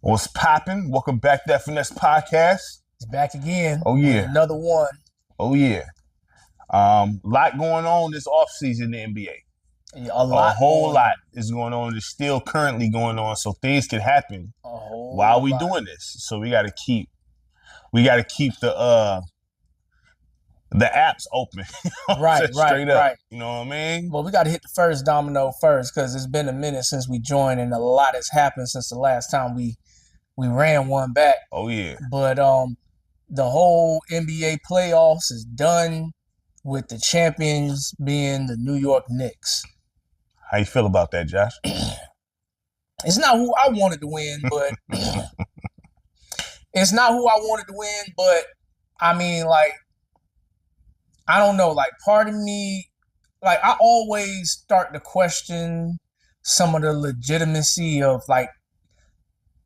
What's popping? Welcome back to that Finesse Podcast. It's back again. Oh, yeah. Another one. Oh, yeah. Lot going on this offseason in the NBA. Yeah, A whole lot is going on. It's still currently going on, so things can happen while we doing this. So we got to keep the apps open. Right. Straight up. You know what I mean? Well, we got to hit the first domino first because it's been a minute since we joined, and a lot has happened since the last time we ran one back. Oh, yeah. But the whole NBA playoffs is done with the champions being the New York Knicks. How you feel about that, Josh? It's not who I wanted to win, but I mean, like, I don't know, like, part of me, like, I always start to question some of the legitimacy of, like,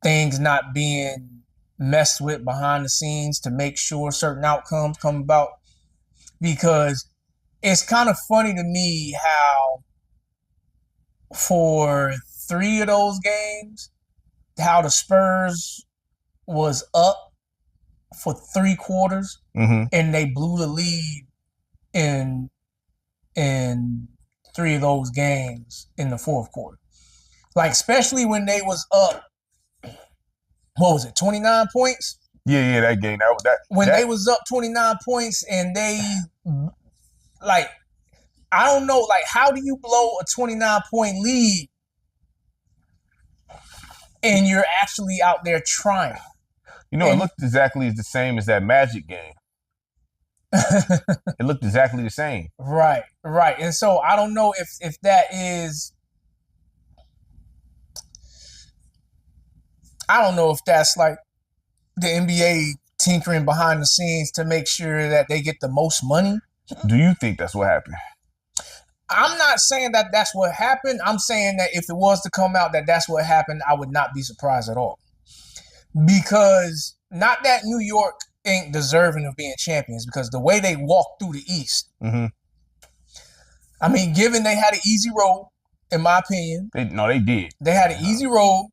things not being messed with behind the scenes to make sure certain outcomes come about. Because it's kind of funny to me how for 3 of those games, how the Spurs was up for 3 quarters and they blew the lead in 3 of those games in the fourth quarter. Like, especially when they was up, what was it, 29 points? Yeah, that game. They was up 29 points and they, like, I don't know, like, how do you blow a 29-point lead and you're actually out there trying? You know, it looked exactly the same as that Magic game. It looked exactly the same. Right. And so I don't know if that is, I don't know if that's like the NBA tinkering behind the scenes to make sure that they get the most money. Do you think that's what happened? I'm not saying that that's what happened. I'm saying that if it was to come out that that's what happened, I would not be surprised at all. Because not that New York ain't deserving of being champions, because the way they walked through the East, I mean, given they had an easy road, in my opinion. They did. They had an easy road.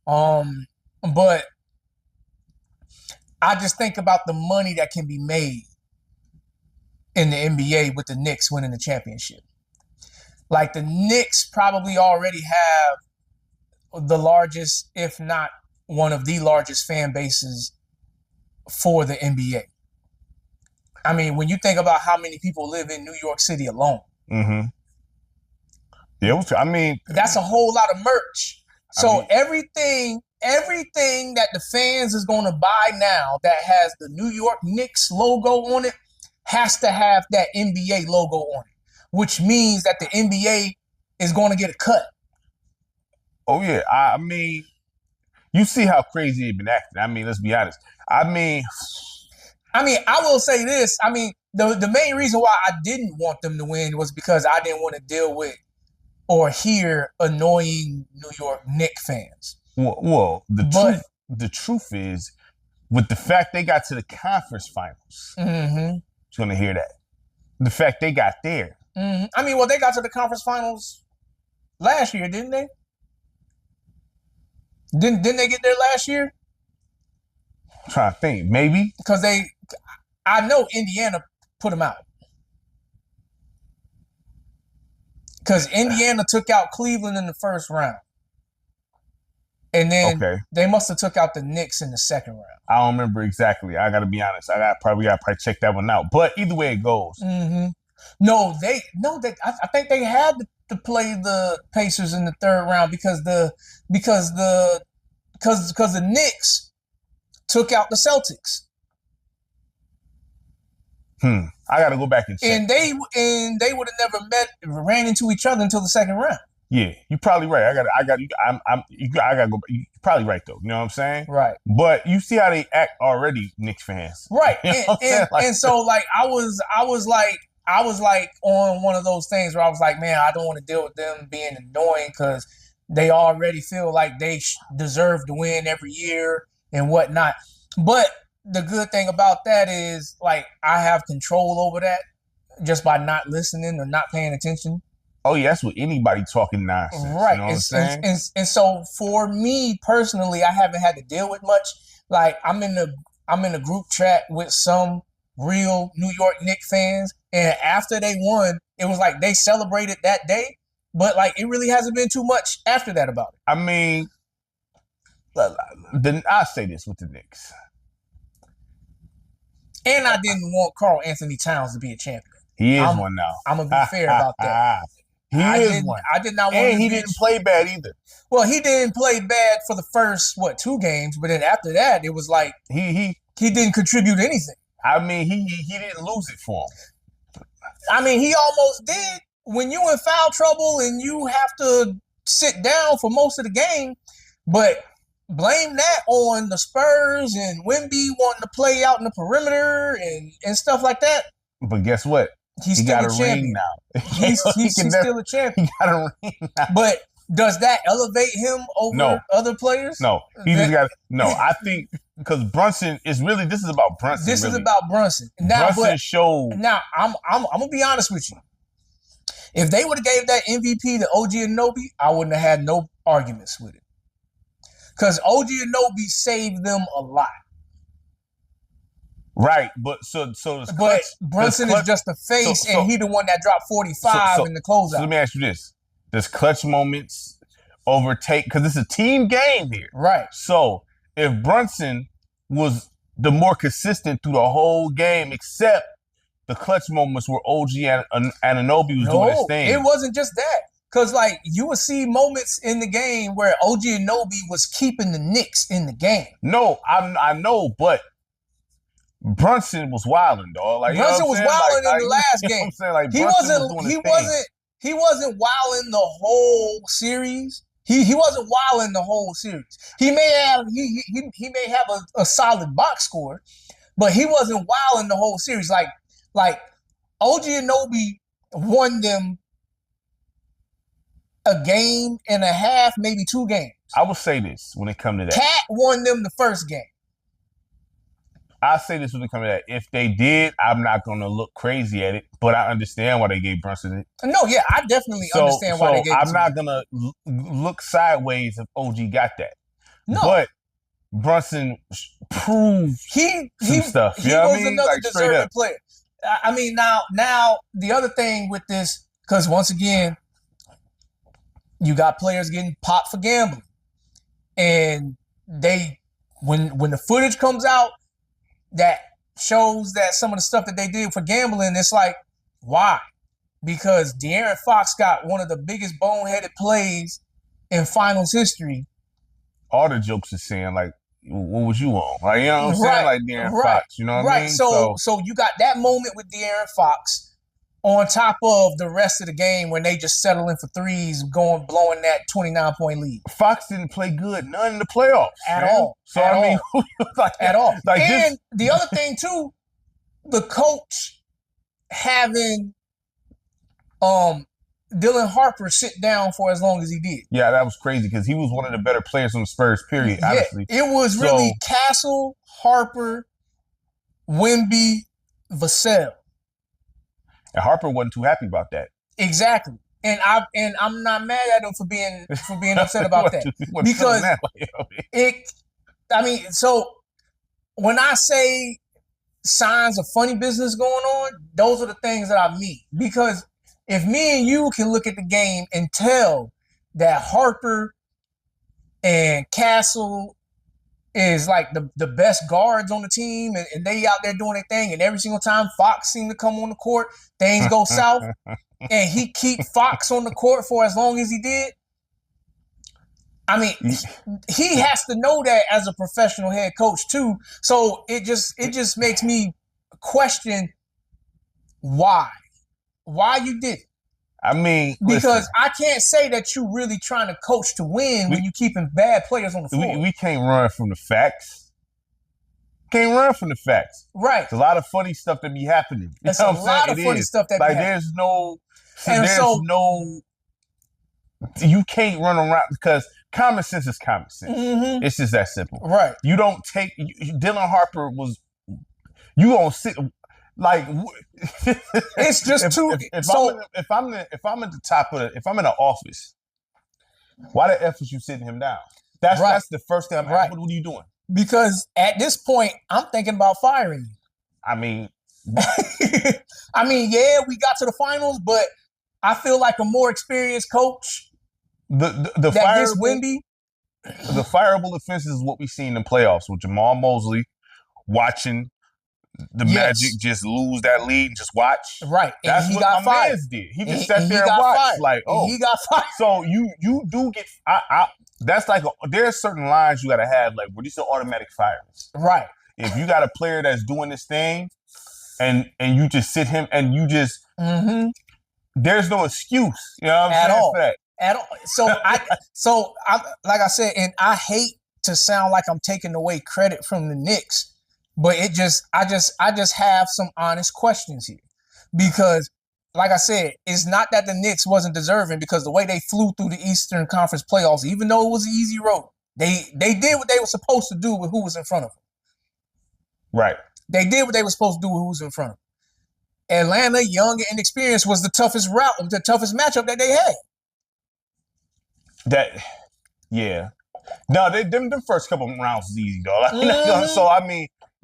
But I just think about the money that can be made in the NBA with the Knicks winning the championship. Like, the Knicks probably already have the largest, if not one of the largest fan bases for the NBA. I mean, when you think about how many people live in New York City alone. Yeah, I mean, that's a whole lot of merch. So everything that the fans is going to buy now that has the New York Knicks logo on it has to have that NBA logo on it, which means that the NBA is going to get a cut. Oh, yeah. I mean, you see how crazy it been acting. I mean, let's be honest. I mean, I will say this. I mean, the main reason why I didn't want them to win was because I didn't want to deal with or hear annoying New York Knicks fans. Well, the truth is, with the fact they got to the conference finals, you're going to hear that. The fact they got there. I mean, well, they got to the conference finals last year, didn't they? Didn't they get there last year? I'm trying to think. Maybe. Because I know Indiana put them out. Because Indiana took out Cleveland in the first round. And then they must have took out the Knicks in the second round. I don't remember exactly. I got to be honest. I probably got to check that one out. But either way it goes. No, I think they had to play the Pacers in the third round because the Knicks took out the Celtics. I got to go back and check. And they would have never ran into each other until the second round. Yeah, you're probably right. I got to go. You're probably right though. You know what I'm saying? Right. But you see how they act already, Knicks fans. Right. And so, like, I was like on one of those things where I was like, man, I don't want to deal with them being annoying because they already feel like they deserve to win every year and whatnot. But the good thing about that is, like, I have control over that just by not listening or not paying attention. Oh yeah, that's with anybody talking nonsense. Right. You know what I'm saying? And so for me personally, I haven't had to deal with much. Like I'm in a group chat with some real New York Knicks fans, and after they won, it was like they celebrated that day, but like it really hasn't been too much after that about it. I mean, I'll say this with the Knicks. And I didn't want Karl Anthony Towns to be a champion. He is one now. I'm gonna be fair about that. He is one. I did not want and he didn't play bad either. Well, he didn't play bad for the first 2 games, but then after that, it was like he didn't contribute anything. I mean, he didn't lose it for him. I mean, he almost did. When you in foul trouble and you have to sit down for most of the game, but blame that on the Spurs and Wemby wanting to play out in the perimeter and stuff like that. But guess what? He got a ring now. He's still a champion. He got a ring now. But does that elevate him over other players? No. I think because Brunson is really, this is about Brunson. This is about Brunson. Now, Brunson showed. Now, I'm gonna be honest with you. If they would have gave that MVP to OG Anunoby, I wouldn't have had no arguments with it. Because OG Anunoby saved them a lot. Right, but Brunson is just the face, and he the one that dropped 45 in the closeout. So let me ask you this: does clutch moments overtake? Because it's a team game here, right? So if Brunson was the more consistent through the whole game, except the clutch moments where OG and Anunoby was doing his thing, it wasn't just that. Because like you would see moments in the game where OG Anunoby was keeping the Knicks in the game. No, I know, but Brunson was wilding, dog. Like Brunson was wilding in the last game. I'm saying, like, he wasn't wilding the whole series. He wasn't wilding the whole series. He may have a solid box score, but he wasn't wilding the whole series. Like OG Anunoby won them a game and a half, maybe 2 games. I will say this when it comes to that. Cat won them the first game. I'll say this when it comes to that. If they did, I'm not going to look crazy at it, but I understand why they gave Brunson it. No, yeah, I definitely understand why they gave it. I'm not going to look sideways if OG got that. No. But Brunson proved some stuff. He was another deserving player. I mean, now the other thing with this, because once again, you got players getting popped for gambling. And when the footage comes out, that shows that some of the stuff that they did for gambling, it's like, why? Because De'Aaron Fox got one of the biggest boneheaded plays in finals history. All the jokes are saying, like, what was you on? Like, you know what I'm saying? Like De'Aaron Fox, you know what I mean? So you got that moment with De'Aaron Fox on top of the rest of the game when they just settling for threes, blowing that 29-point lead. Fox didn't play good, none in the playoffs. At all. So, at all. And the other thing, too, the coach having Dylan Harper sit down for as long as he did. Yeah, that was crazy because he was one of the better players on the Spurs, period, honestly. It was really Castle, Harper, Wemby, Vassell. And Harper wasn't too happy about that. Exactly. And I'm not mad at him for being upset about that. Because so when I say signs of funny business going on, those are the things that I mean. Because if me and you can look at the game and tell that Harper and Castle is like the best guards on the team and they out there doing their thing, and every single time Fox seemed to come on the court, things go south, and he keep Fox on the court for as long as he did. I mean, he has to know that as a professional head coach too. So it just makes me question why you did it. I mean, because I can't say that you really trying to coach to win when you keeping bad players on the floor. We can't run from the facts. Can't run from the facts. Right. It's a lot of funny stuff that be happening. It's a lot of funny stuff that be happening. You can't run around because common sense is common sense. Mm-hmm. It's just that simple. Right. You don't take Dylan Harper was. You gonna sit. Like, it's just too. If I'm at the top of if I'm in an office, why the F is you sitting him down? That's the first thing I'm right. What are you doing? Because at this point, I'm thinking about firing you. I mean, yeah, we got to the finals, but I feel like a more experienced coach. The Wemby. The fireable offenses is what we've seen in playoffs with Jamal Mosley watching the Magic just lose that lead and just watch. Right. And that's what my fired. Did. He just sat there and watched. Fired. Like, oh, he got fired. So you do get. That's like there's certain lines you got to have. Like, where these are automatic fires. Right. If you got a player that's doing this thing, and you just sit him and you just there's no excuse. You know what I'm saying? For that. At all. So I like I said, and I hate to sound like I'm taking away credit from the Knicks, but I just have some honest questions here. Because like I said, it's not that the Knicks wasn't deserving, because the way they flew through the Eastern Conference playoffs, even though it was an easy road, they did what they were supposed to do with who was in front of them. Right. They did what they were supposed to do with who was in front of them. Atlanta, young and inexperienced, was the toughest matchup that they had. No, them first couple of rounds was easy though. So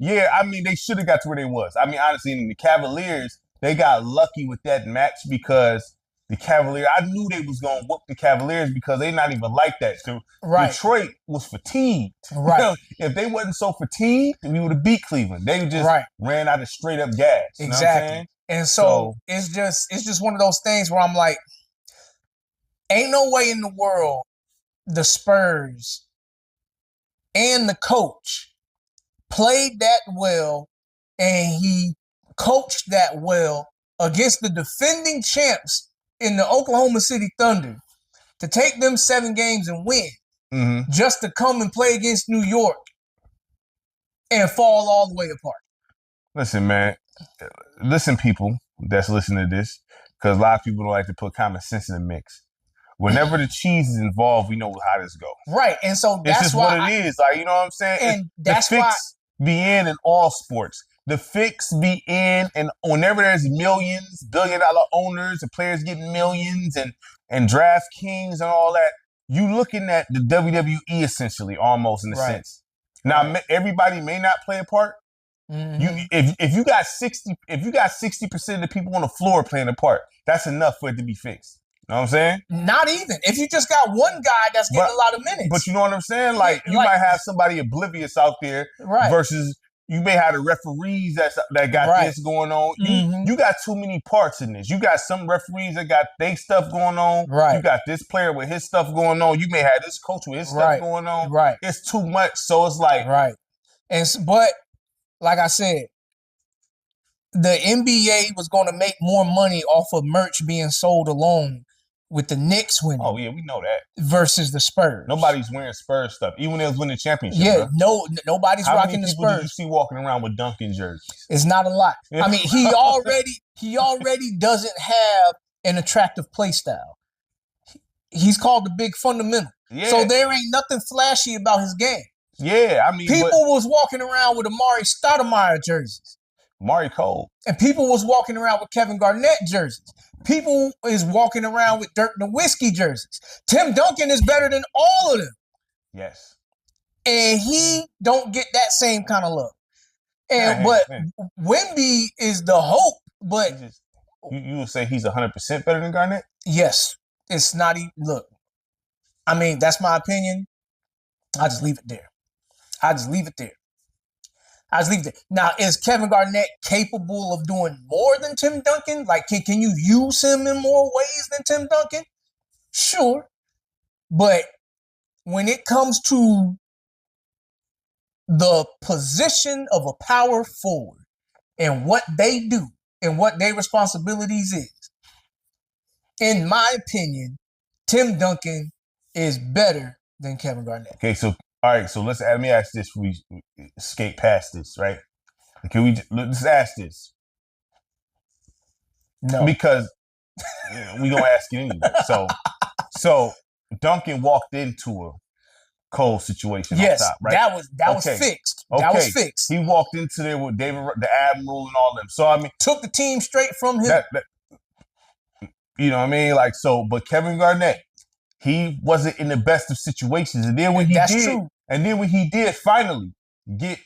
they should have got to where they was. I mean, honestly, in the Cavaliers, they got lucky with that match because the Cavaliers, I knew they was gonna whoop the Cavaliers because they not even like that. So Detroit was fatigued. Right. You know, if they wasn't so fatigued, we would have beat Cleveland. They just ran out of straight up gas. Exactly. You know what I'm saying? And so it's just one of those things where I'm like, ain't no way in the world the Spurs and the coach played that well and he coached that well against the defending champs in the Oklahoma City Thunder to take them 7 games and win just to come and play against New York and fall all the way apart. Listen, man. Listen, people that's listening to this, because a lot of people don't like to put common sense in the mix. Whenever the cheese is involved, we know how this goes. Right. And so that's just why what it is. Like, you know what I'm saying? And that's the fix be in all sports. The fix be in, and whenever there's millions, billion-dollar owners, and players getting millions, and DraftKings and all that, you looking at the WWE essentially, almost in a sense. Now, everybody may not play a part. If you got 60% of the people on the floor playing a part, that's enough for it to be fixed. You know what I'm saying? Not even. If you just got one guy that's getting a lot of minutes. But you know what I'm saying? Like, you might have somebody oblivious out there versus you may have the referees that got this going on. You got too many parts in this. You got some referees that got their stuff going on. Right. You got this player with his stuff going on. You may have this coach with his stuff going on. Right. It's too much. So it's like... Right. But, like I said, the NBA was going to make more money off of merch being sold alone with the Knicks winning. Oh, yeah, we know that. Versus the Spurs. Nobody's wearing Spurs stuff, even if it's winning the championship. Yeah, nobody's rocking the Spurs. How many people did you see walking around with Duncan jerseys? It's not a lot. I mean, he already doesn't have an attractive play style. He's called the big fundamental. Yeah. So there ain't nothing flashy about his game. Yeah, I mean... People was walking around with Amari Stoudemire jerseys. Amari Cole. And people was walking around with Kevin Garnett jerseys. People is walking around with Dirk Nowitzki jerseys. Tim Duncan is better than all of them. Yes. And he don't get that same kind of love. But Wemby is the hope, but... You would say he's 100% better than Garnett? Yes. It's not even... Look, I mean, that's my opinion. I just leave it there. Now, is Kevin Garnett capable of doing more than Tim Duncan? Like, can you use him in more ways than Tim Duncan? Sure. But when it comes to the position of a power forward and what they do and what their responsibilities is, in my opinion, Tim Duncan is better than Kevin Garnett. Okay, so all right, so let me ask this. We skate past this, right? Let's ask this. No, because we gonna ask it anyway. So Duncan walked into a cold situation. Yes, on top, right? that was fixed. That was Okay, fixed. he walked into there with David, the Admiral, and all them. So I mean, Took the team straight from him. you know what I mean? Like so, but Kevin Garnett, he wasn't in the best of situations, and then when he That's did, true. and then when he did finally get,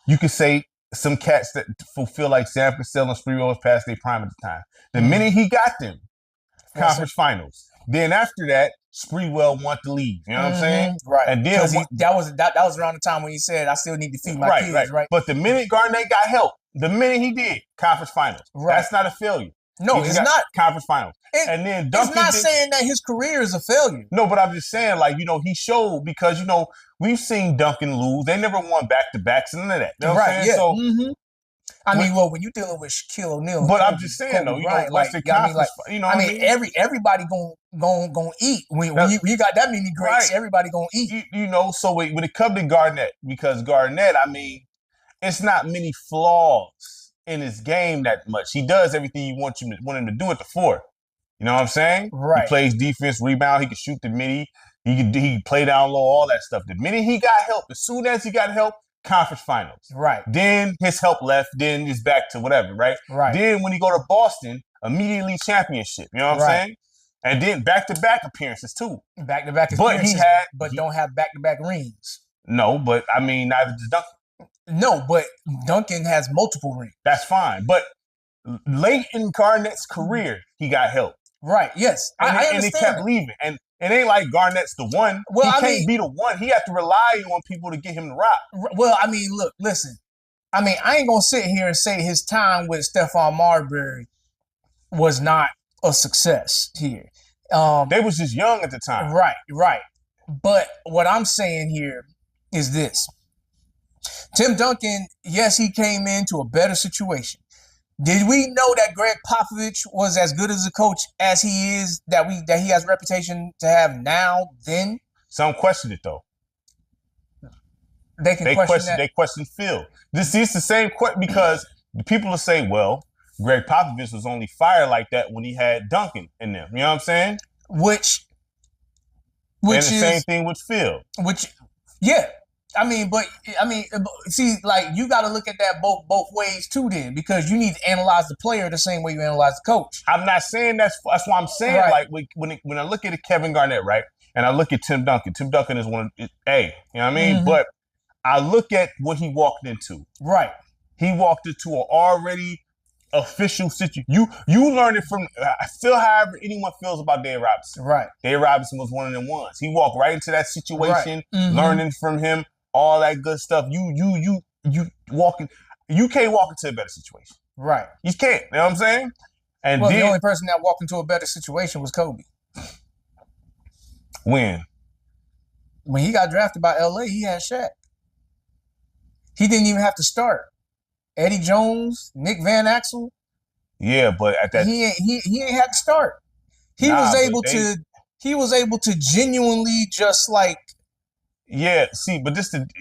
you could say some cats that fulfill like Sam Cassell and Spree was past their prime at the time. The minute he got them, conference finals. Then after that, Spreewell wanted to leave. You know what I'm saying? Right. And then that was around the time when he said, "I still need to feed my kids." Right. But the minute Garnett got help, the minute he did, conference finals. Right. That's not a failure. No, it's not. Conference finals. And then Duncan it's not saying that his career is a failure. No, but I'm just saying, like, you know, he showed because, you know, we've seen Duncan lose. They never won back-to-backs and none of that. You know what I'm saying? Yeah. So, I mean, well, when you're dealing with Shaquille O'Neal, but I'm just saying though, you know, Western Conference, you know, everybody gonna eat. When you got that many greats, everybody gonna eat. You know, so when it comes to Garnett, because Garnett, I mean, it's not many flaws in his game that much. He does everything you want him to do at the four. You know what I'm saying? Right. He plays defense, rebound. He can shoot the midi. He can play down low, all that stuff. The minute he got help, as soon as he got help, conference finals. Right. Then his help left. Then it's back to whatever. Right. Right. Then when he go to Boston, immediately championship. You know what I'm saying? And then back-to-back appearances too. Back-to-back appearances. But don't have back-to-back rings. No, but I mean, neither does Duncan. No, but Duncan has multiple rings. That's fine. But late in Garnett's career, he got help. Right. Yes. I understand. And they kept leaving. And it ain't like Garnett's the one. Well, he can't be the one. He has to rely on people to get him to rock. Well, I mean, look, listen. I mean, I ain't gonna sit here and say his time with Stephon Marbury was not a success here. They was just young at the time. Right. But what I'm saying here is this. Tim Duncan, yes, he came into a better situation. Did we know that Greg Popovich was as good as a coach as he is, that he has reputation to have now, then? Some question it, though. They question that. They question Phil. This is the same question because the people will say, well, Greg Popovich was only fired like that when he had Duncan in them. You know what I'm saying? Which and the same thing with Phil. Yeah. See, like, you got to look at that both ways too, then, because you need to analyze the player the same way you analyze the coach. I'm not saying that's why I'm saying, like, when I look at Kevin Garnett, right, and I look at Tim Duncan is one of you know what I mean? But I look at what he walked into. Right. He walked into an already official situation. You learned it from feel however anyone feels about Dave Robinson. Right. Dave Robinson was one of them ones. He walked right into that situation, learning from him. All that good stuff. You walking. You can't walk into a better situation. Right. You can't. You know what I'm saying? And the only person that walked into a better situation was Kobe. When he got drafted by LA, he had Shaq. He didn't even have to start. Eddie Jones, Nick Van Exel. Yeah, but at that he ain't had to start. He was able to genuinely just like. Yeah, see, but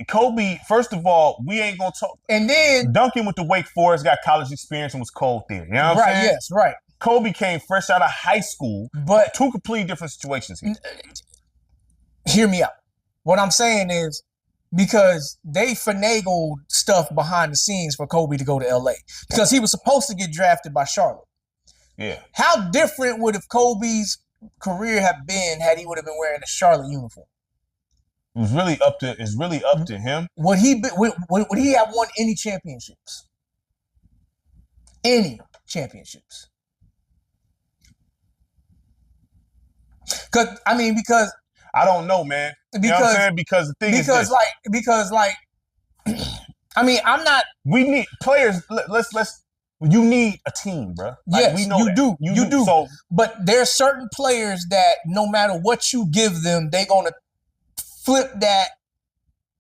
Kobe, first of all, we ain't gonna talk. And then Duncan went to Wake Forest, got college experience, and was cold there. You know what I'm saying? Yes, right. Kobe came fresh out of high school, but two completely different situations here. Hear me out. What I'm saying is because they finagled stuff behind the scenes for Kobe to go to LA because he was supposed to get drafted by Charlotte. Yeah. How different would have Kobe's career have been had he would have been wearing a Charlotte uniform? It's really up to him. Would he have won any championships? Any championships? Because I don't know, man. You know what I'm saying? Because the thing is this. I'm not. We need players. You need a team, bro. Yes, we know you that. do. You do. So, but there are certain players that no matter what you give them, they're gonna flip that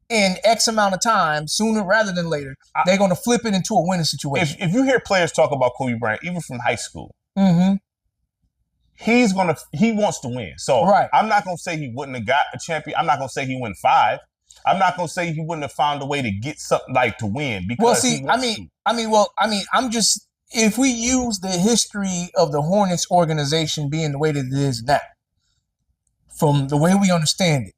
in X amount of time, sooner rather than later. They're gonna flip it into a winning situation. If you hear players talk about Kobe Bryant, even from high school, he wants to win. So I'm not gonna say he wouldn't have got a champion. I'm not gonna say he won 5. I'm not gonna say he wouldn't have found a way to get something like to win because I'm just, if we use the history of the Hornets organization being the way that it is now, from the way we understand it,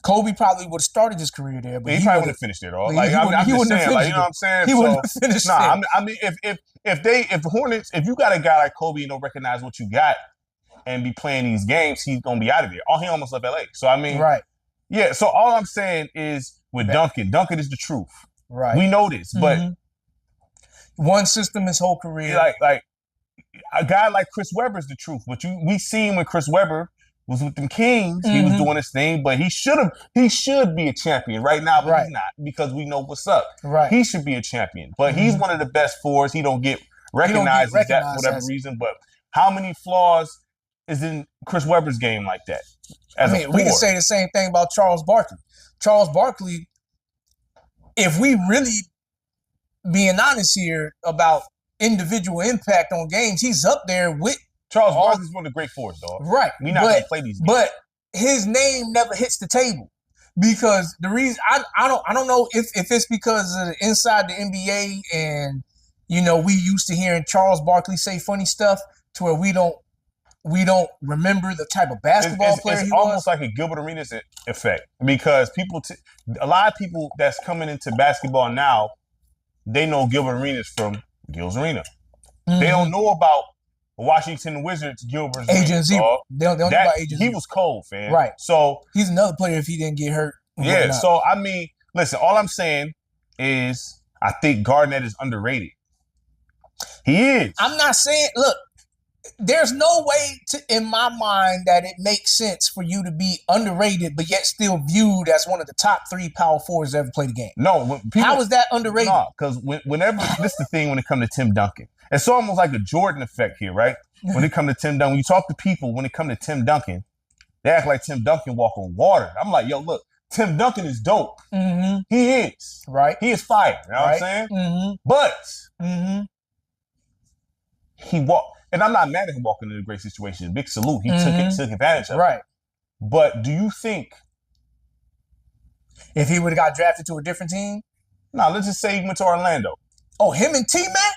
Kobe probably would have started his career there, but he probably wouldn't have finished it all. Like, I'm just saying, like, you know what I'm saying? He wouldn't have finished it. I mean, if the Hornets, if you got a guy like Kobe and don't recognize what you got and be playing these games, he's gonna be out of there. Oh, he almost left LA. So I mean, right. Yeah. So all I'm saying is with Duncan is the truth. Right. We know this, but one system his whole career. Like a guy like Chris Webber is the truth. But we seen when Chris Webber was with them Kings, he was doing his thing, but he should be a champion right now, but he's not because we know what's up. Right. He should be a champion, but he's one of the best fours. He don't get recognized as that for whatever reason. But how many flaws is in Chris Webber's game like that? We can say the same thing about Charles Barkley. Charles Barkley, if we really being honest here about individual impact on games, he's up there with Charles Barkley's one of the great fours, dog. Right. We're not going to play these games. But his name never hits the table because the reason I don't know if it's because of inside the NBA and we used to hearing Charles Barkley say funny stuff to where we don't remember the type of basketball player he was. It's almost like a Gilbert Arenas effect because a lot of people that's coming into basketball now, they know Gilbert Arenas from Gil's Arena. They don't know about Washington Wizards Gilbert Agent Zero. They don't know about Agent Zero. He was cold, fam. Right. So he's another player if he didn't get hurt. Yeah. So I mean, listen. All I'm saying is I think Garnett is underrated. He is. I'm not saying. Look. There's no way in my mind that it makes sense for you to be underrated, but yet still viewed as one of the top 3 power forwards to ever play the game. No. How is that underrated? No, because whenever, this is the thing when it comes to Tim Duncan. It's almost like a Jordan effect here, right? When it comes to Tim Duncan, when you talk to people, when it comes to Tim Duncan, they act like Tim Duncan walk on water. I'm like, yo, look, Tim Duncan is dope. Mm-hmm. He is. Right. He is fire. You know what I'm saying? Mm-hmm. But he walked. And I'm not mad at him walking into a great situation. Big salute. He took advantage of it. Right. But do you think if he would have got drafted to a different team? No, let's just say he went to Orlando. Oh, him and T-Mac?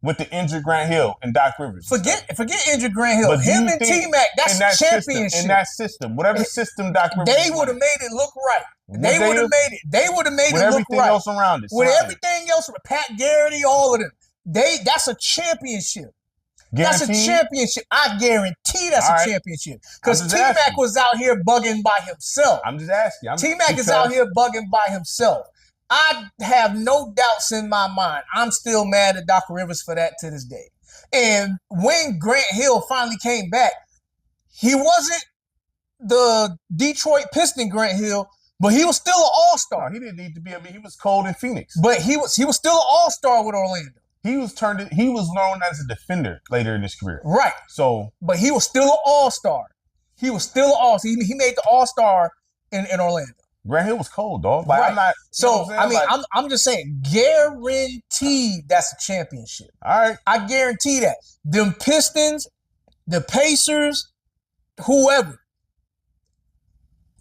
With the injured Grant Hill and Doc Rivers. Forget injured Grant Hill. Him and T-Mac, that's championship. In that system, whatever system Doc Rivers. They would have made it look right. They would have made it look right. With everything else around it. With everything else, with Pat Garrity, all of them. That's a championship. Guaranteed? That's a championship. I guarantee that's a championship. Because T-Mac was out here bugging by himself. I'm just asking. T-Mac is out here bugging by himself. I have no doubts in my mind. I'm still mad at Doc Rivers for that to this day. And when Grant Hill finally came back, he wasn't the Detroit Piston Grant Hill, but he was still an all-star. He didn't need to be. I mean, he was cold in Phoenix. But he was still an all-star with Orlando. He was known as a defender later in his career. Right. So, but he was still an all-star. He was still an all-star. He made the all-star in Orlando. Grant Hill was cold, dog. Like, right. I'm not. So I mean, like, I'm just saying, guaranteed that's a championship. All right. I guarantee that. Them Pistons, the Pacers, whoever.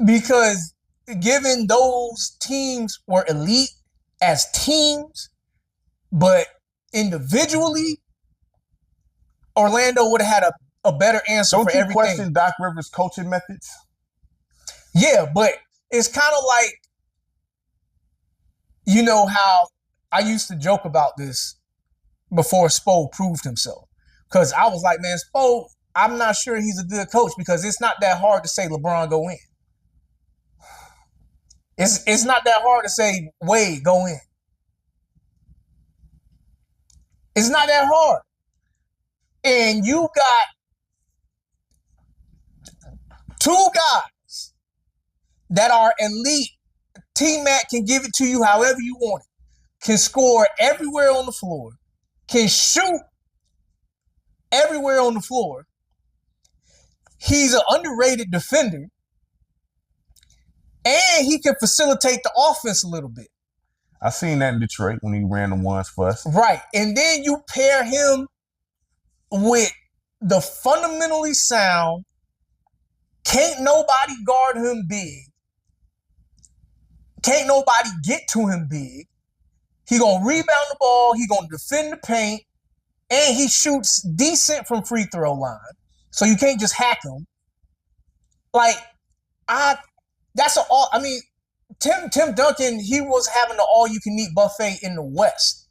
Because given those teams were elite as teams, but individually, Orlando would have had a better answer for everything. Don't you question Doc Rivers' coaching methods? Yeah, but it's kind of like, you know how I used to joke about this before Spo proved himself. Because I was like, man, Spo, I'm not sure he's a good coach because it's not that hard to say LeBron go in. It's not that hard to say Wade go in. It's not that hard. And you got 2 guys that are elite. T-Mac can give it to you however you want it. Can score everywhere on the floor. Can shoot everywhere on the floor. He's an underrated defender. And he can facilitate the offense a little bit. I seen that in Detroit when he ran the ones for us. Right. And then you pair him with the fundamentally sound, can't nobody guard him big. Can't nobody get to him big. He gonna rebound the ball. He gonna defend the paint. And he shoots decent from free throw line. So you can't just hack him. Like, that's all. I mean, Tim Duncan, he was having the all-you-can-eat buffet in the West.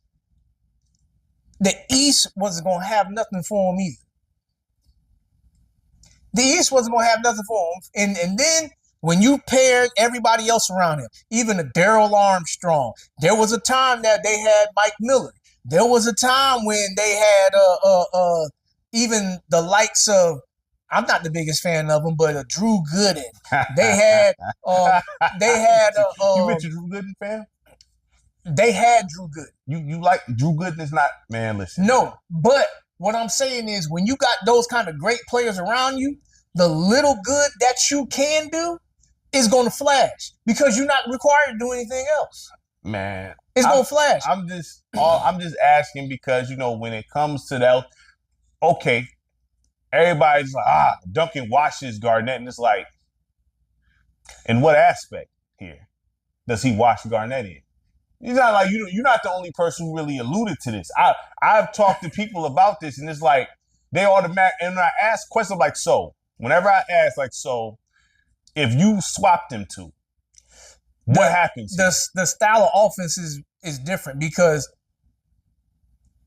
The East wasn't going to have nothing for him either. The East wasn't going to have nothing for him. And then when you paired everybody else around him, even a Darrell Armstrong, there was a time that they had Mike Miller. There was a time when they had even the likes of, I'm not the biggest fan of them, but Drew Gooden. They had you been to Drew Gooden, fam? They had Drew Gooden. You like Drew Gooden is not, man, listen. No, but what I'm saying is when you got those kind of great players around you, the little good that you can do is going to flash because you're not required to do anything else. Man, it's going to flash. I'm just asking because, you know, when it comes to that, okay, everybody's like, Duncan washes Garnett, and it's like, in what aspect here does he wash Garnett in? He's not like you're not the only person who really alluded to this. I've talked to people about this, and it's like they automatic. And I ask questions like, so whenever I ask, like, so if you swap them two, what happens? The style of offense is different because,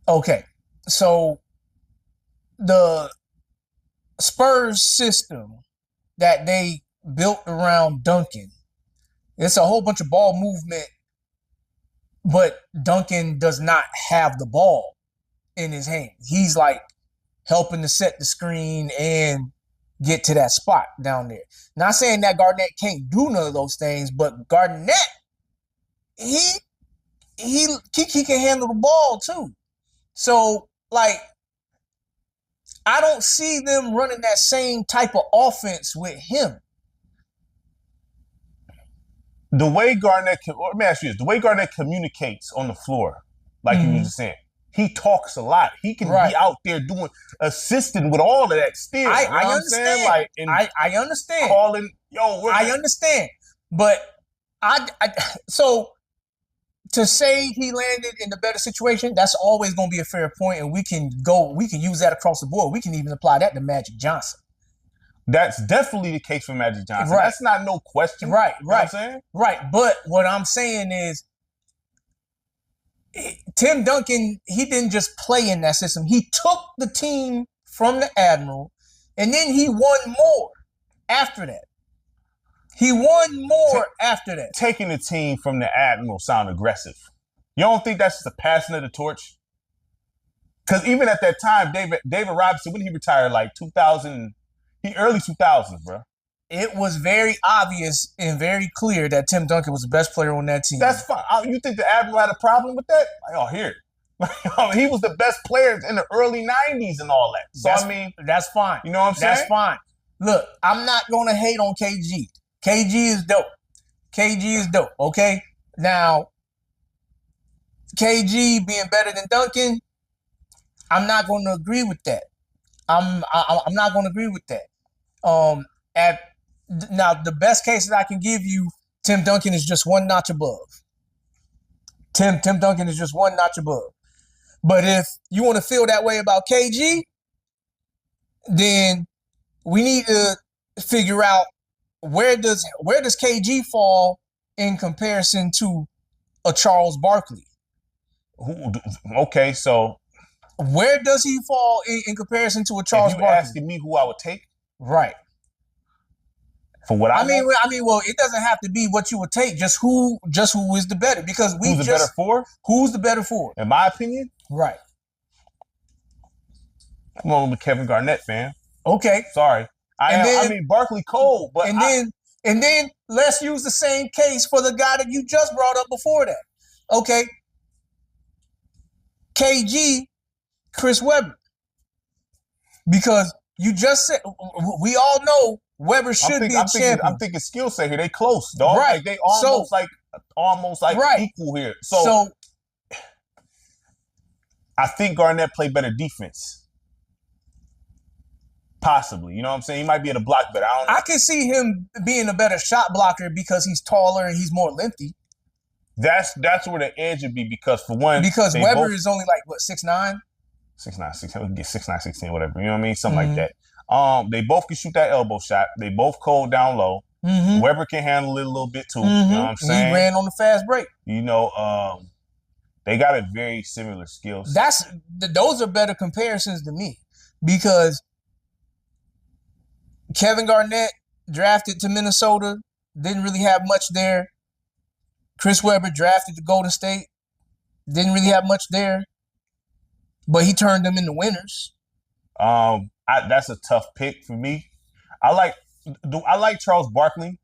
okay, so the Spurs system that they built around Duncan, it's a whole bunch of ball movement. But Duncan does not have the ball in his hand. He's like helping to set the screen and get to that spot down there. Not saying that Garnett can't do none of those things, but Garnett, he can handle the ball too. So, like, I don't see them running that same type of offense with him. The way Garnett, let me ask you this, the way Garnett communicates on the floor, like you were just saying, he talks a lot. He can be out there assisting with all of that still. I understand. Like, I understand. Calling, I understand. But so to say he landed in the better situation, that's always going to be a fair point, and we can use that across the board. We can even apply that to Magic Johnson. That's definitely the case for Magic Johnson. Right. That's not no question. Right, you know what I'm saying? Right. But what I'm saying is Tim Duncan, he didn't just play in that system. He took the team from the Admiral, and then he won more after that. After that. Taking the team from the Admiral sound aggressive. You don't think that's just a passing of the torch? Because even at that time, David Robinson, when he retired, like 2000, early 2000s, bro. It was very obvious and very clear that Tim Duncan was the best player on that team. That's fine. You think the Admiral had a problem with that? Like, here. He was the best player in the early 90s and all that. So, that's fine. You know what I'm saying? That's fine. Look, I'm not going to hate on KG. KG is dope. Okay? Now, KG being better than Duncan, I'm not going to agree with that. I'm not going to agree with that. Now, the best case that I can give you, Tim Duncan is just one notch above. Tim Duncan is just one notch above. But if you want to feel that way about KG, then we need to figure out where does KG fall in comparison to a Charles Barkley. Okay, so where does he fall in comparison to a Charles Barkley? If you're asking me who I would take, right? For what I mean, well, it doesn't have to be what you would take. Just who is the better? Because who's the better four? Who's the better four? In my opinion, right. I'm going with Kevin Garnett, fam. Okay, sorry. I mean Barkley cold, but and then let's use the same case for the guy that you just brought up before that. Okay, KG, Chris Webber, because you just said we all know Webber should be a champion. I'm thinking skill set here. They close, dog. Right. Like they almost equal here. So I think Garnett played better defense. Possibly. You know what I'm saying? He might be able to block better. I don't know. I can see him being a better shot blocker because he's taller and he's more lengthy. That's where the edge would be because for one, because Webber is only like what 6'9", 6'9", we can get 6'9", 16, whatever. You know what I mean? Something like that. They both can shoot that elbow shot. They both cold down low. Mm-hmm. Weber can handle it a little bit too. Mm-hmm. You know what I'm saying? He ran on the fast break. You know, they got a very similar skill set. Those are better comparisons to me because Kevin Garnett drafted to Minnesota, didn't really have much there. Chris Webber drafted to Golden State, didn't really have much there, but he turned them into winners. That's a tough pick for me. I like Charles Barkley.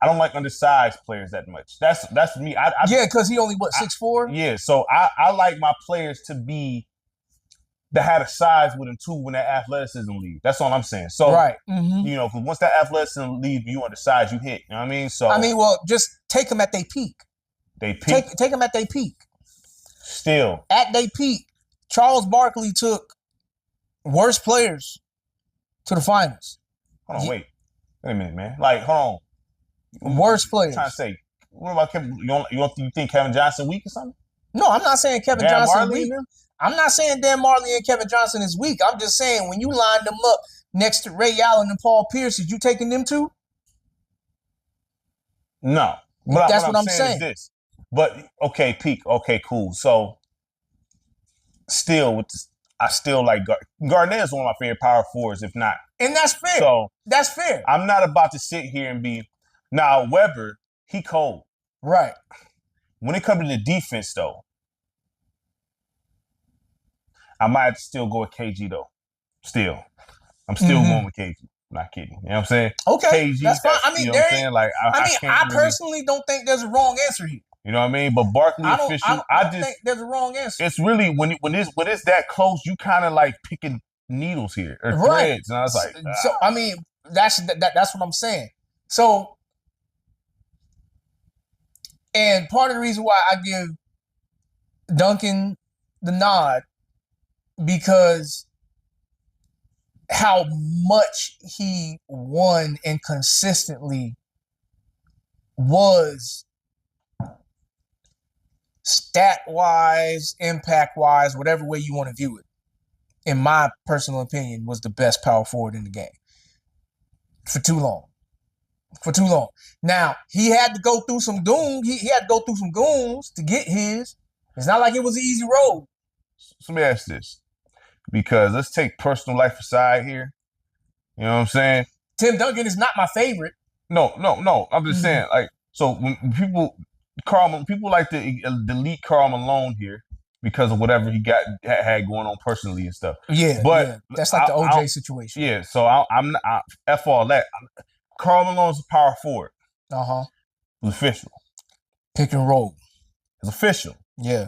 I don't like undersized players that much. That's me. Yeah, because he only 6'4"? Yeah, so I like my players to be that had a size with them too when that athleticism leaves. That's all I'm saying. So right, mm-hmm. You know, because once that athleticism leaves, you undersized, you hit. You know what I mean? So well, just take them at their peak. They peak. Take them at their peak. Still at their peak, Charles Barkley took worse players to the finals. Hold on, wait a minute, man. Like, hold on. Worst players. I'm trying to say, what about Kevin? You think Kevin Johnson weak or something? No, I'm not saying Kevin Dan Johnson Marley weak. I'm not saying Dan Marley and Kevin Johnson is weak. I'm just saying when you line them up next to Ray Allen and Paul Pierce, is you taking them two? No. But that's what I'm saying. Is this. But okay, peak. Okay, cool. So still I still like Garnett is one of my favorite power forwards, if not. And that's fair. So that's fair. I'm not about to sit here and be now Weber, he cold. Right. When it comes to the defense though, I might have to still go with KG though. Still. I'm still going with KG. Not kidding. You know what I'm saying? Okay. KG, that's fine. I mean, you know what I'm saying? Like I personally don't think there's a wrong answer here. You know what I mean? But Barkley official, I don't think there's a wrong answer. It's really when it's that close, you kind of like picking needles here or threads, and I was like, so I mean, that's what I'm saying. So, and part of the reason why I give Duncan the nod because how much he won and consistently was stat-wise, impact-wise, whatever way you want to view it, in my personal opinion, was the best power forward in the game. For too long. Now, he had to go through some goons. He had to go through some goons to get his. It's not like it was an easy road. So let me ask this. Because let's take personal life aside here. You know what I'm saying? Tim Duncan is not my favorite. No. I'm just saying, like, so when people like to delete Karl Malone here because of whatever he had going on personally and stuff. Yeah, but that's like the OJ situation. Yeah, so I'm not F all that. Karl Malone's a power forward. It's official. Pick and roll. It's official. Yeah.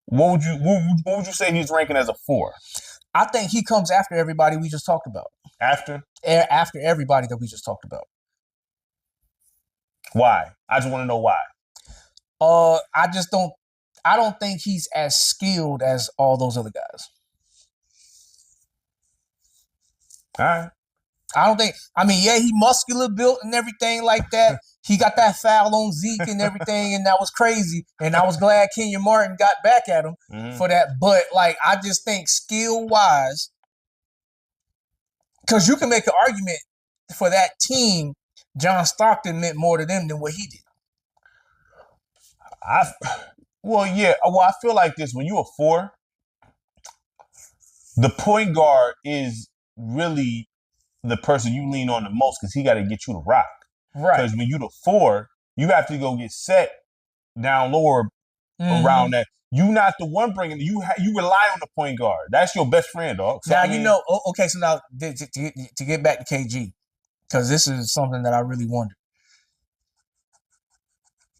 What would you say he's ranking as a 4? I think he comes after everybody we just talked about. After? After everybody that we just talked about. Why? I just want to know why. I don't think he's as skilled as all those other guys. All right. I don't think. I mean, yeah, he muscular built and everything like that. He got that foul on Zeke and everything, and that was crazy. And I was glad Kenyon Martin got back at him for that. But like, I just think skill wise, because you can make an argument for that team. John Stockton meant more to them than what he did. I feel like this. When you're a 4, the point guard is really the person you lean on the most because he got to get you to rock. Right. Because when you're the 4, you have to go get set down lower around that. You're not the one bringing. You rely on the point guard. That's your best friend, dog. So, now okay. So now to get back to KG, because this is something that I really wonder.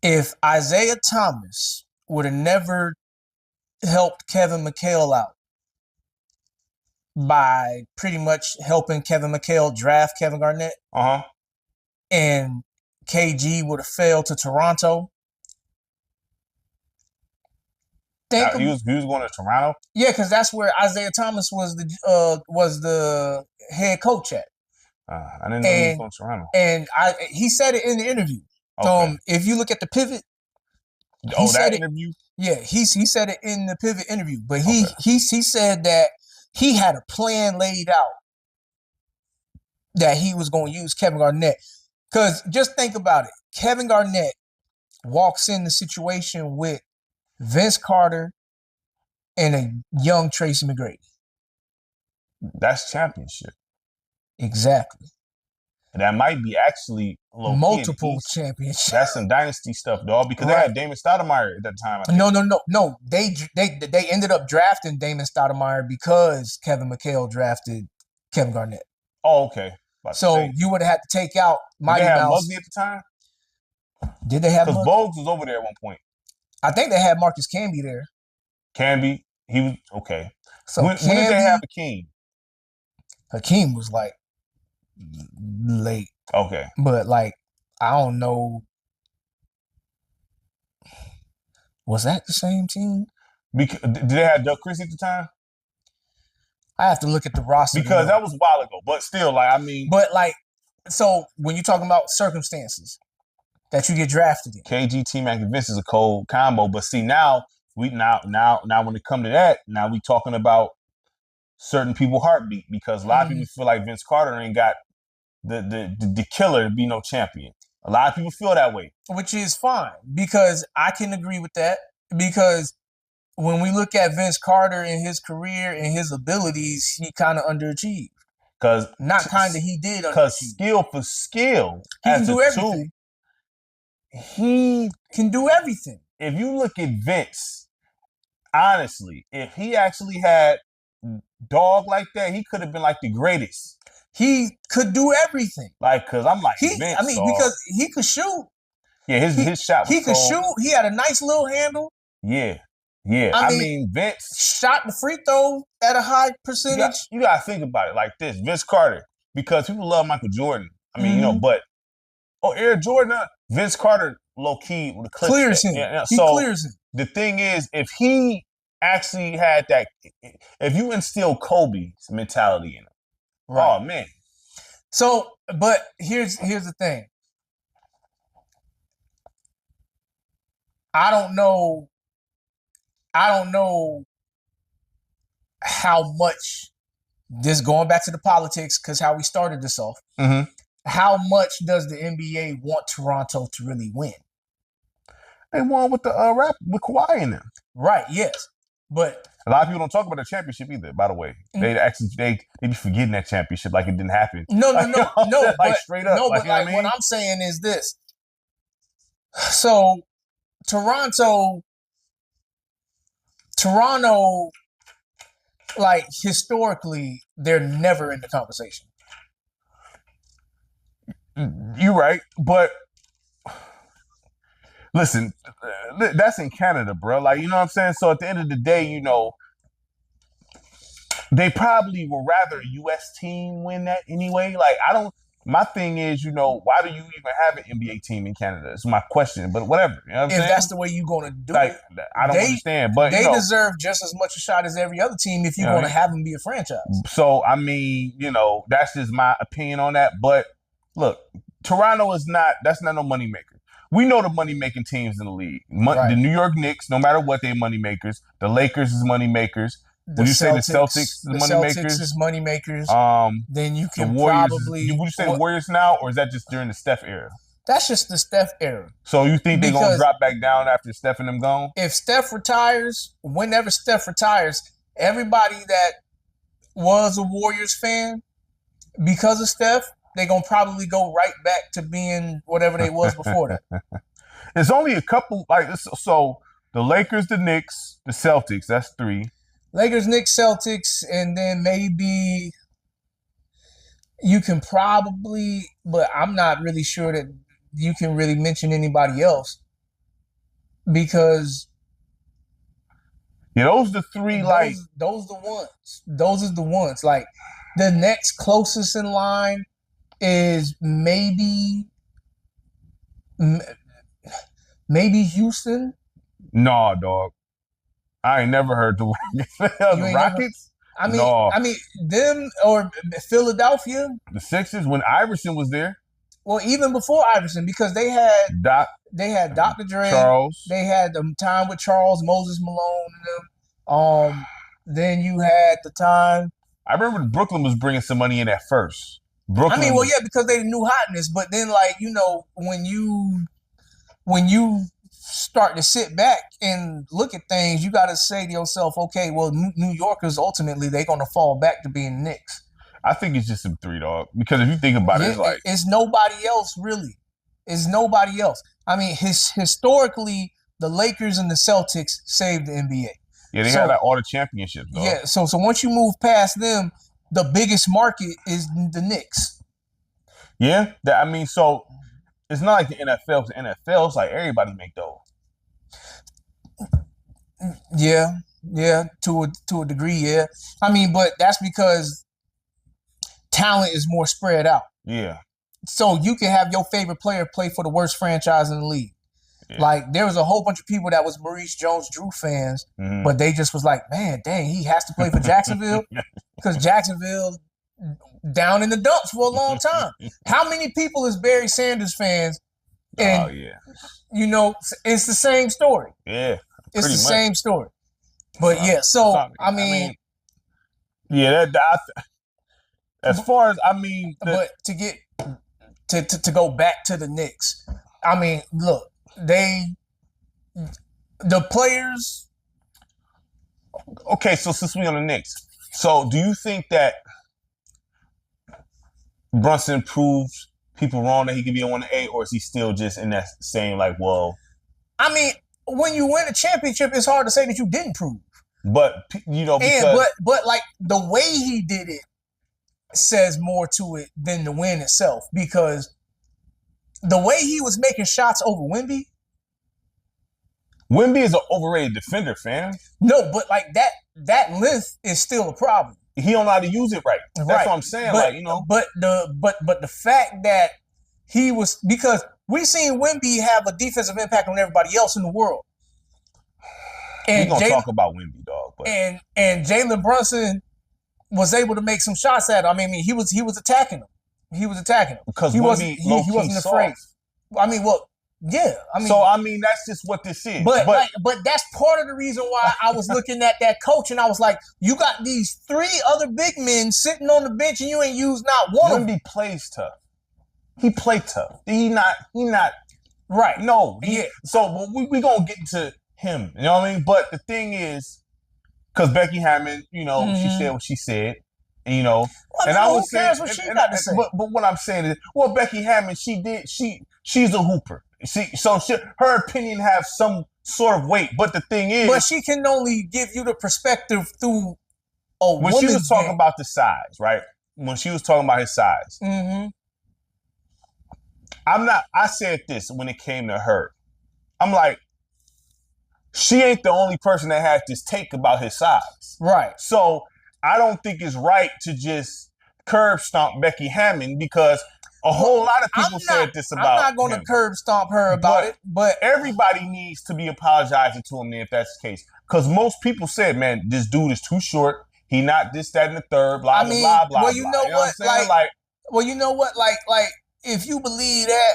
If Isaiah Thomas would have never helped Kevin McHale out by pretty much helping Kevin McHale draft Kevin Garnett, and KG would have failed to Toronto. He was going to Toronto? Yeah, because that's where Isaiah Thomas was the head coach at. I didn't know he was going to Toronto. And he said it in the interview. Okay. If you look at the pivot, interview? Yeah, he said it in the pivot interview. But he said that he had a plan laid out that he was going to use Kevin Garnett. Because just think about it. Kevin Garnett walks in the situation with Vince Carter and a young Tracy McGrady. That's championship. Exactly. And that might be actually multiple championships. That's some dynasty stuff, dog. Because they had Damon Stoudemire at that time. No. They ended up drafting Damon Stoudemire because Kevin McHale drafted Kevin Garnett. Oh, okay. So you would have had to take out Mighty Mouse. Did they have Muggsy at the time? Did they have Muggsy? Because Bogues was over there at one point. I think they had Marcus Camby there. Camby? He was okay. So when did they have Hakeem? Hakeem was like late. Okay. But like, I don't know. Was that the same team? Because, did they have Doug Christie at the time? I have to look at the roster. Because that was a while ago. But still, like, I mean. But like, so when you're talking about circumstances that you get drafted in. KG, T-Mac, and Vince is a cold combo. But see, now when it comes to that, now we talking about certain people's heartbeat, because a lot of people feel like Vince Carter ain't got the killer to be no champion. A lot of people feel that way. Which is fine, because I can agree with that. Because when we look at Vince Carter and his career and his abilities, he kind of underachieved. He did underachieve. Because skill for skill, he can do everything. He can do everything. If you look at Vince, honestly, if he actually had dog like that, he could have been like the greatest. He could do everything. Like, cause I'm like Vince. I mean, dog. Because he could shoot. Yeah, his shot was he could shoot. He had a nice little handle. Yeah. I mean, Vince shot the free throw at a high percentage. You gotta think about it like this. Vince Carter, because people love Michael Jordan. I mean, but Air Jordan, Vince Carter low key with the clears him. He clears him. The thing is, if he actually had that, if you instill Kobe's mentality in him, oh man. So, but here's the thing. I don't know how much this, going back to the politics, because how we started this off. How much does the NBA want Toronto to really win? They won with the with Kawhi in them. Right, yes. But a lot of people don't talk about the championship either, by the way. They be forgetting that championship like it didn't happen. No. Like straight up. No, but like what I'm saying is this. So Toronto, like historically, they're never in the conversation. You're right, but listen, that's in Canada, bro. Like, you know what I'm saying? So at the end of the day, you know, they probably would rather a U.S. team win that anyway. Like, my thing is, you know, why do you even have an NBA team in Canada? It's my question, but whatever. You know what I'm saying? If that's the way you're going to do it. I don't understand, but they deserve just as much a shot as every other team if you're going to have them be a franchise. So, I mean, you know, that's just my opinion on that. But look, Toronto that's not no moneymaker. We know the money-making teams in the league. The New York Knicks, no matter what, they're moneymakers. The Lakers is moneymakers. Would you say the Celtics is moneymakers? Celtics is moneymakers. Then you can probably... Would you say the Warriors now, or is that just during the Steph era? That's just the Steph era. So you think they're going to drop back down after Steph and them gone? If Steph retires, whenever Steph retires, everybody that was a Warriors fan, because of Steph, they're going to probably go right back to being whatever they was before that. It's only a couple, so the Lakers, the Knicks, the Celtics, that's 3. Lakers, Knicks, Celtics, and then maybe you can probably, but I'm not really sure that you can really mention anybody else, because those are the 3. Those are the ones. Those are the ones. Like, the next closest in line is maybe Houston. No, dog. I ain't never heard the Rockets. I mean, them or Philadelphia. The Sixers, when Iverson was there. Well, even before Iverson, because they had Dr. Dre, Charles. They had time with Charles, Moses Malone, and them. Then you had the time. I remember Brooklyn was bringing some money in at first. Brooklyn. I mean, well, yeah, because they the new hotness. But then, like, when you start to sit back and look at things, you got to say to yourself, okay, well, New Yorkers ultimately they're going to fall back to being Knicks. I think it's just some three, dog. Because if you think about it, it's like it's nobody else really. It's nobody else. I mean, historically, the Lakers and the Celtics saved the NBA. Yeah, they had like all the championships, dog. Yeah, so once you move past them, the biggest market is the Knicks. Yeah, I mean, so it's not like the NFL. The NFL, it's like everybody make those. Yeah, to a degree, yeah. I mean, but that's because talent is more spread out. Yeah. So you can have your favorite player play for the worst franchise in the league. Yeah. Like there was a whole bunch of people that was Maurice Jones-Drew fans, but they just was like, man, dang, he has to play for Jacksonville because Jacksonville down in the dumps for a long time. How many people is Barry Sanders fans? And it's the same story. Yeah, it's the same story. But yeah, so I mean yeah, as far as but to get to go back to the Knicks, I mean, look, the players. Okay, so since we on the Knicks, so do you think that Brunson proves people wrong that he could be a 1A, or is he still just in that same like, well? I mean, when you win a championship, it's hard to say that you didn't prove. But because but like the way he did it says more to it than the win itself, because the way he was making shots over Wemby. Wemby is an overrated defender, fam. No, but like that length is still a problem. He don't know how to use it right. That's what I'm saying. But the fact that he was, because we seen Wemby have a defensive impact on everybody else in the world. And we're gonna talk about Wemby, dog. But. And Jalen Brunson was able to make some shots at him. I mean, he was attacking him. He was attacking him because he wasn't afraid. I mean, well, yeah. I mean, so that's just what this is. But that's part of the reason why I was looking at that coach and I was like, you got these three other big men sitting on the bench and you ain't used not one of them. Wemby plays tough. He played tough. He not right. No. So we gonna get into him. You know what I mean? But the thing is, because Becky Hammond, she said what she said. And, and I was saying, what she got to say. But what I'm saying is, well, Becky Hammond, she's a hooper. Her opinion have some sort of weight. But the thing is, but she can only give you the perspective through a when she was talking about the size, right? When she was talking about his size, I said this when it came to her. I'm like, she ain't the only person that has this take about his size, right? So I don't think it's right to just curb stomp Becky Hammond because a whole lot of people said this about I'm not going to curb stomp her about it, but everybody needs to be apologizing to him if that's the case. Because most people said, man, this dude is too short. He not this, that, and the third, blah, blah, blah, well, you know what? Well, you know what? Like, if you believe that,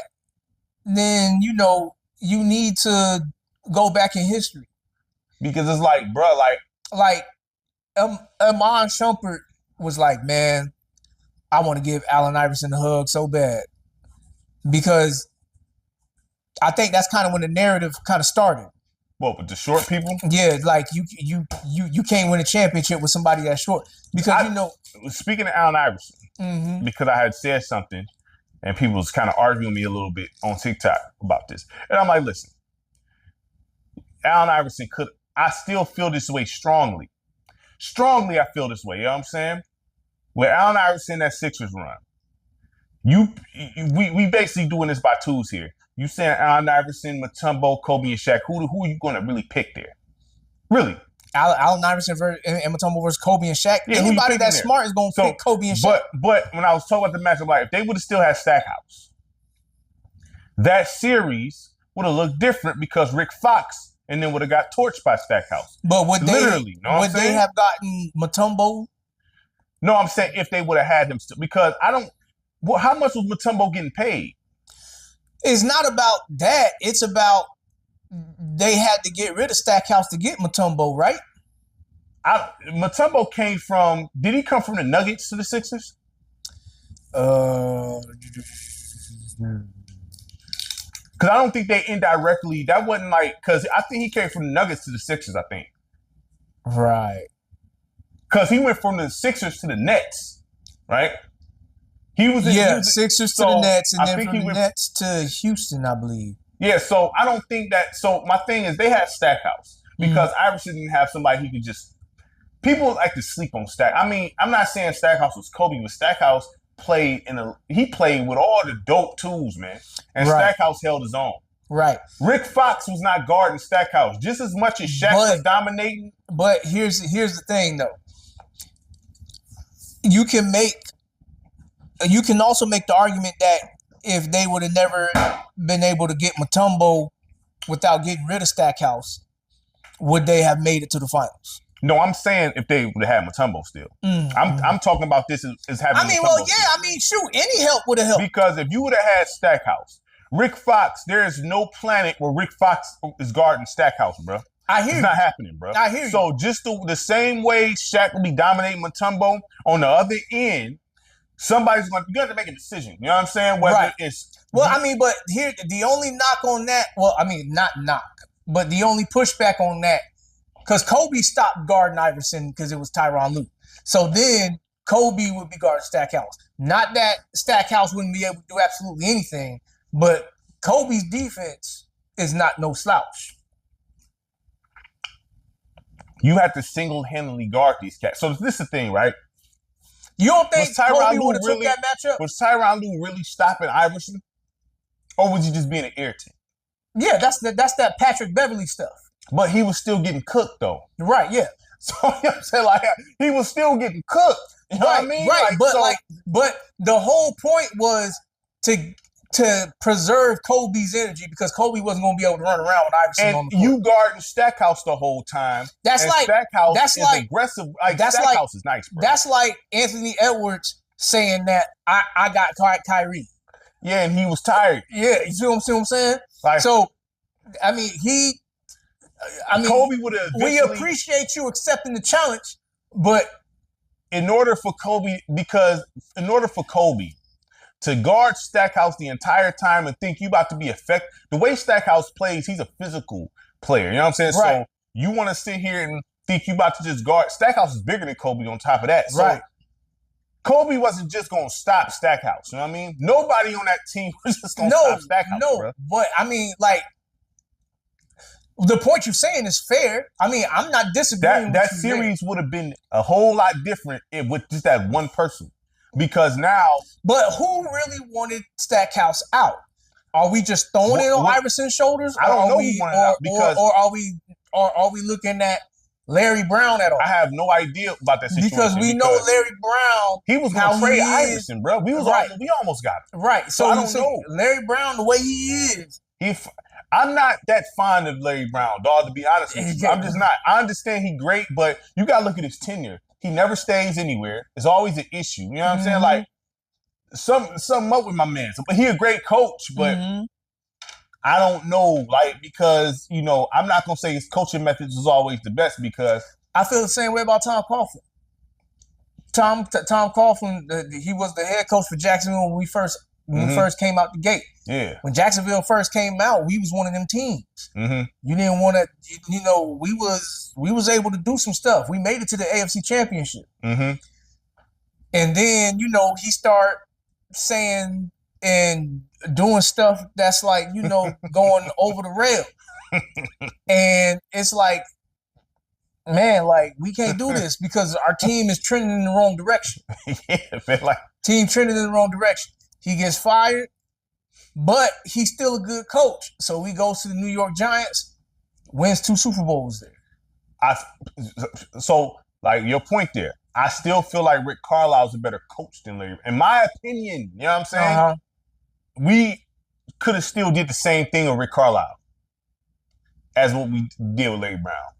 then, you need to go back in history. Because it's like, bro, Amon Shumpert was like, man, I want to give Allen Iverson a hug so bad, because I think that's kind of when the narrative kind of started. What, with the short people? Yeah, like you can't win a championship with somebody that's short, because Speaking of Allen Iverson, because I had said something, and people was kind of arguing me a little bit on TikTok about this, and I'm like, listen, Allen Iverson I still feel this way strongly. Strongly, I feel this way. You know what I'm saying? With Allen Iverson, that Sixers run, we basically doing this by twos here. You saying Allen Iverson, Mutombo, Kobe, and Shaq. Who are you going to really pick there? Really? Allen Iverson and Mutombo versus Kobe and Shaq. Yeah, anybody that's smart is going to pick Kobe and Shaq. But when I was talking about the matchup, like if they would have still had Stackhouse, that series would have looked different because Rick Fox and then would have got torched by Stackhouse. But would they have gotten Mutombo? No, I'm saying if they would have had him still, because how much was Mutombo getting paid? It's not about that. It's about they had to get rid of Stackhouse to get Mutombo, right? Mutombo did he come from the Nuggets to the Sixers? Uh, Because I don't think they indirectly, that wasn't like, because I think he came from the Nuggets to the Sixers, I think. right. Because he went from the Sixers to the Nets, right? He was Sixers to the so Nets, and I then think from he the went, Nets to Houston, I believe. yeah, so I don't think that, so my thing is they had Stackhouse because Iverson didn't have somebody he could just, people like to sleep on Stack. I mean, I'm not saying Stackhouse was Kobe, but Stackhouse he played with all the dope tools, man. And Stackhouse held his own. Right. Rick Fox was not guarding Stackhouse just as much as Shaq was dominating. But here's the thing, though. You can also make the argument that if they would have never been able to get Mutombo without getting rid of Stackhouse, would they have made it to the finals? No, I'm saying if they would have had Mutombo still. I'm talking about this as having. I mean, shoot, any help would have helped. Because if you would have had Stackhouse, Rick Fox, there is no planet where Rick Fox is guarding Stackhouse, bro. I hear it's you. Not happening, bro. I hear you. So just the same way Shaq will be dominating Mutombo, on the other end, somebody's going to, you have to make a decision. You know what I'm saying? Whether it's well, I mean, but here the only knock on that. Well, I mean, not knock, but the only pushback on that, because Kobe stopped guarding Iverson because it was Tyronn Lue. So then Kobe would be guarding Stackhouse. Not that Stackhouse wouldn't be able to do absolutely anything, but Kobe's defense is not no slouch. You have to single-handedly guard these cats. So this is the thing, right? You don't think Kobe would have took that matchup? Was Tyronn Lue really stopping Iverson? Or was he just being an irritant? Yeah, that's that Patrick Beverly stuff. But he was still getting cooked, though. Right, yeah. So, you know what I'm saying? Like, he was still getting cooked. You know what I mean? Right, but the whole point was to preserve Kobe's energy, because Kobe wasn't going to be able to run around with Iverson on the court. You guarding Stackhouse the whole time. Stackhouse is aggressive. Like, Stackhouse is nice, bro. That's like Anthony Edwards saying that I got Kyrie. Yeah, and he was tired. Yeah, you see what I'm saying? Like, so, I mean, Kobe would have. We appreciate you accepting the challenge, but in order for Kobe to guard Stackhouse the entire time and think you about to be effective, the way Stackhouse plays, he's a physical player. You know what I'm saying? Right. So you want to sit here and think you about to just guard. Stackhouse is bigger than Kobe on top of that. So right. Kobe wasn't just going to stop Stackhouse. You know what I mean? Nobody on that team was just going to stop Stackhouse. No, bro. But I mean, like, the point you're saying is fair. I mean, I'm not disagreeing. That series would have been a whole lot different with just that one person. Because now... But who really wanted Stackhouse out? Are we just throwing it on Iverson's shoulders? I don't know who wanted it out because... Or are we looking at Larry Brown at all? I have no idea about that situation. Because we know Larry Brown... He was going to trade Iverson, bro. We almost got him. Right. So I don't know. Larry Brown, the way he is... I'm not that fond of Larry Brown, dog, to be honest with you. I'm just not. I understand he's great, but you got to look at his tenure. He never stays anywhere. It's always an issue. You know what I'm saying? Like, something up with my man. But he a great coach, but I don't know, like, because, you know, I'm not going to say his coaching methods is always the best because... I feel the same way about Tom Coughlin. Tom Coughlin, he was the head coach for Jacksonville when we first came out the gate. Yeah. When Jacksonville first came out, we was one of them teams. You didn't want to, you know, we was able to do some stuff. We made it to the AFC Championship. And then, you know, he started saying and doing stuff that's like, you know, going over the rail. And it's like, man, like, we can't do this because our team is trending in the wrong direction. Yeah, man, like... Team trending in the wrong direction. He gets fired, but he's still a good coach. So he goes to the New York Giants, wins 2 Super Bowls there. So, like, your point there, I still feel like Rick Carlisle's a better coach than Larry. In my opinion, you know what I'm saying? We could have still did the same thing with Rick Carlisle as what we did with Larry Brown.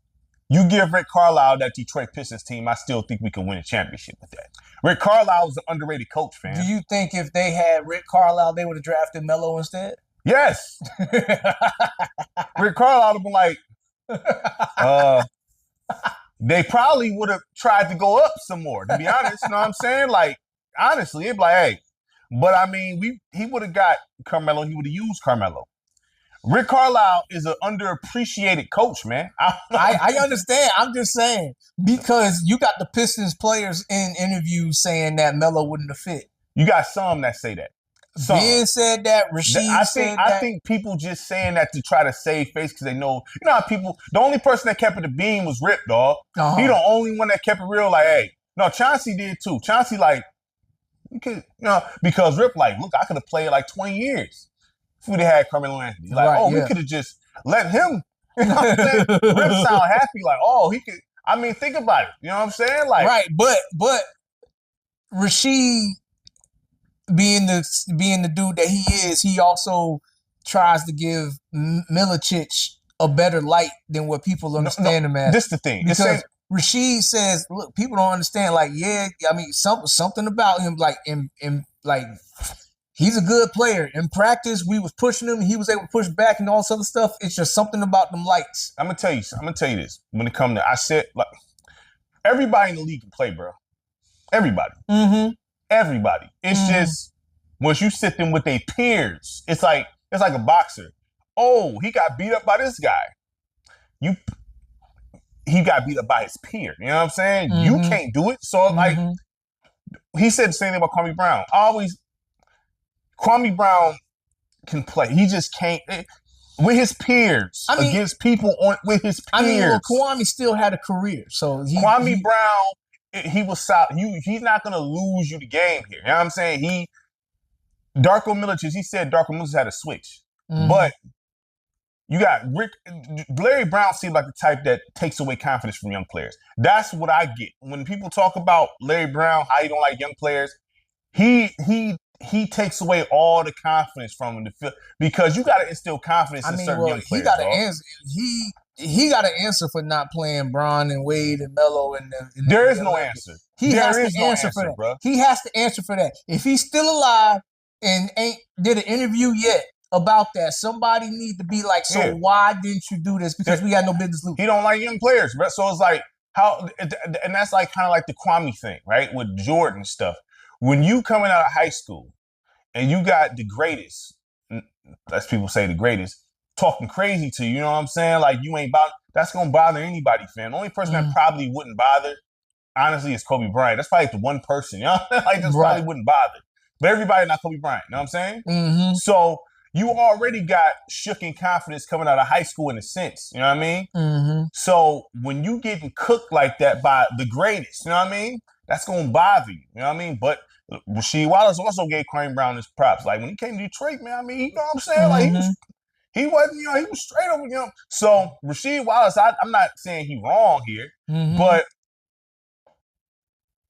You give Rick Carlisle that Detroit Pistons team, I still think we can win a championship with that. Rick Carlisle was an underrated coach, fam. Do you think if they had Rick Carlisle, they would have drafted Melo instead? Yes. Rick Carlisle would have been like, they probably would have tried to go up some more, to be honest. You know what I'm saying? Like, honestly, it'd be like, hey, But I mean, he would have got Carmelo. He would have used Carmelo. Rick Carlisle is an underappreciated coach, man. I understand. I'm just saying because you got the Pistons players in interviews saying that Melo wouldn't have fit. You got some that say that. Some. Ben said that. Rasheed said that. I think people just saying that to try to save face because they know. You know how people. The only person that kept it a beam was Rip, dog. Uh-huh. He the only one that kept it real. Like, hey, no, Chauncey did too. Chauncey like, you could, because Rip like, look, I could have played like 20 years. If we'd have had Carmelo Anthony. Like, right, we could have just let him. You know what I'm saying? Rip sound happy, like, he could. I mean, think about it. You know what I'm saying? Like, right, but Rasheed being the dude that he is, he also tries to give Milicic a better light than what people understand him as. This is the thing. Because Rasheed says, look, people don't understand, like, yeah, I mean, something about him, like, in like, he's a good player. In practice, we was pushing him. He was able to push back and all this other stuff. It's just something about them lights. I'm gonna tell you this. When it comes to, I said, like, everybody in the league can play, bro. Everybody. Mm-hmm. Everybody. It's just once you sit them with their peers, it's like a boxer. Oh, he got beat up by this guy. He got beat up by his peer. You know what I'm saying? Mm-hmm. You can't do it. So like, he said the same thing about Kwame Brown. Kwame Brown can play. He just can't with his peers against people with his peers. I mean, well, Kwame still had a career, so Kwame Brown, he was solid. He's not gonna lose you the game here. You know what I'm saying? Darko Milicic. He said Darko Milicic had a switch, but you got Larry Brown seems like the type that takes away confidence from young players. That's what I get when people talk about Larry Brown. How he don't like young players. He takes away all the confidence from him to feel, because you got to instill confidence in certain young players. He got to answer for not playing Bron and Wade and Melo there is no answer. He has to answer for that. Bro. He has to answer for that. If he's still alive and ain't did an interview yet about that, somebody need to be like, so why didn't you do this? Because we got no business losing. He don't like young players, bro. So it's like how, and that's like kind of like the Kwame thing, right? With Jordan stuff. When you coming out of high school and you got the greatest, as people say, the greatest, talking crazy to you, you know what I'm saying? Like, you ain't that's going to bother anybody, fam. The only person that probably wouldn't bother, honestly, is Kobe Bryant. That's probably the one person, you know? Like, this probably wouldn't bother. But everybody not Kobe Bryant, you know what I'm saying? Mm-hmm. So you already got shook in confidence coming out of high school in a sense, you know what I mean? Mm-hmm. So when you getting cooked like that by the greatest, you know what I mean? That's going to bother you, you know what I mean? But Rasheed Wallace also gave Kwame Brown his props. Like, when he came to Detroit, man, I mean, you know what I'm saying? Like, he wasn't, he was straight over, So Rasheed Wallace, I'm not saying he wrong here, but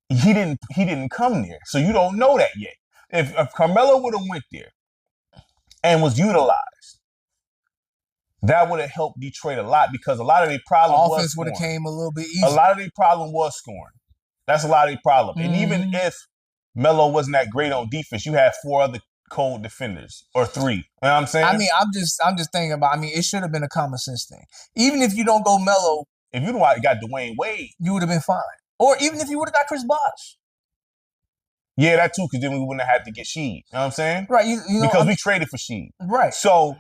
he didn't come there. So you don't know that yet. If Carmelo would have went there and was utilized, that would have helped Detroit a lot, because a lot of their problem was offense would have came a little bit easier. A lot of their problem was scoring. That's a lot of their problem. And even if Melo wasn't that great on defense, you had 4 other cold defenders, or 3. You know what I'm saying? I mean, I'm just thinking about, it should have been a common sense thing. Even if you don't go Melo, if you'd have got Dwayne Wade, you would have been fine. Or even if you would have got Chris Bosh. Yeah, that too, because then we wouldn't have had to get Sheed. You know what I'm saying? Right. Because we traded for Sheed. Right. So,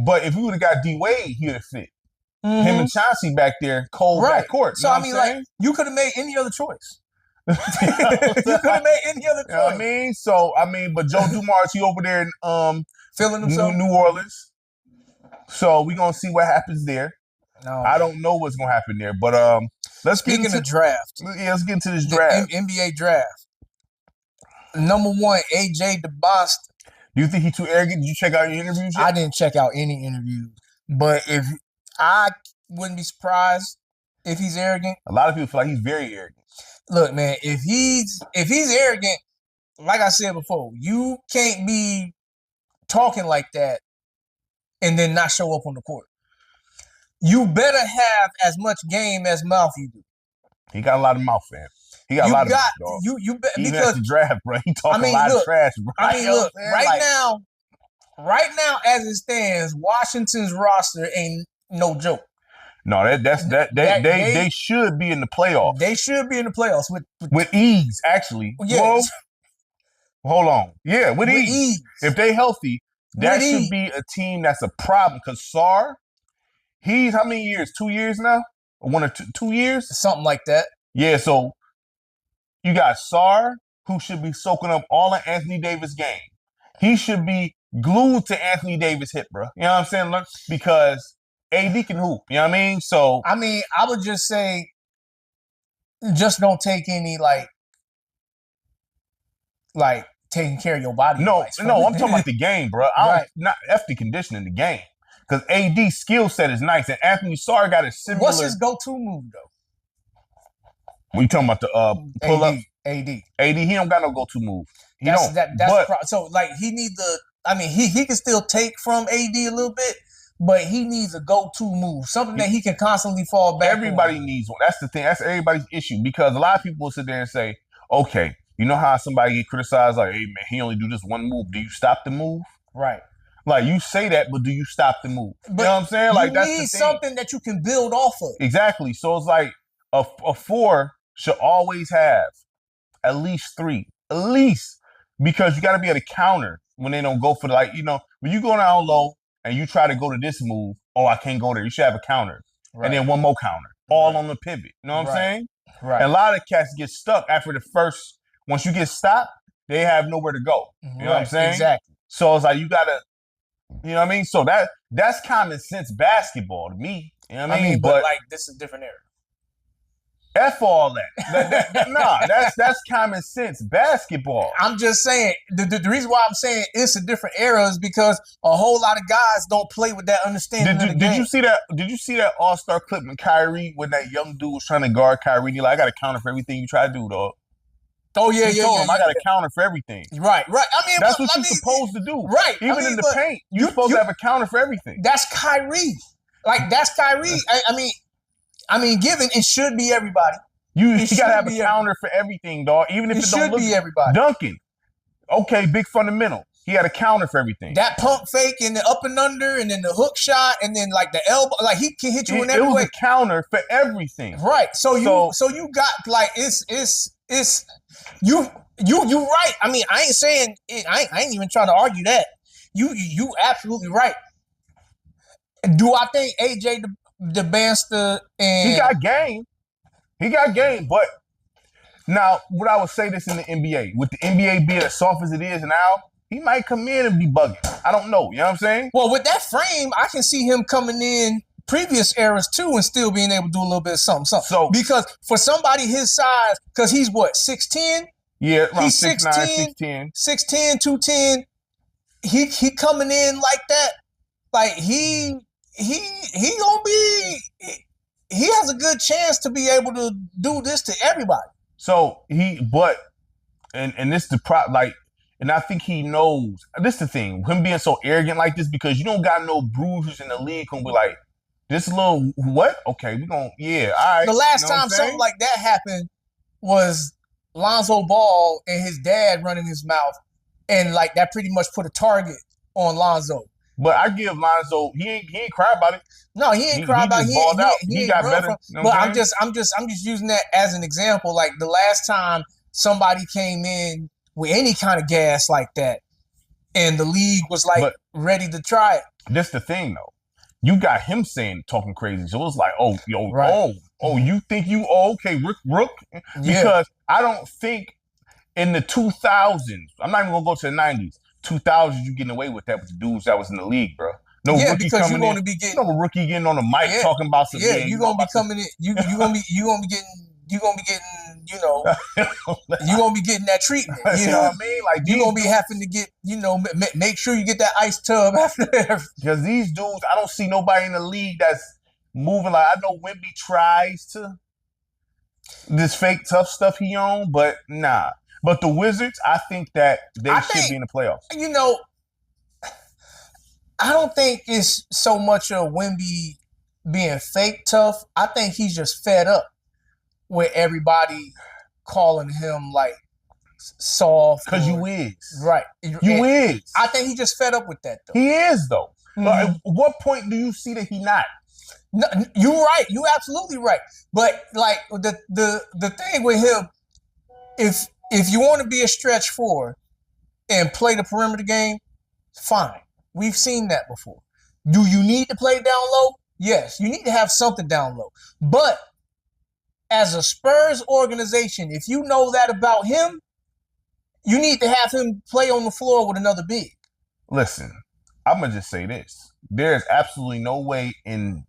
but if we would have got D Wade, he would have fit. Him and Chauncey back there, cold backcourt. So, like, you could have made any other choice. You could have made any other choice. You know what I mean? So, but Joe Dumars, he over there in feeling himself. New Orleans. So we're gonna see what happens there. No, I don't know what's gonna happen there, but let's get into the draft. Yeah, let's get into this draft. NBA draft. Number 1, AJ DeBost. Do you think he's too arrogant? Did you check out any interviews yet? I didn't check out any interviews, but if I wouldn't be surprised if he's arrogant. A lot of people feel like he's very arrogant. Look, man, if he's arrogant, like I said before, you can't be talking like that and then not show up on the court. You better have as much game as mouth you do. He got a lot of mouth, man. He got a lot of mouth, dog. You bet, even because at the draft, bro, he talking a lot of trash, bro. Look, right now, as it stands, Washington's roster ain't no joke. No, they should be in the playoffs. They should be in the playoffs with ease, actually. Yeah. Hold on. Yeah, with ease. If they healthy, that should be a team that's a problem. Because Sarr, he's how many years? 2 years now? Or 1 or 2 years? Something like that. Yeah, so you got Sarr, who should be soaking up all of Anthony Davis' game. He should be glued to Anthony Davis' hip, bro. You know what I'm saying? Because AD can hoop. You know what I mean? So I mean, I would just say, just don't take any like taking care of your body. No, I'm talking about the game, bro. Not F the conditioning, the game. Because AD's skill set is nice, and Anthony Sarr got a similar. What's his go-to move though? We talking about the pull up? AD. He don't got no go-to move. So like he needs the. I mean, he can still take from AD a little bit, but he needs a go-to move, something that he can constantly fall back. Everybody needs one. That's the thing. That's everybody's issue, because a lot of people will sit there and say, okay, you know how somebody get criticized like, hey man, he only do this one move. Do you stop the move? Right. Like, you say that, but do you stop the move? You know what I'm saying? Like, that's the thing. You need something that you can build off of. Exactly. So it's like a 4 should always have at least 3. At least. Because you got to be able to counter when they don't go for the, like, you know, when you go down low and you try to go to this move, oh, I can't go there. You should have a counter. Right. And then one more counter. All on the pivot. You know what I'm saying? Right. And a lot of cats get stuck after the first, once you get stopped, they have nowhere to go. You know what I'm saying? Exactly. So it's like you got to, you know what I mean? So that's common sense basketball to me. You know what I mean? But like, this is a different era. F all that. Nah, that's common sense basketball. I'm just saying, the reason why I'm saying it's a different era is because a whole lot of guys don't play with that understanding of the game. Did you see that All-Star clip when Kyrie, when that young dude was trying to guard Kyrie? He's like, I got to counter for everything you try to do, dog. Oh, yeah, he told him, I got to counter for everything. Right. I mean, that's what you're supposed to do. Right. Even in the paint, you're supposed to have a counter for everything. That's Kyrie. Like, that's Kyrie. I mean, given it should be everybody. You got to have a counter for everything, dog. Even if it don't look be everybody. Duncan. Okay, big fundamental. He had a counter for everything. That pump fake and the up and under and then the hook shot and then like the elbow, like he can hit you in every way. It was a counter for everything. Right. So you got like it's you right. I mean, I ain't saying I ain't even trying to argue that. You absolutely right. Do I think AJ DeBanster and he got game? He got game, but now what I would say this in the NBA, with the NBA being as soft as it is now, he might come in and be bugging. I don't know. You know what I'm saying? Well, with that frame, I can see him coming in previous eras too and still being able to do a little bit of something. So because for somebody his size, because he's what, 6'10"? Yeah, around he's 6'9", 6'10", 210. He coming in like that. Like he gonna be. He has a good chance to be able to do this to everybody. So and this the and I think he knows. This is the thing, him being so arrogant like this, because you don't got no bruisers in the league who be like, this little what? Okay, we gonna all right. The last time something like that happened was Lonzo Ball and his dad running his mouth, and like that pretty much put a target on Lonzo. But I give Lonzo, he ain't cry about it. No, he ain't cry about it. He got better. But I'm just using that as an example. Like the last time somebody came in with any kind of gas like that, and the league was like ready to try it. That's the thing, though. You got him talking crazy. So it was like, you think you okay, Rook? Because I don't think in the 2000s, I'm not even gonna go to the 90s. 2000s, you getting away with that with the dudes that was in the league, bro. No rookie because coming in. No rookie getting on the mic talking about some. Yeah, you gonna be coming in. You gonna be getting. You gonna be getting. You know, you gonna be getting that treatment. You know what I mean? Like you gonna be having to get. You know, make sure you get that ice tub after that. Because these dudes, I don't see nobody in the league that's moving like. I know Wemby tries to this fake tough stuff he on, but nah. But the Wizards, I think that they should be in the playoffs. You know, I don't think it's so much of Wemby being fake tough. I think he's just fed up with everybody calling him like soft. Because you is. Right. You is. I think he just fed up with that, though. He is, though. Mm-hmm. But at what point do you see that he not? No, you're right. You're absolutely right. But like the thing with him, if you want to be a stretch four, and play the perimeter game, fine. We've seen that before. Do you need to play down low? Yes, you need to have something down low. But as a Spurs organization, if you know that about him, you need to have him play on the floor with another big. Listen, I'm going to just say this. There's absolutely no way in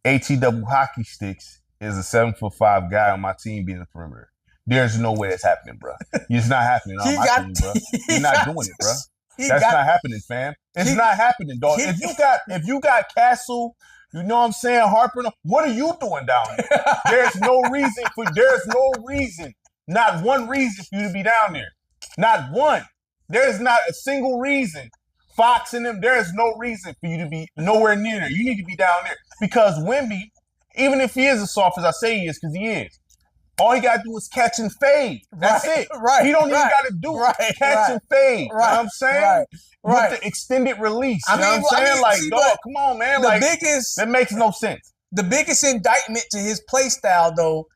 ATW hockey sticks is a 7'5" guy on my team being the perimeter. There's no way that's happening, bro. It's not happening on my team, bro. You're not doing it, bro. That's not happening, fam. It's not happening, dog. If you got Castle, you know what I'm saying, Harper, what are you doing down there? There's no reason, not one reason for you to be down there. Not one. There's not a single reason. Fox and them, there's no reason for you to be nowhere near there. You need to be down there. Because Wemby, even if he is as soft as I say he is, because he is, all he got to do is catch and fade. That's it. Right. He don't even got to do catch and fade. You know what I'm saying? With the extended release. You know what I'm saying? Dog, come on, man. That makes no sense. The biggest indictment to his play style, though,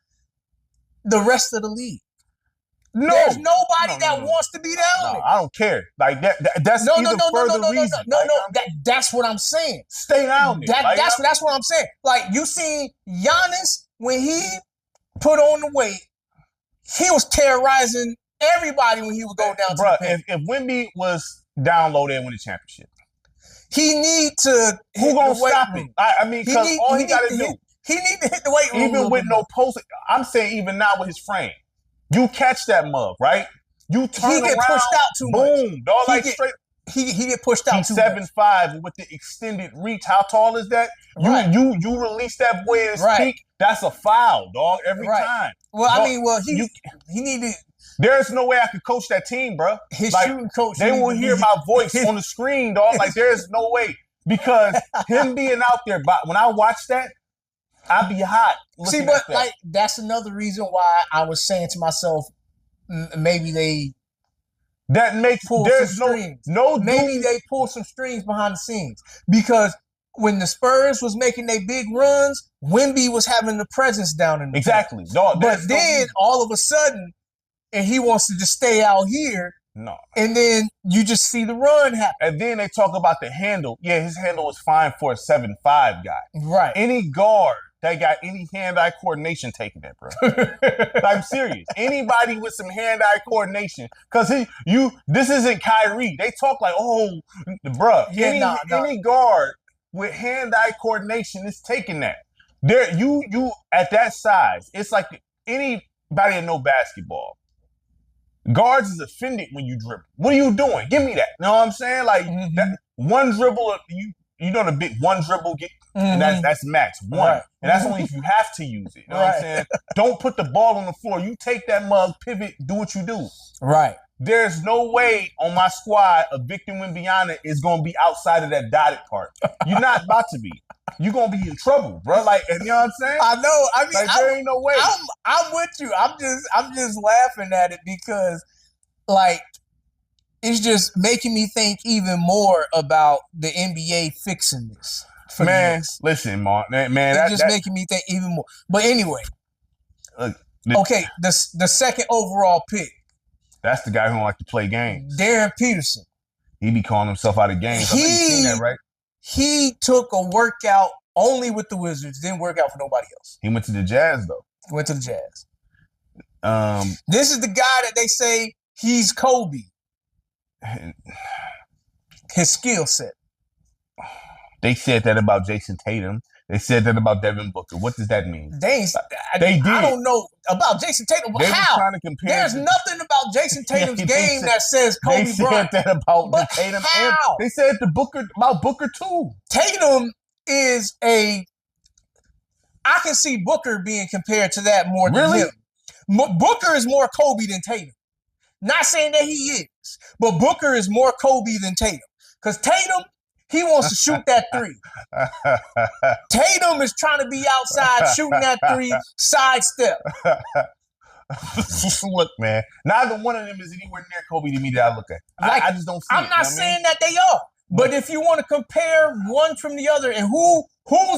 the rest of the league. There's nobody that wants to be down there. I don't care. Like that's further reason. That's what I'm saying. Stay down there. That's what I'm saying. Like, you see Giannis, when he put on the weight, he was terrorizing everybody when he would go down to the paint. If Wemby was down low, they'd win the championship. He need to Who gonna stop him? I mean, because all he got to do. He need to hit the weight room. Even with no post, I'm saying even now with his frame. You catch that mug, right? You turn around. He get pushed out too much. Boom, dog. He get pushed out too much. He's 7'5" with the extended reach. How tall is that? Right. You release that boy at his peak. That's a foul, dog. Every time. Well, dog, he needed. There's no way I could coach that team, bro. His shooting coach. They will hear my voice on the screen, dog. Like, there's no way, because him being out there. But when I watch that, I'd be hot. See, but that's another reason why I was saying to myself, maybe they pull some strings. Maybe they pull some strings behind the scenes, because when the Spurs was making their big runs, Wemby was having the presence down in the exactly. Dog, but then all of a sudden, and he wants to just stay out here. No. And then you just see the run happen. And then they talk about the handle. Yeah, his handle is fine for a 7'5" guy. Right. Any guard that got any hand-eye coordination taking that, bro. I'm serious. Anybody with some hand-eye coordination, because this isn't Kyrie. They talk like, oh, bro. Yeah, any guard with hand-eye coordination is taking that. There, you at that size, it's like anybody that know basketball. Guards is offended when you dribble. What are you doing? Give me that. You know what I'm saying? Like that one dribble, you know the big one dribble get. And that's max one. Right. And that's only if you have to use it. You know what I'm saying? Don't put the ball on the floor. You take that mug, pivot, do what you do. Right. There's no way on my squad a Victor Wembanyama is going to be outside of that dotted part. You're not about to be. You're going to be in trouble, bro. Like, you know what I'm saying? I know. I mean, there ain't no way. I'm with you. I'm just laughing at it because, like, it's just making me think even more about the NBA fixing this. Man, listen, man. It's just making me think even more. But anyway, okay, the second overall pick. That's the guy who don't like to play games. Darren Peterson. He be calling himself out of games. I think you've seen that, right? He took a workout only with the Wizards, didn't work out for nobody else. He went to the Jazz, though. He went to the Jazz. This is the guy that they say he's Kobe. His skill set. They said that about Jason Tatum. They said that about Devin Booker. What does that mean? They did. I don't know about Jason Tatum. They how? Were trying to compare. There's nothing about Jason Tatum's game that says Kobe Bryant. They said that about Tatum. How? And they said about Booker too. Tatum is I can see Booker being compared to that more than him. Booker is more Kobe than Tatum. Not saying that he is, but Booker is more Kobe than Tatum. Because Tatum, he wants to shoot that three. Tatum is trying to be outside shooting that three, sidestep. Look, man, neither one of them is anywhere near Kobe to me that I look at. I just don't see I'm not saying that they are. But if you want to compare one from the other, and who's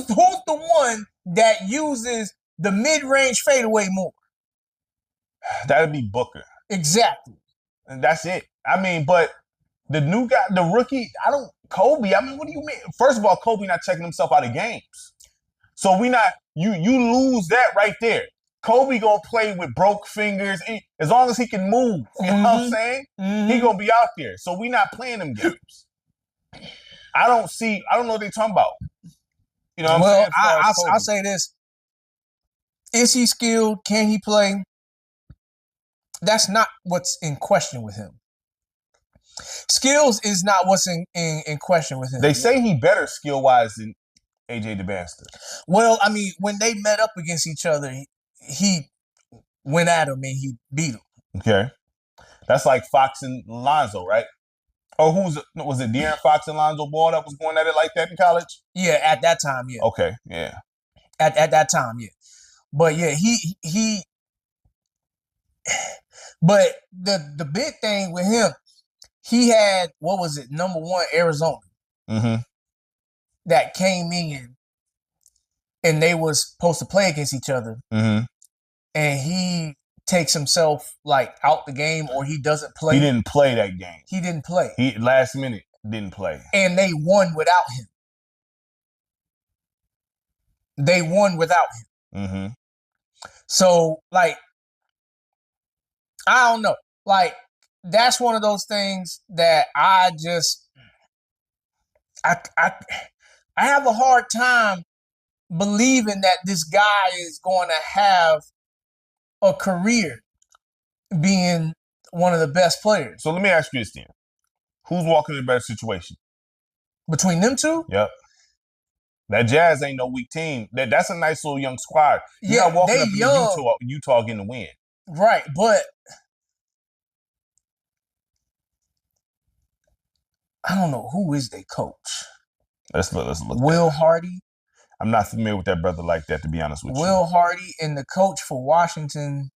the one that uses the mid-range fadeaway more? That'd be Booker. Exactly. And that's it. I mean, but the new guy, the rookie, Kobe, I mean, what do you mean? First of all, Kobe not checking himself out of games. So you lose that right there. Kobe gonna play with broke fingers as long as he can move. You know what I'm saying? He gonna be out there. So we not playing them games. I don't know what they're talking about. You know what I'm saying? I'll say this. Is he skilled? Can he play? That's not what's in question with him. Skills is not what's in question with him. They say he better skill-wise than AJ DeBaster. Well, I mean, when they met up against each other, he went at him and he beat him. Okay. That's like Fox and Lonzo, right? Or was it De'Aaron Fox and Lonzo Ball that was going at it like that in college? Yeah, at that time, yeah. Okay, yeah. At that time, yeah. But yeah, he but the big thing with him, he had, what was it, number 1 Arizona. Mm-hmm. That came in and they was supposed to play against each other. Mm-hmm. And he takes himself like out the game, or he doesn't play. He didn't play that game. He didn't play. He last minute didn't play. And they won without him. They won without him. Mm-hmm. So, like, I don't know. Like, that's one of those things that I have a hard time believing that this guy is going to have a career being one of the best players. So let me ask you this then. Who's walking in a better situation? Between them two? Yep. That Jazz ain't no weak team. That's a nice little young squad. You're not walking up into Utah getting a win. Right, but I don't know, who is their coach? Let's look. Will Hardy? I'm not familiar with that brother like that, to be honest with you. Will Hardy, and the coach for Washington.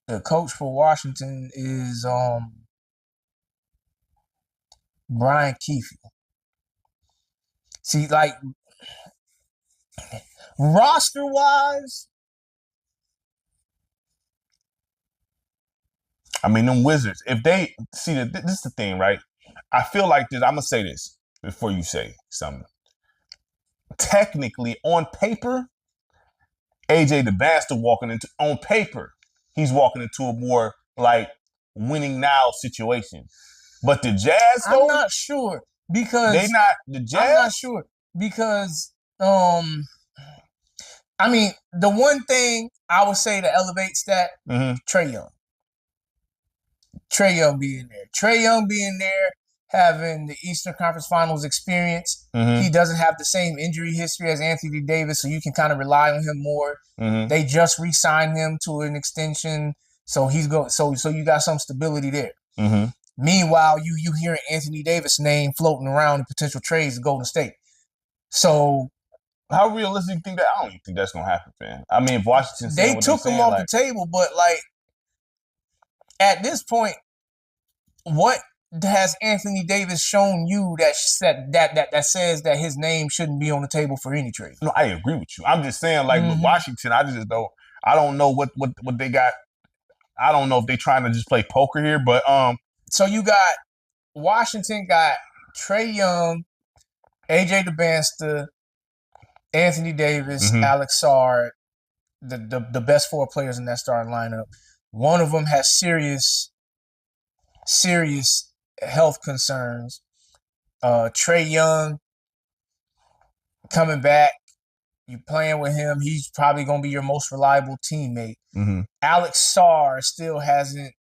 The coach for Washington is Brian Keefe. See, like, roster-wise, I mean, them Wizards, if they see that, this is the thing, right? I feel like this. I'm gonna say this before you say something. Technically, on paper, AJ DeBaster on paper, he's walking into a more like winning now situation. But the Jazz, though, I'm not sure because the Jazz. I'm not sure because I mean, the one thing I would say that elevates that, Trae Young. Trae Young being there. Trae Young being there, having the Eastern Conference Finals experience. He doesn't have the same injury history as Anthony Davis, so you can kind of rely on him more. They just re-signed him to an extension, so he's going. So you got some stability there. Meanwhile, you hear Anthony Davis' name floating around in potential trades to Golden State. So, how realistic do you think that? I don't even think that's gonna happen, man. I mean, if Washington, they took him off the table, but like at this point, what has Anthony Davis shown you that says that his name shouldn't be on the table for any trade? No, I agree with you. I'm just saying, like with Washington, I don't know what they got. I don't know if they're trying to just play poker here, but So you got Washington got Trae Young, AJ DeBaster, Anthony Davis, Alex Sarr, the best 4 players in that starting lineup. One of them has serious health concerns. Trae Young coming back, you playing with him, he's probably going to be your most reliable teammate. Alex Sarr still hasn't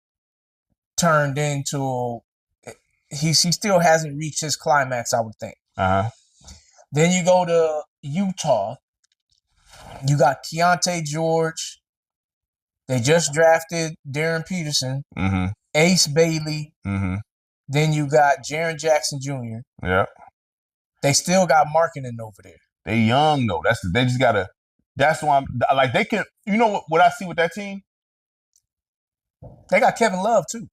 turned into he still hasn't reached his climax, I would think. Then you go to Utah. You got Keontae George. They just drafted Darren Peterson, Ace Bailey. Then you got Jaren Jackson Jr. Yeah. They still got Markkanen over there. They young though. They just gotta. That's why I'm like they can. You know what I see with that team? They got Kevin Love too.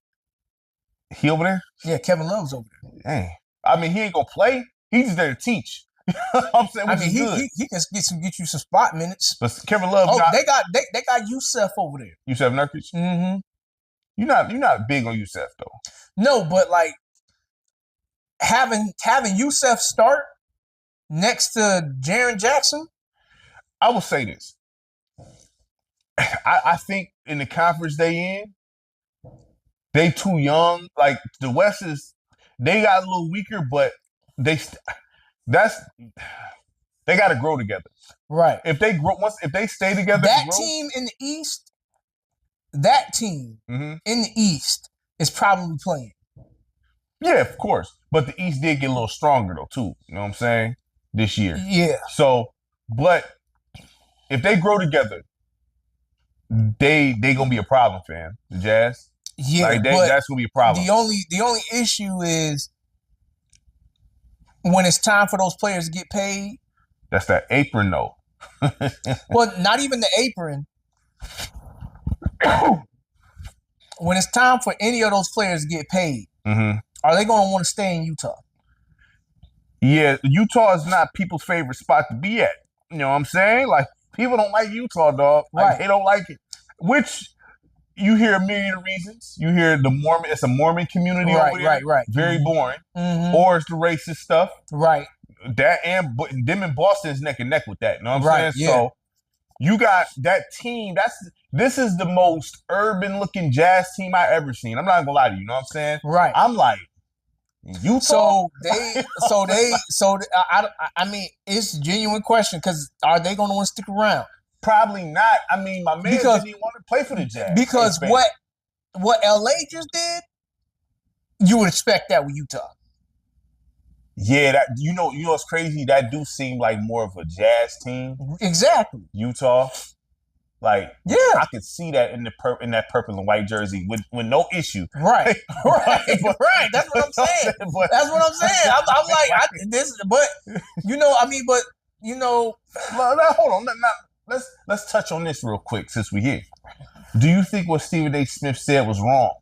He over there? Yeah, Kevin Love's over there. Dang. I mean, he ain't gonna play. He's just there to teach. I'm saying, I which mean, is good. he can get you some spot minutes. But Kevin Love, Oh, they got Youssef over there. Youssef Nurkic. Mm-hmm. You're not big on Youssef though. No, but like having Youssef start next to Jaren Jackson. I will say this. I think in the conference they in, they too young. Like the West they got a little weaker, but they got to grow together. Right. If they stay together, that team in the East, in the East is probably playing. Yeah, of course. But the East did get a little stronger though too. You know what I'm saying? This year. Yeah. So, but if they grow together, they gonna be a problem, fam. The Jazz. Yeah, like that's gonna be a problem. The only issue is when it's time for those players to get paid. That's that apron though. Well, not even the apron. When it's time for any of those players to get paid, are they going to want to stay in Utah? Yeah, Utah is not people's favorite spot to be at. You know what I'm saying? Like, people don't like Utah, dog. Like, right. They don't like it. Which you hear a myriad of reasons. You hear it's a Mormon community over there. Right. Very boring. Or it's the racist stuff. Right. That and them in Boston is neck and neck with that. You know what I'm saying? Yeah. So you got that team. This is the most urban looking Jazz team I ever seen. I'm not gonna lie to you. You know what I'm saying? Right. I'm like, Utah. I mean, it's a genuine question because are they going to want to stick around? Probably not. I mean, my man didn't even want to play for the Jazz. Because what LA just did, you would expect that with Utah. Yeah, that you know what's crazy? That do seem like more of a Jazz team. Exactly. Utah. Like, yeah, I could see that in that purple and white jersey with no issue. Right. Right. That's what I'm saying. That's what I'm saying. I'm like, but hold on. Let's touch on this real quick since we're here. Do you think what Stephen A. Smith said was wrong?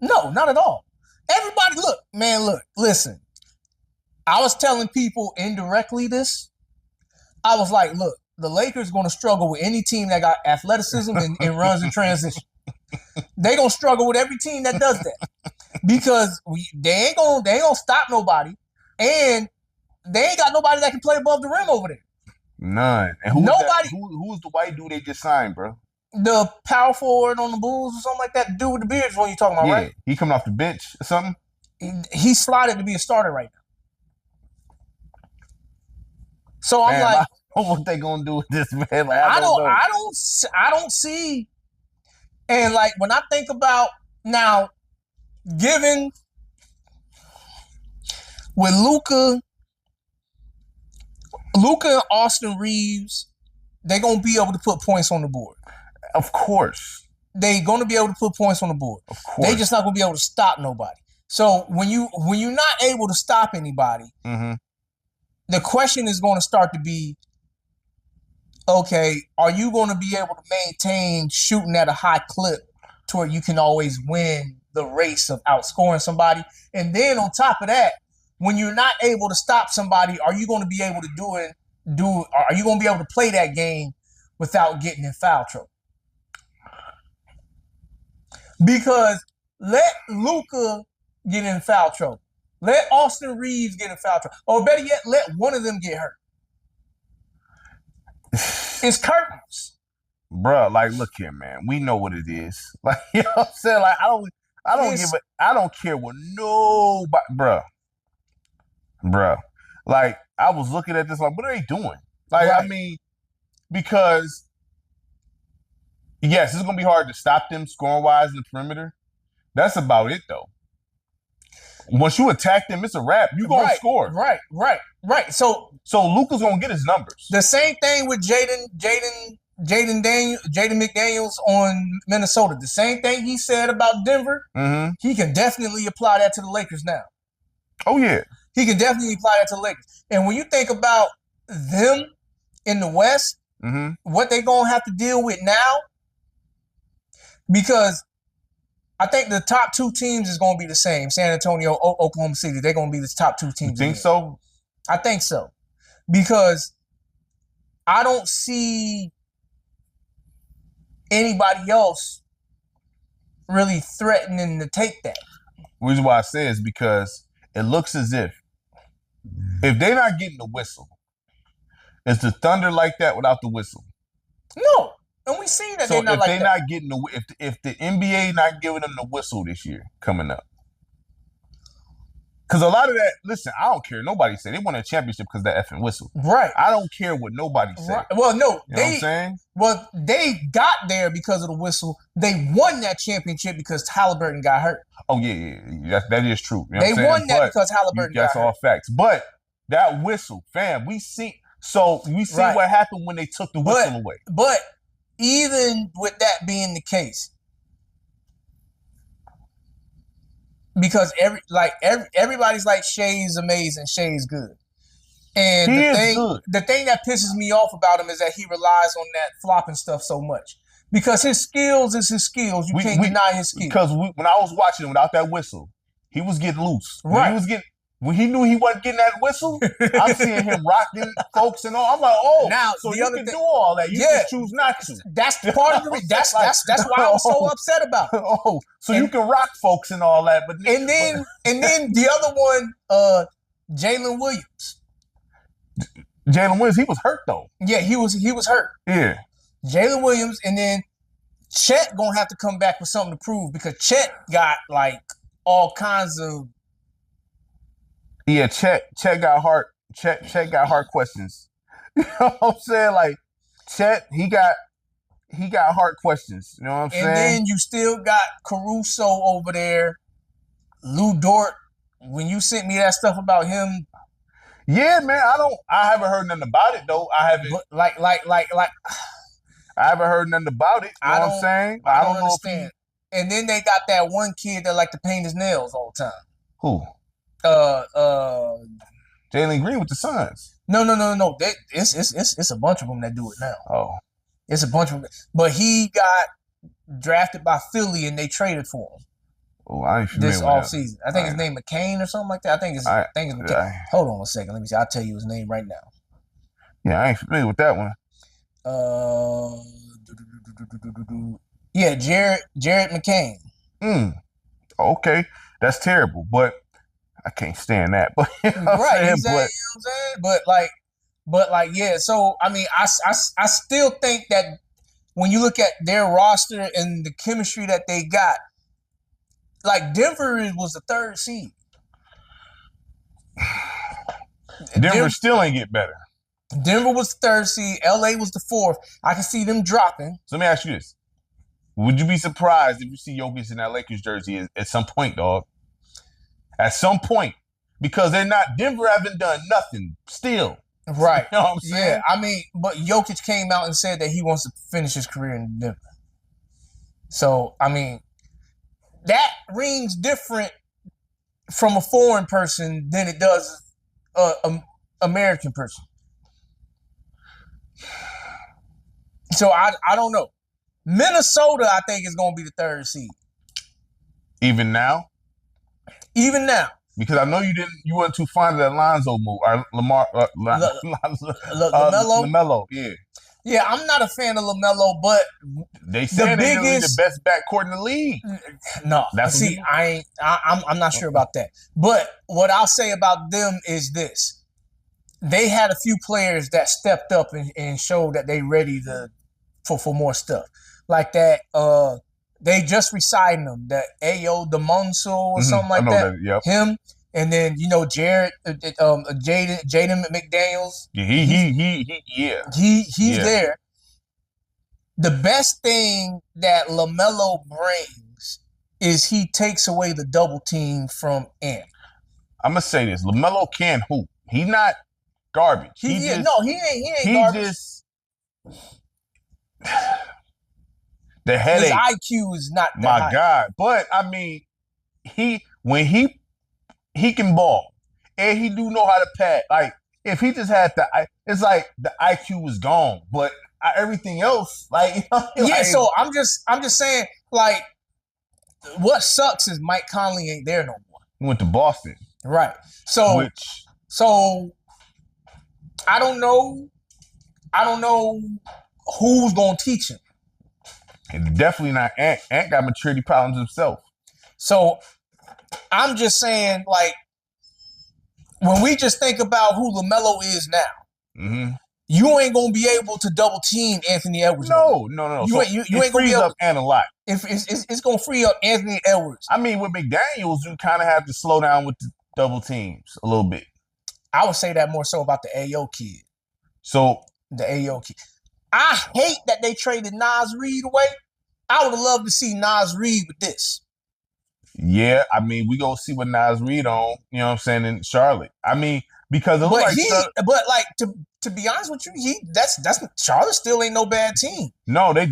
No, not at all. Everybody, listen. I was telling people indirectly this. I was like, look, the Lakers going to struggle with any team that got athleticism and runs in transition. They going to struggle with every team that does that because they ain't gonna stop nobody, and they ain't got nobody that can play above the rim over there. None. And who's the white dude they just signed, bro? The power forward on the Bulls or something like that. The dude with the beard is what you talking about, right? He coming off the bench or something. He's slotted to be a starter right now. So I'm like, what they gonna do with this, man? Like, I don't see. And like when I think about now, given with Luka and Austin Reeves, they're gonna be able to put points on the board. Of course, they're gonna be able to put points on the board. Of course, they just not gonna be able to stop nobody. So when you're not able to stop anybody. The question is going to start to be, okay, are you going to be able to maintain shooting at a high clip to where you can always win the race of outscoring somebody? And then on top of that, when you're not able to stop somebody, are you going to be able to are you going to be able to play that game without getting in foul trouble? Because let Luka get in foul trouble. Let Austin Reeves get in foul trouble. Or better yet, let one of them get hurt. It's curtains. Bruh, like, look here, man. We know what it is. Like, you know what I'm saying? Like, I don't care what nobody, bruh. Like, I was looking at this like, what are they doing? Like, right. I mean, because, yes, it's going to be hard to stop them scoring-wise in the perimeter. That's about it, though. Once you attack them, it's a wrap. You gonna score. Right. So Luka's gonna get his numbers. The same thing with Jaden McDaniels on Minnesota. The same thing he said about Denver. He can definitely apply that to the Lakers now. Oh yeah, he can definitely apply that to the Lakers. And when you think about them in the West, what they gonna have to deal with now, because I think the top two teams is going to be the same. San Antonio, Oklahoma City. They're going to be the top two teams. You think so? I think so. because I don't see anybody else really threatening to take that. The reason why I say is because it looks as if they're not getting the whistle, is the Thunder like that without the whistle? No, and we see that So they're not if like they're that. not getting if the NBA not giving them the whistle this year coming up, because a lot of that, listen, I don't care. Nobody said they won a championship because of that effing whistle. Right. I don't care what nobody said. Right. Well, no, you know what I'm saying? Well, they got there because of the whistle. They won that championship because Halliburton got hurt. Oh yeah. That is true. You know they won that because Halliburton got hurt. That's all facts. But that whistle, fam, we see Right. what happened when they took the whistle away. But even with that being the case, because everybody's like, Shea's amazing, Shea's good. And the thing that pisses me off about him is that he relies on that flopping stuff so much. Because his skills is his skills. You can't deny his skills. Because when I was watching him without that whistle, he was getting loose. Right. When he knew he wasn't getting that whistle, I'm seeing him rocking folks and all. I'm like, oh, now, so you can do all that. You just choose not to. That's part of the reason. That's why I was so upset about it. Oh, so you can rock folks and all that, but and then the other one, Jalen Williams. Jalen Williams, he was hurt though. Yeah, he was hurt. Yeah. Jalen Williams, and then Chet gonna have to come back with something to prove because Chet got like all kinds of. Yeah, Chet got hard. Chet got hard questions. You know what I'm saying? Like Chet, he got hard questions. You know what I'm saying? And then you still got Caruso over there, Lou Dort. When you sent me that stuff about him. Yeah, man, I haven't heard nothing about it though. I haven't like I haven't heard nothing about it. You know what I'm saying? I don't understand. And then they got that one kid that like to paint his nails all the time. Who? Jalen Green with the Suns. No. It's a bunch of them that do it now. Oh. It's a bunch of them. But he got drafted by Philly and they traded for him. Oh, I ain't familiar this offseason. I think his name McCain or something like that. I think it's McCain. Hold on a second. Let me see. I'll tell you his name right now. Yeah, I ain't familiar with that one. Yeah, Jared McCain. Okay. That's terrible, but I can't stand that. But right, you know what I'm saying? But like, yeah. So I mean, I still think that when you look at their roster and the chemistry that they got, like Denver was the 3rd seed. Denver still ain't get better. Denver was the 3rd seed. LA was the 4th. I can see them dropping. So let me ask you this. Would you be surprised if you see Jokic in that Lakers jersey at some point, dog? At some point. Because Denver haven't done nothing still. Right. You know what I'm saying? Yeah, I mean, but Jokic came out and said that he wants to finish his career in Denver. So, I mean, that rings different from a foreign person than it does an American person. So I don't know. Minnesota, I think, is going to be the 3rd seed. Even now? Even now. Because I know you weren't too fond of that Lonzo move or LaMelo. Yeah. Yeah, I'm not a fan of LaMelo, but they say they're the best backcourt in the league. No, I'm not sure about that. But what I'll say about them is this: they had a few players that stepped up and showed that they ready for more stuff like that. They just re-signed him, that Ayo DeMonso or something like that. Yep. Him. And then Jaden McDaniels. Yeah, he's there. The best thing that LaMelo brings is he takes away the double team from Ant. I'm gonna say this: LaMelo can hoop. He not garbage. He ain't garbage. The headache. His IQ is not that high. God, but I mean, when he can ball, and he do know how to pass. Like if he just had it's like the IQ was gone, but everything else, like yeah. So I'm just saying, like, what sucks is Mike Conley ain't there no more. He went to Boston, right? So I don't know. I don't know who's gonna teach him. And definitely not Ant. Ant got maturity problems himself. So I'm just saying, like, when we just think about who LaMelo is now, you ain't gonna be able to double team Anthony Edwards. No. You ain't gonna frees be able. Up Ant a lot. If it's gonna free up Anthony Edwards. I mean, with McDaniels, you kind of have to slow down with the double teams a little bit. I would say that more so about the AO kid. So the AO kid. I hate that they traded Naz Reid away. I would have loved to see Naz Reid with this. Yeah, I mean, we gonna see what Naz Reid on, you know what I'm saying, in Charlotte. I mean, because it looks like to be honest with you, that's Charlotte still ain't no bad team. No, they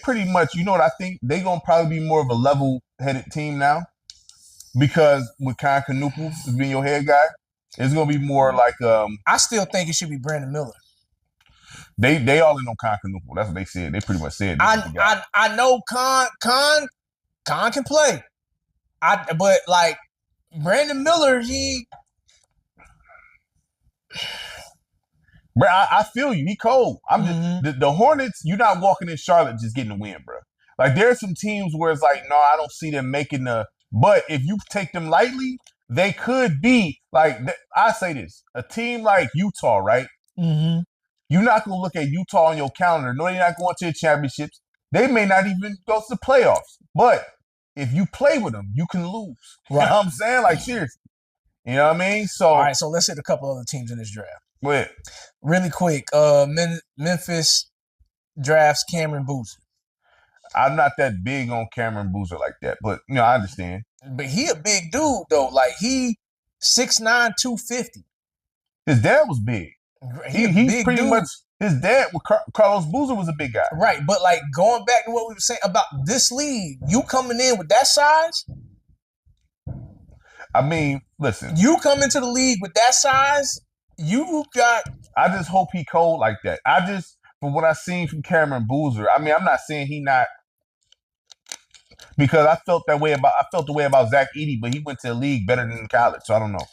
pretty much, you know what I think? They gonna probably be more of a level-headed team now. Because with Con Canupu being your head guy, it's gonna be more like I still think it should be Brandon Miller. They all in on Con Canupu. That's what they said. They pretty much said I know Con can play. But like Brandon Miller, Bro, I feel you. He cold. I'm just the Hornets. You're not walking in Charlotte just getting a win, bro. Like there's some teams where it's like, no, I don't see them making the. But if you take them lightly, they could be like. I say this: a team like Utah, right? You're not gonna look at Utah on your calendar. No, they're not going to the championships. They may not even go to the playoffs. But if you play with them, you can lose. Right. You know what I'm saying? Like seriously. You know what I mean? So all right. So let's hit a couple other teams in this draft. Go ahead. Really quick, Memphis drafts Cameron Boozer. I'm not that big on Cameron Boozer like that, but you know, I understand. But he a big dude though. Like he 6'9", 250. His dad was big. He's big pretty dude. Much his dad with Carlos Boozer was a big guy. Right, but like going back to what we were saying about this league, you coming in with that size. I mean, listen. You come into the league with that size. You got. I just hope he cold like that. From what I've seen from Cameron Boozer, I mean, I'm not saying he not, because I felt the way about Zach Edey, but he went to the league better than college, so I don't know.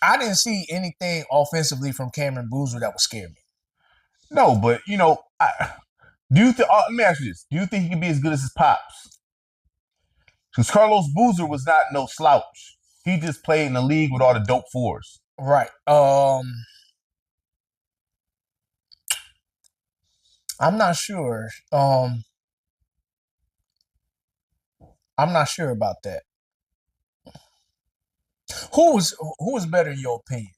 I didn't see anything offensively from Cameron Boozer that would scare me. No, but you know, let me ask you this: do you think he can be as good as his pops? Because Carlos Boozer was not no slouch. He just played in the league with all the dope fours. Right. I'm not sure. I'm not sure about that. Who was better in your opinion?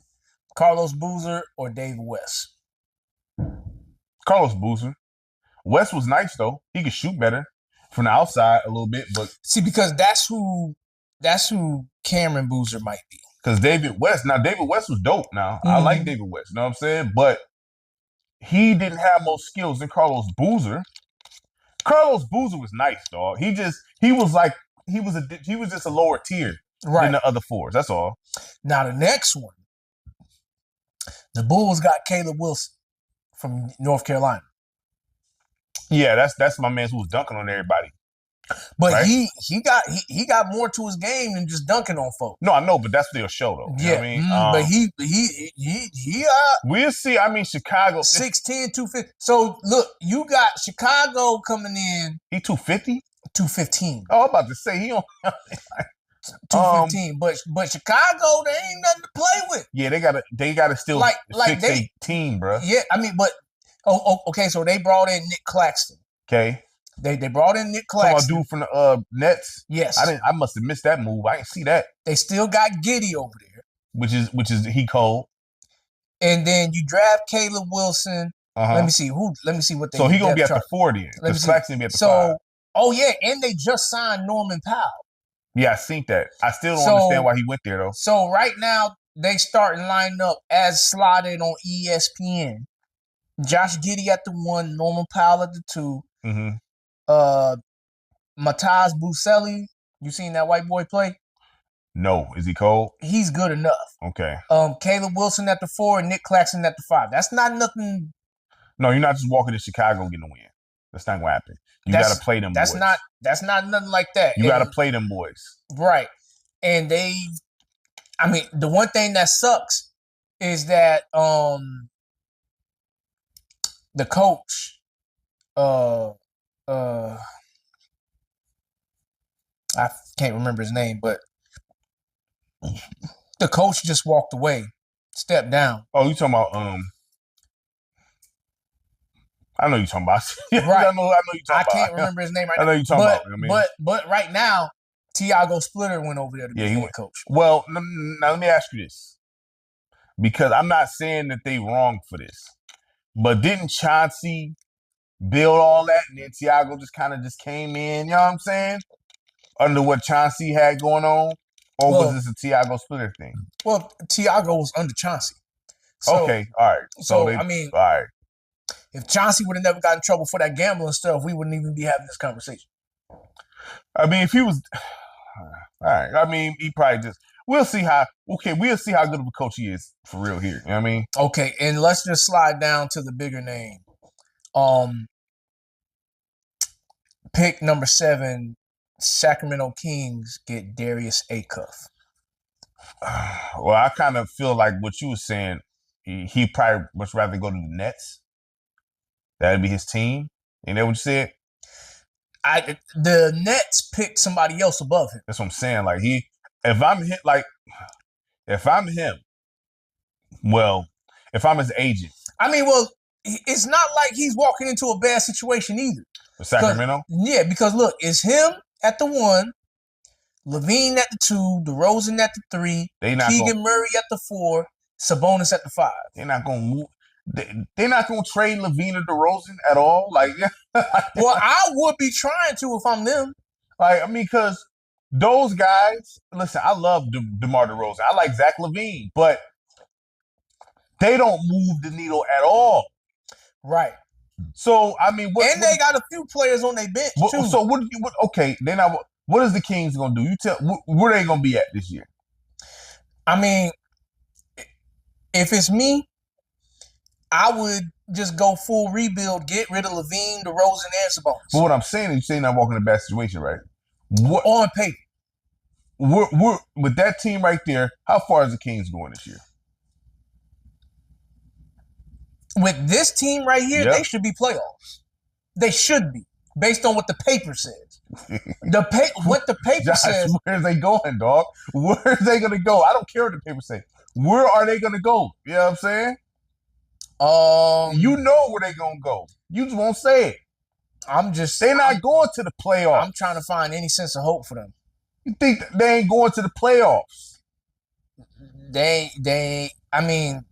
Carlos Boozer or David West? Carlos Boozer. West was nice though. He could shoot better from the outside a little bit, but see, because that's who Cameron Boozer might be. Because David West was dope now. I like David West, you know what I'm saying? But he didn't have more skills than Carlos Boozer. Carlos Boozer was nice, dog. He was just a lower tier than the other fours. That's all. Now the next one, the Bulls got Caleb Wilson from North Carolina. Yeah, that's my man who was dunking on everybody. But right? he got more to his game than just dunking on folks. No, I know, but that's their show though. You know what I mean? But he we'll see. I mean, Chicago 6'10", 250. So look, you got Chicago coming in. He 250? 215. Oh, I'm about to say he on 215. But Chicago, they ain't nothing to play with. Yeah, they gotta still fix their team, bro. Yeah, I mean, but okay, so they brought in Nick Claxton. Okay. They brought in Nick Claxton. Dude from the Nets. Yes. I must have missed that move. I didn't see that. They still got Giddey over there. Which is he cold. And then you draft Caleb Wilson. Let me see what they. So he gonna be at the 4 then. Because Claxton be at the 5. Oh yeah, and they just signed Norman Powell. Yeah, I seen that. I still don't understand why he went there though. So right now they starting lining up as slotted on ESPN. Josh Giddey at the 1, Norman Powell at the 2. Mataz Buselli, you seen that white boy play? No. Is he cold? He's good enough. Okay. Caleb Wilson at the 4 and Nick Claxton at the 5. That's not nothing. No, you're not just walking to Chicago and getting a win. That's not gonna happen. You gotta play them boys. That's not nothing like that. You gotta play them boys. Right. And the one thing that sucks is that the coach, uh, I can't remember his name, but the coach just walked away, stepped down. Oh, you talking about I know you're talking about. Right. I know you're talking about. I can't remember his name right now. I know you're talking about. I mean, but right now, Tiago Splitter went over there to be head coach. Well, now let me ask you this, because I'm not saying that they wrong for this, but didn't Chauncey build all that, and then Tiago just kind of just came in? You know what I'm saying? Under what Chauncey had going on, or was this a Tiago Splitter thing? Well, Tiago was under Chauncey. So, okay, all right. So I mean, all right. If Chauncey would have never got in trouble for that gambling stuff, we wouldn't even be having this conversation. I mean, if he was, all right. I mean, he probably just. We'll see how good of a coach he is for real here. You know what I mean? Okay, and let's just slide down to the bigger name. Pick number 7, Sacramento Kings get Darius Acuff. Well, I kind of feel like what you were saying. He probably much rather go to the Nets. That'd be his team. Ain't that what you said? The Nets picked somebody else above him. That's what I'm saying. Like if I'm him, well, if I'm his agent. I mean, well, it's not like he's walking into a bad situation either. For Sacramento? Yeah, because look, it's him at the 1, Levine at the 2, DeRozan at the 3, Keegan Murray at the 4, Sabonis at the 5. They're not gonna move. They're not gonna trade Levine or DeRozan at all. Like, well, I would be trying to if I'm them. Like, I mean, because those guys. Listen, I love DeMar DeRozan. I like Zach LaVine, but they don't move the needle at all. Right. So I mean, they got a few players on their bench too. So okay, then what is the Kings gonna do? You tell where they gonna be at this year? I mean, if it's me, I would just go full rebuild, get rid of Levine, DeRozan, and Sabonis. But what I'm saying is, you're saying I'm walking in a bad situation, right? On paper. We're with that team right there. How far is the Kings going this year? With this team right here, They should be playoffs. They should be, based on what the paper says. What the paper says. Where are they going, dog? Where are they going to go? I don't care what the paper says. Where are they going to go? You know what I'm saying? You know where they're going to go. You just won't say it. They're not going to the playoffs. I'm trying to find any sense of hope for them. You think they ain't going to the playoffs? I mean,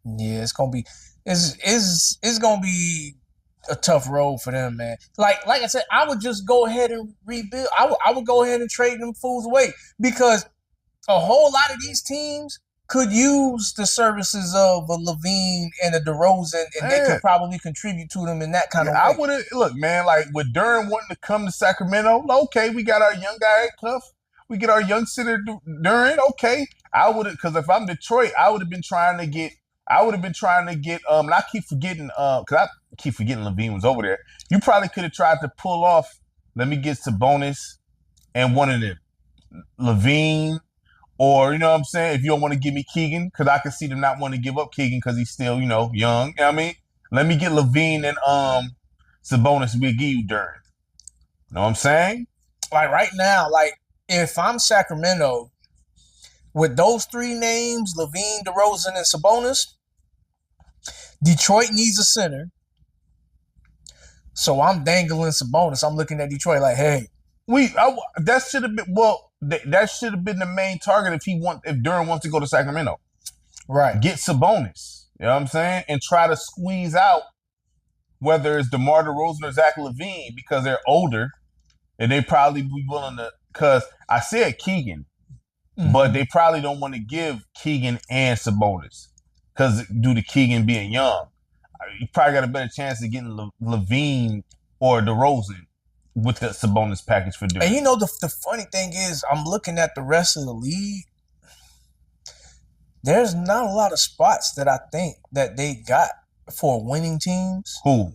yeah, it's going to be... It's gonna be a tough road for them, man. Like I said, I would just go ahead and rebuild. I would go ahead and trade them fools away, because a whole lot of these teams could use the services of a Levine and a DeRozan, and they could probably contribute to them in that kind of way. I would look, man. Like with Duren wanting to come to Sacramento, okay, we got our young guy at Cuff. We get our young center Duren. Okay, I would, because if I'm Detroit, I would have been trying to get. And I keep forgetting, because I keep forgetting Levine was over there. You probably could have tried to pull off, let me get Sabonis and one of them. Levine, or, you know what I'm saying, if you don't want to give me Keegan, because I can see them not wanting to give up Keegan because he's still, young. You know what I mean? Let me get Levine and Sabonis, we'll give you Duren. Know what I'm saying? Like right now, like if I'm Sacramento, with those 3 names, Levine, DeRozan, and Sabonis, Detroit needs a center. So I'm dangling Sabonis. I'm looking at Detroit like, hey. That should have been the main target if Duren wants to go to Sacramento. Right. Get Sabonis. You know what I'm saying? And try to squeeze out whether it's DeMar DeRozan or Zach LaVine, because they're older and they probably be willing to, because I said Keegan, but they probably don't want to give Keegan and Sabonis because due to Keegan being young. You probably got a better chance of getting Levine or DeRozan with the Sabonis package for Duren. And you know, the funny thing is, I'm looking at the rest of the league. There's not a lot of spots that I think that they got for winning teams. Who?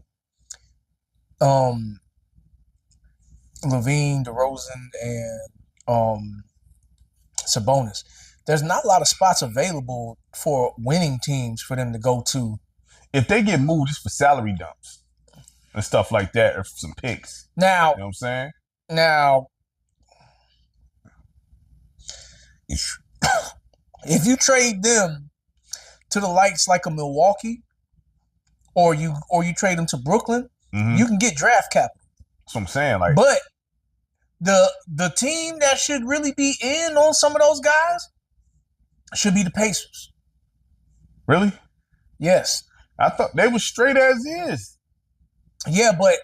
Levine, DeRozan, and Sabonis. There's not a lot of spots available for winning teams for them to go to. If they get moved, it's for salary dumps and stuff like that, or some picks. Now, You know what I'm saying? Now, if you trade them to the likes like a Milwaukee, or you trade them to Brooklyn, you can get draft capital. That's what I'm saying. Like, but the team that should really be in on some of those guys should be the Pacers. Really? Yes. I thought they were straight as is. Yeah, but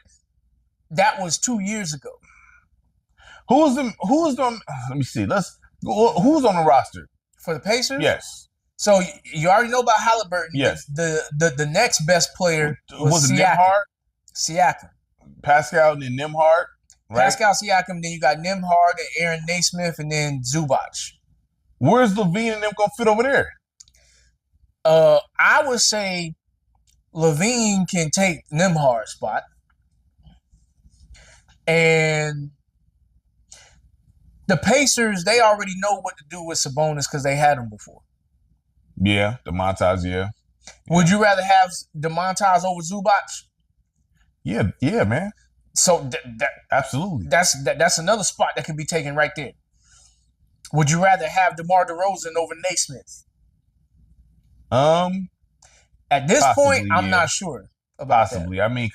that was 2 years ago. Who's on? Let me see. Who's on the roster for the Pacers? Yes. So you already know about Halliburton. Yes. The next best player was it Siakam. Nembhard? Siakam. Pascal and then Nembhard. Right? Pascal Siakam. Then you got Nembhard and Aaron Naismith, and then Zubac. Where's Levine and them gonna fit over there? I would say Levine can take Nembhard's spot, and the Pacers, they already know what to do with Sabonis because they had him before. Yeah, DeMontage, yeah. Would you rather have DeMontage over Zubac? Yeah, man. So absolutely. That's another spot that can be taken right there. Would you rather have DeMar DeRozan over Naismith? At this point, I'm not sure about possibly. that. I mean,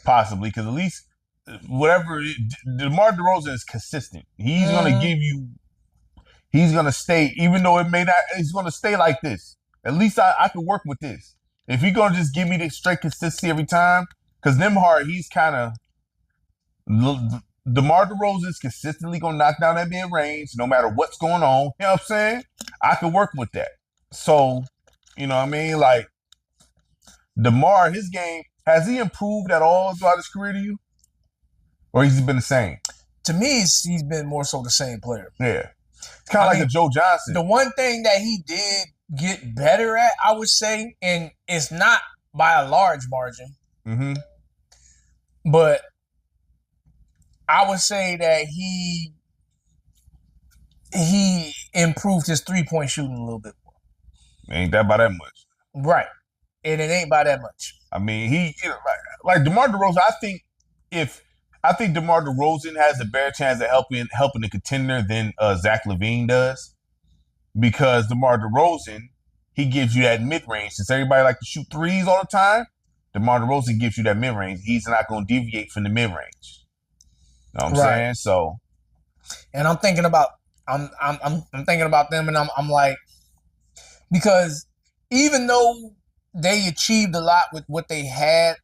possibly, because at least whatever DeMar DeRozan is consistent. He's gonna give you. He's gonna stay, even though it may not. He's gonna stay like this. At least I can work with this. If he's gonna just give me the straight consistency every time, because Nembhard, he's kind of. DeMar DeRozan is consistently gonna knock down that mid range, no matter what's going on. You know what I'm saying? I can work with that. So, you know what I mean? Like, DeMar, his game, has he improved at all throughout his career to you? Or has he been the same? To me, he's been more so the same player. Yeah. It's kind of like a Joe Johnson. The one thing that he did get better at, I would say, and it's not by a large margin, but I would say that he improved his 3-point shooting a little bit more. Ain't that by that much. Right. And it ain't by that much. I mean, like DeMar DeRozan, I think DeMar DeRozan has a better chance of helping the contender than Zach LaVine does. Because DeMar DeRozan, he gives you that mid-range. Since everybody like to shoot threes all the time, DeMar DeRozan gives you that mid-range. He's not going to deviate from the mid-range. You know what I'm saying? So, and I'm thinking about I'm thinking about them, and I'm like, because even though they achieved a lot with what they had,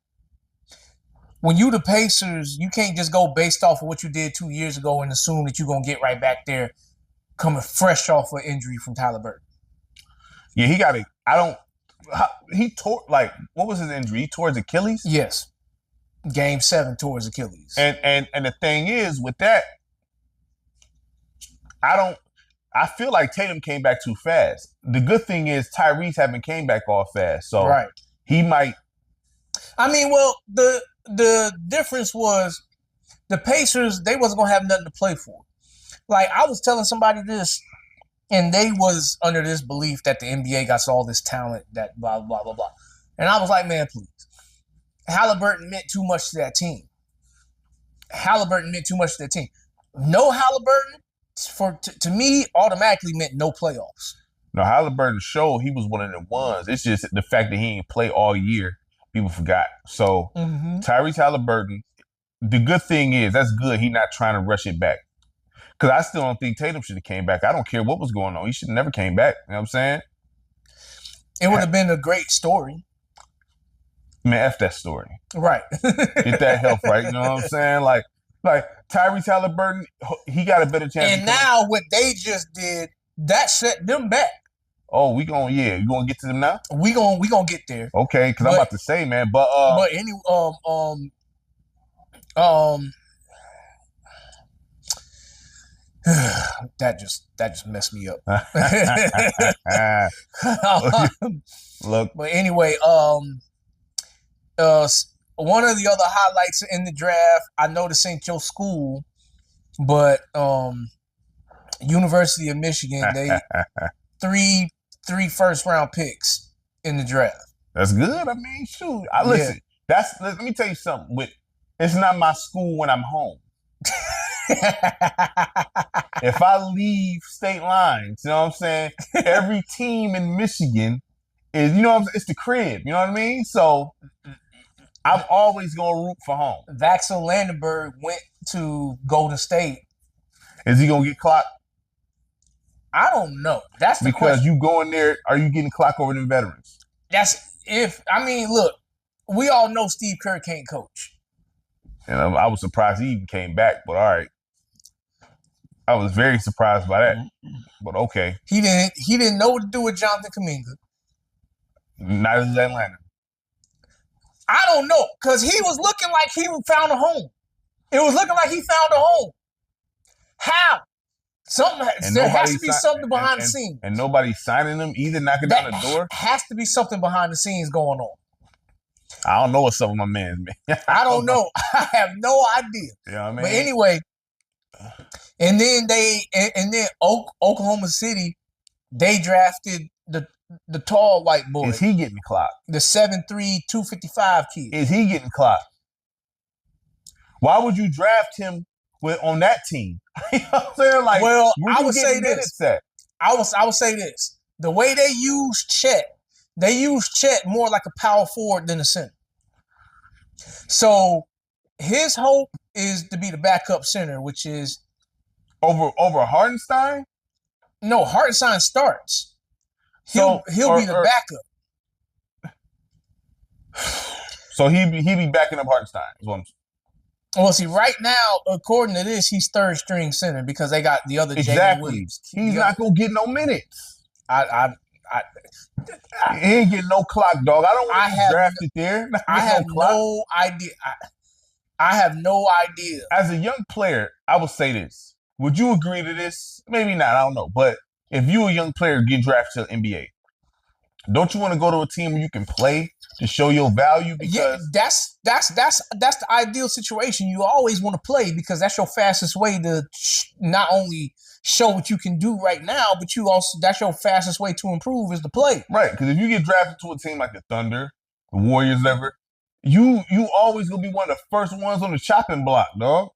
when you the Pacers, you can't just go based off of what you did 2 years ago and assume that you're gonna get right back there, coming fresh off an injury from Halliburton. Yeah, he got it. He tore, like, what was his injury? He tore his Achilles? Yes. Game 7 tore his Achilles. And the thing is, with that, I feel like Tatum came back too fast. The good thing is Tyrese haven't came back all fast. So he might. I mean, well, the difference was the Pacers, they wasn't gonna have nothing to play for. Like, I was telling somebody this, and they was under this belief that the NBA got all this talent, that blah, blah, blah, blah. And I was like, man, please. Halliburton meant too much to that team. No Halliburton, to me, automatically meant no playoffs. No, Halliburton showed he was one of the ones. It's just the fact that he didn't play all year, people forgot. So Tyrese Halliburton, the good thing is, that's good. He's not trying to rush it back. Because I still don't think Tatum should have came back. I don't care what was going on. He should have never came back. You know what I'm saying? It would have been a great story. Man, F that story. Right. Get that health right. You know what I'm saying? Like Tyrese Halliburton, he got a better chance. And now what they just did, that set them back. Oh, you gonna get to them now? We gonna get there. Okay, because I'm about to say, man, but anyway, that just messed me up. Look. But anyway, one of the other highlights in the draft, I know this ain't your school, but University of Michigan, three first-round picks in the draft. That's good. I mean, shoot. Listen, let me tell you something. It's not my school when I'm home. If I leave state lines, you know what I'm saying? Every team in Michigan is, it's the crib. You know what I mean? So I'm always going to root for home. Vaxel Landenberg went to Golden State. Is he going to get clocked? I don't know. That's the because question. You go in there, are you getting clocked over them veterans? Look, we all know Steve Kerr can't coach. And I was surprised he even came back, but all right. I was very surprised by that, but okay. He didn't know what to do with Jonathan Kuminga. Neither does Atlanta. I don't know, because he was looking like he found a home. It was looking like he found a home. How? There has to be something behind the scenes. And nobody's signing them either, knocking down the door? Has to be something behind the scenes going on. I don't know what's up with my man. I don't know. I have no idea. You know what I mean? But anyway, and then Oklahoma City, they drafted the tall white boy. Is he getting clocked? The 7'3", 255 kid. Is he getting clocked? Why would you draft him on that team? You know what I'm saying? Like, well, I would say this. I would say this. The way they use Chet more like a power forward than a center. So his hope is to be the backup center, which is over Hartenstein. No, Hartenstein starts. He'll be the backup. So he be backing up Hartenstein. Is what I'm saying. Well, see, right now, according to this, he's third string center because they got the other Jalen Williams. He's not gonna get no minutes. He ain't getting no clock, dog. I don't want to be drafted there. I have no idea. I have no idea. As a young player, I will say this. Would you agree to this? Maybe not. I don't know. But if you a young player get drafted to the NBA, don't you want to go to a team where you can play to show your value? Because that's the ideal situation. You always want to play because that's your fastest way to not only show what you can do right now, but that's your fastest way to improve is to play. Right, because if you get drafted to a team like the Thunder, the Warriors, ever, you always gonna be one of the first ones on the chopping block, dog.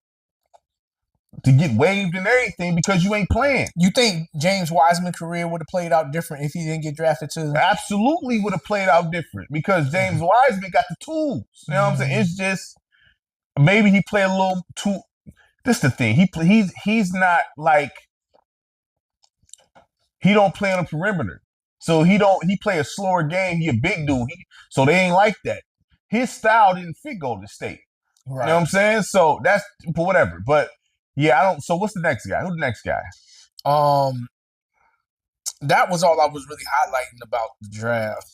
To get waived and everything because you ain't playing. You think James Wiseman's career would have played out different if he didn't get drafted to? Absolutely would have played out different because James Wiseman got the tools. You know what I'm saying? It's just maybe he played a little too. This is the thing. He's not like he don't play on the perimeter, so he play a slower game. He a big dude, so they ain't like that. His style didn't fit Golden State. Right. You know what I'm saying? So that's whatever, but. Yeah, I don't. So what's the next guy? Who's the next guy? That was all I was really highlighting about the draft.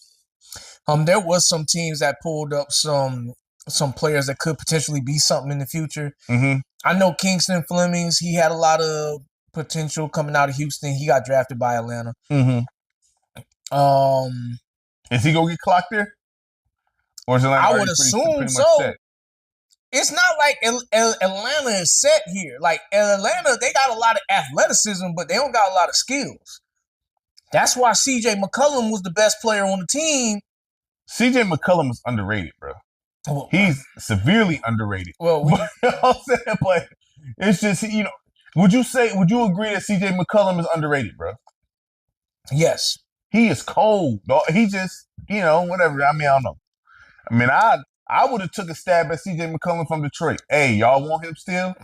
There was some teams that pulled up some players that could potentially be something in the future. Mm-hmm. I know Kingston Flemings. He had a lot of potential coming out of Houston. He got drafted by Atlanta. Mm-hmm. Is he gonna get clocked there? Or is Atlanta? I would assume so. Set? It's not like Atlanta is set here. Like Atlanta, they got a lot of athleticism, but they don't got a lot of skills. That's why C.J. McCollum was the best player on the team. C.J. McCollum is underrated, bro. Well, he's severely underrated. Well, you know what I'm saying? But it's just, would you agree that C.J. McCollum is underrated, bro? Yes. He is cold, dog. He just, whatever. I mean, I don't know. I mean, I would have took a stab at C.J. McCollum from Detroit. Hey, y'all want him still?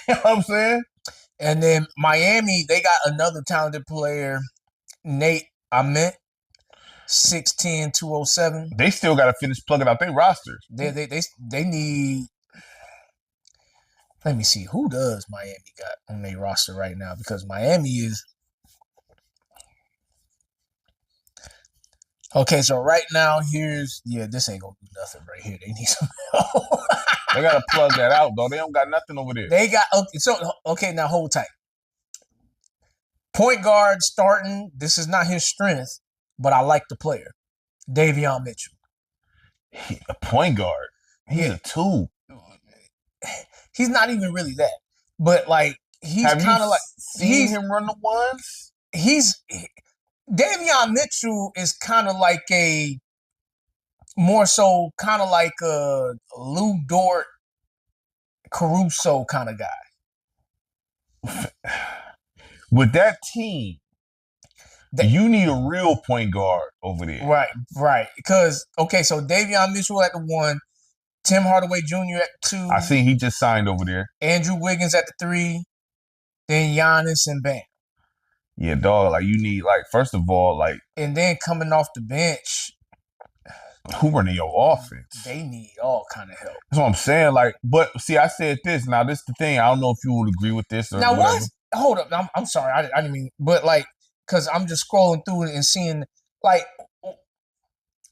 You know what I'm saying? And then Miami, they got another talented player, Nate Ahmet, 6'10", 207. They still got to finish plugging out their rosters. They need. Let me see. Who does Miami got on their roster right now? Because Miami is. Okay, so right now this ain't gonna do nothing right here. They need some help. They gotta plug that out, though. They don't got nothing over there. They got now hold tight. Point guard starting. This is not his strength, but I like the player, Davion Mitchell. A point guard. He's a two. He's not even really that, but like he's kind of like seen him run the ones. Davion Mitchell is kind of like a more so kind of like a Lou Dort, Caruso kind of guy. With that team, you need a real point guard over there. Right. Because, okay, so Davion Mitchell at the 1, Tim Hardaway Jr. at the 2. I see he just signed over there. Andrew Wiggins at the 3. Then Giannis and Bam. Yeah, dog. Like, you need, like, first of all, like. And then coming off the bench. Who running your offense? They need all kind of help. That's what I'm saying. Like, but see, I said this. Now, this is the thing. I don't know if you would agree with this or now, whatever. Hold up. I'm sorry. I didn't mean, but like, because I'm just scrolling through it and seeing, like,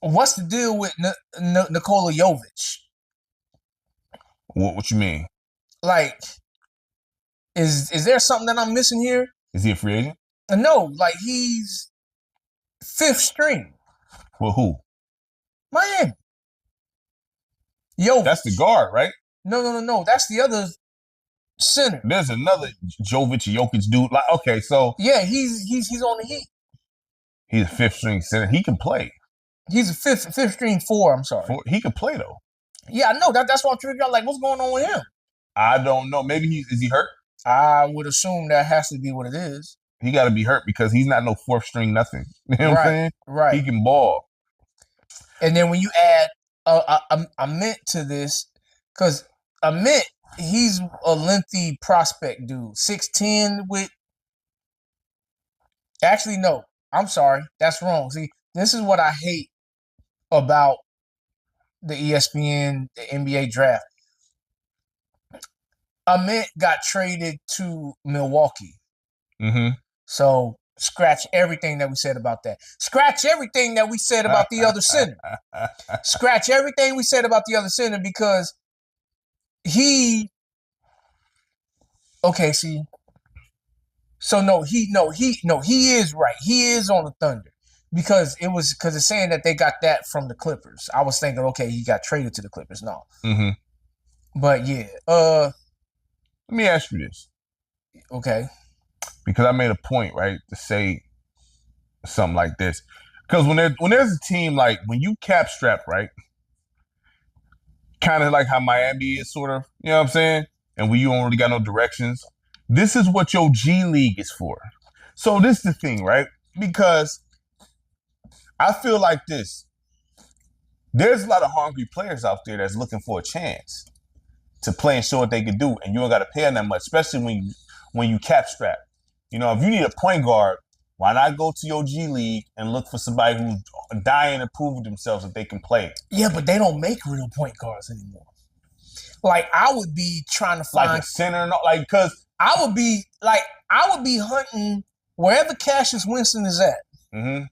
what's the deal with Nikola Jovic? What you mean? Like, is there something that I'm missing here? Is he a free agent? No, like he's 5th string. Well, who? Miami. Jovic. That's the guard, right? No. That's the other center. There's another Jokic dude. Like, okay, so yeah, he's on the Heat. He's a 5th string center. He can play. He's a fifth string 4. I'm sorry. He can play though. Yeah, I know. That's what I'm trying to figure out. Like, what's going on with him? I don't know. Maybe is he hurt? I would assume that has to be what it is. He got to be hurt because he's not no 4th string nothing. You know what I'm saying? Right. He can ball. And then when you add Amit to this, because Amit, he's a lengthy prospect dude. 6'10" with. Actually, no. I'm sorry. That's wrong. See, this is what I hate about the ESPN, the NBA draft. Amit got traded to Milwaukee. Mm-hmm. So scratch everything that we said about that. Scratch everything that we said about the other center. Scratch everything we said about the other center because he. Okay, see. So he is right. He is on the Thunder because it's saying that they got that from the Clippers. I was thinking, okay, he got traded to the Clippers. No. Mm-hmm. But yeah. Let me ask you this. Okay. Because I made a point, right, to say something like this. Because when there's a team like when you cap strap, right, kind of like how Miami is, sort of, you know what I'm saying, and when you don't really got no directions, this is what your G League is for. So this is the thing, right? Because I feel like this. There's a lot of hungry players out there that's looking for a chance to play and show what they can do, and you don't got to pay them that much, especially when you cap strap. You know, if you need a point guard, why not go to your G League and look for somebody who's dying to prove themselves that they can play? Yeah, but they don't make real point guards anymore. Like, I would be trying to find... Like a center, like, because... I would be hunting wherever Cassius Winston is at. Mm-hmm.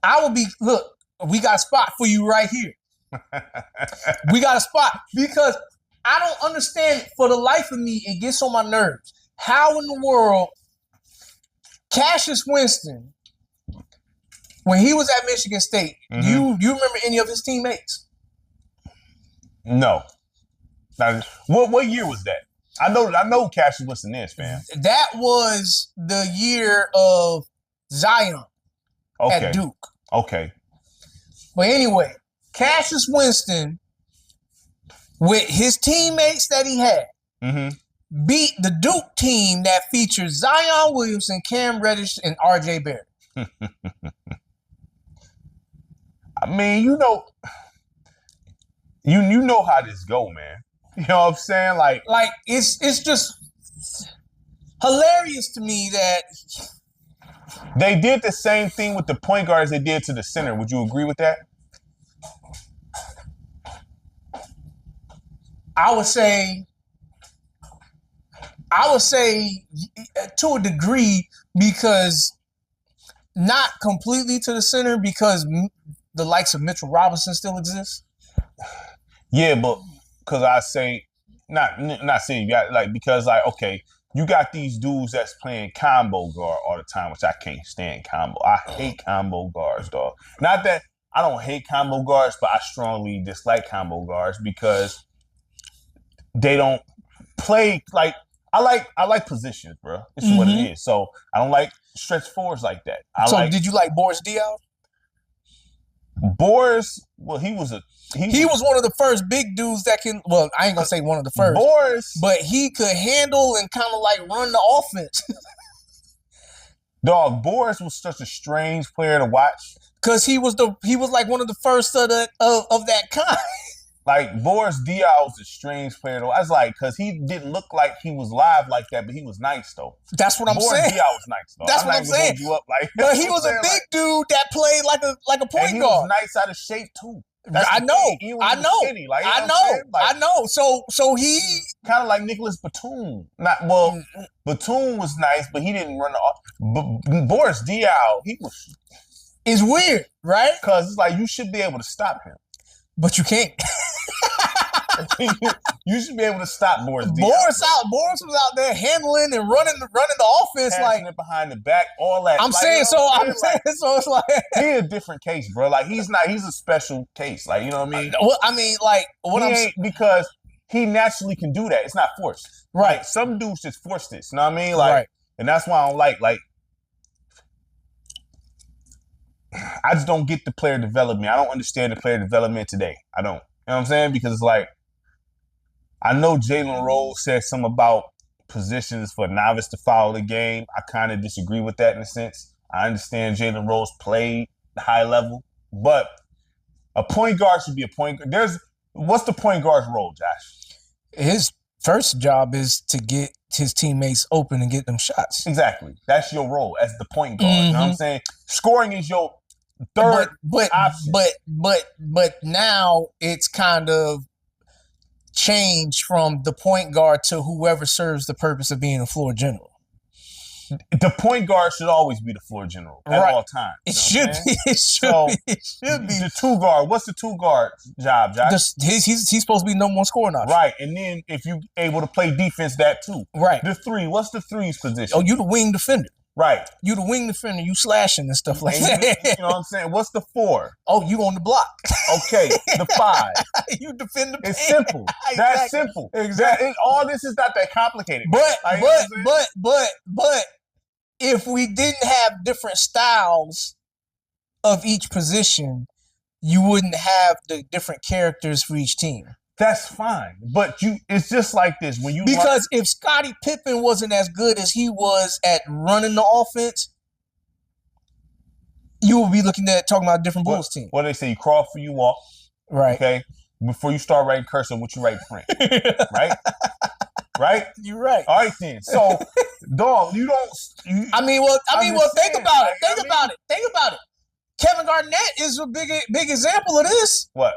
I would be, look, we got a spot for you right here. We got a spot because I don't understand for the life of me, it gets on my nerves. How in the world Cassius Winston, when he was at Michigan State, mm-hmm. you remember any of his teammates? No. Now, what year was that? I know Cassius Winston is, fam. That was the year of Zion at Duke. Okay. But anyway, Cassius Winston, with his teammates that he had, mm-hmm. beat the Duke team that featured Zion Williamson, Cam Reddish, and R.J. Barrett. I mean, you know how this go, man. You know what I'm saying? Like it's just hilarious to me that they did the same thing with the point guards they did to the center. Would you agree with that? I would say to a degree, because not completely to the center, because the likes of Mitchell Robinson still exists. Yeah, but because I say not saying you got because okay, you got these dudes that's playing combo guard all the time, which I can't stand combo. I hate combo guards, dog. Not that I don't hate combo guards, but I strongly dislike combo guards because they don't play like I like positions, bro. This is what it is. So I don't like stretch fours like that. Did you like Boris Diaw? Boris, well, he was one of the first big dudes that can. Well, I ain't gonna say one of the first. Boris, but he could handle and kind of like run the offense. Dog, Boris was such a strange player to watch because he was like one of the first of that kind. Like Boris Diaw was a strange player though. I was like, because he didn't look like he was live like that, but he was nice though. That's what I'm saying. Boris Diaw was nice though. That's what I'm saying. You up, like, but he was a big dude that played like a point guard. He was nice out of shape too. I know. Skinny, like, I know. So he kind of like Nicholas Batum. Batum was nice, but he didn't run the. Boris Diaw, is weird, right? Because it's like you should be able to stop him, but you can't. You should be able to stop Boris Diaw. Boris was out there handling and running the offense, passing it behind the back, all that. I'm saying so it's like he's a different case, bro. Like he's a special case. Like, you know what I mean? Well, I mean, like what I'm saying, because he naturally can do that. It's not forced. Right. Like, some dudes just force this. You know what I mean? Like, right. And that's why I don't like I just don't get the player development. I don't understand the player development today. I don't. You know what I'm saying? Because it's like, I know Jalen Rose said something about positions for a novice to follow the game. I kind of disagree with that in a sense. I understand Jalen Rose played high level, but a point guard should be a point guard. What's the point guard's role, Josh? His first job is to get his teammates open and get them shots. Exactly. That's your role as the point guard. Mm-hmm. You know what I'm saying? Scoring is your third option. But now it's kind of changed from the point guard to whoever serves the purpose of being a floor general. The point guard should always be the floor general at all times. It should be. It should be. The two guard. What's the two guard job, Josh? He's supposed to be number one scoring option. Right. And then if you able to play defense, that too. Right. The three. What's the three's position? Oh, you the wing defender. Right. You the wing defender. You slashing and stuff like that. You know what I'm saying? What's the four? Oh, you on the block. Okay. The five. You defend the paint. It's simple. Exactly. That's simple. Exactly. All this is not that complicated. But if we didn't have different styles of each position, you wouldn't have the different characters for each team. That's fine. But it's just like this. Because if Scottie Pippen wasn't as good as he was at running the offense, you would be talking about a different Bulls team. What do they say? You crawl before you walk. Right. Okay. Before you start writing cursive, what you write print. Right? Right? You're right. All right then. So, dog, you don't. Think about it. Think about it. Kevin Garnett is a big example of this. What?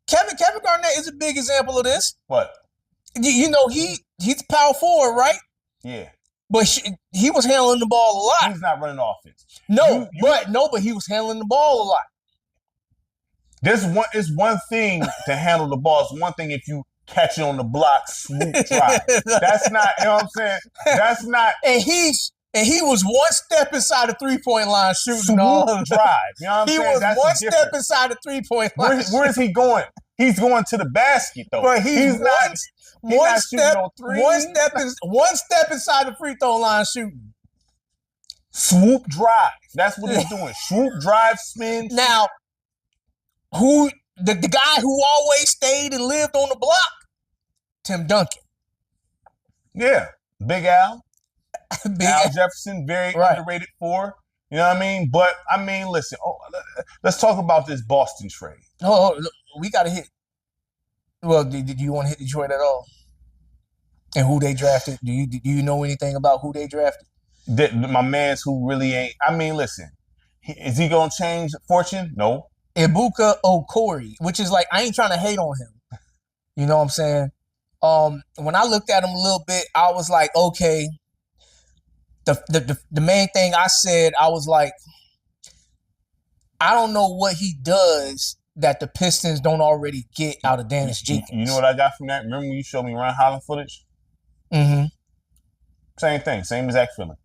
Kevin Garnett is a big example of this. What? You know, he's power forward, right? Yeah. But he was handling the ball a lot. He's not running offense. But he was handling the ball a lot. It's one thing to handle the ball. It's one thing if you catch it on the block, swoop, drive. That's not, you know what I'm saying? That's not. And he was one step inside the 3-point line shooting. Swoop, drive. You know what I'm saying? He was one step inside the 3-point line. Where is he going? He's going to the basket though. But he's not one step inside the free throw line shooting. Swoop, drive. That's what he's doing. Swoop, drive, spin. Now, who the guy who always stayed and lived on the block? Tim Duncan. Yeah. Big Al. Al Jefferson, very underrated four. You know what I mean? But, I mean, listen. Let's talk about this Boston trade. Oh, we got to hit. Well, do you want to hit Detroit at all? And who they drafted? Do you know anything about who they drafted? My mans who really ain't. I mean, listen. Is he going to change fortune? No. Ibuka Okori, which is like, I ain't trying to hate on him. You know what I'm saying? When I looked at him a little bit, I was like, okay. The main thing I said, I was like, I don't know what he does that the Pistons don't already get out of Dennis Jenkins. You know what I got from that? Remember when you showed me Ron Holland footage? Mm-hmm. Same thing. Same exact feeling.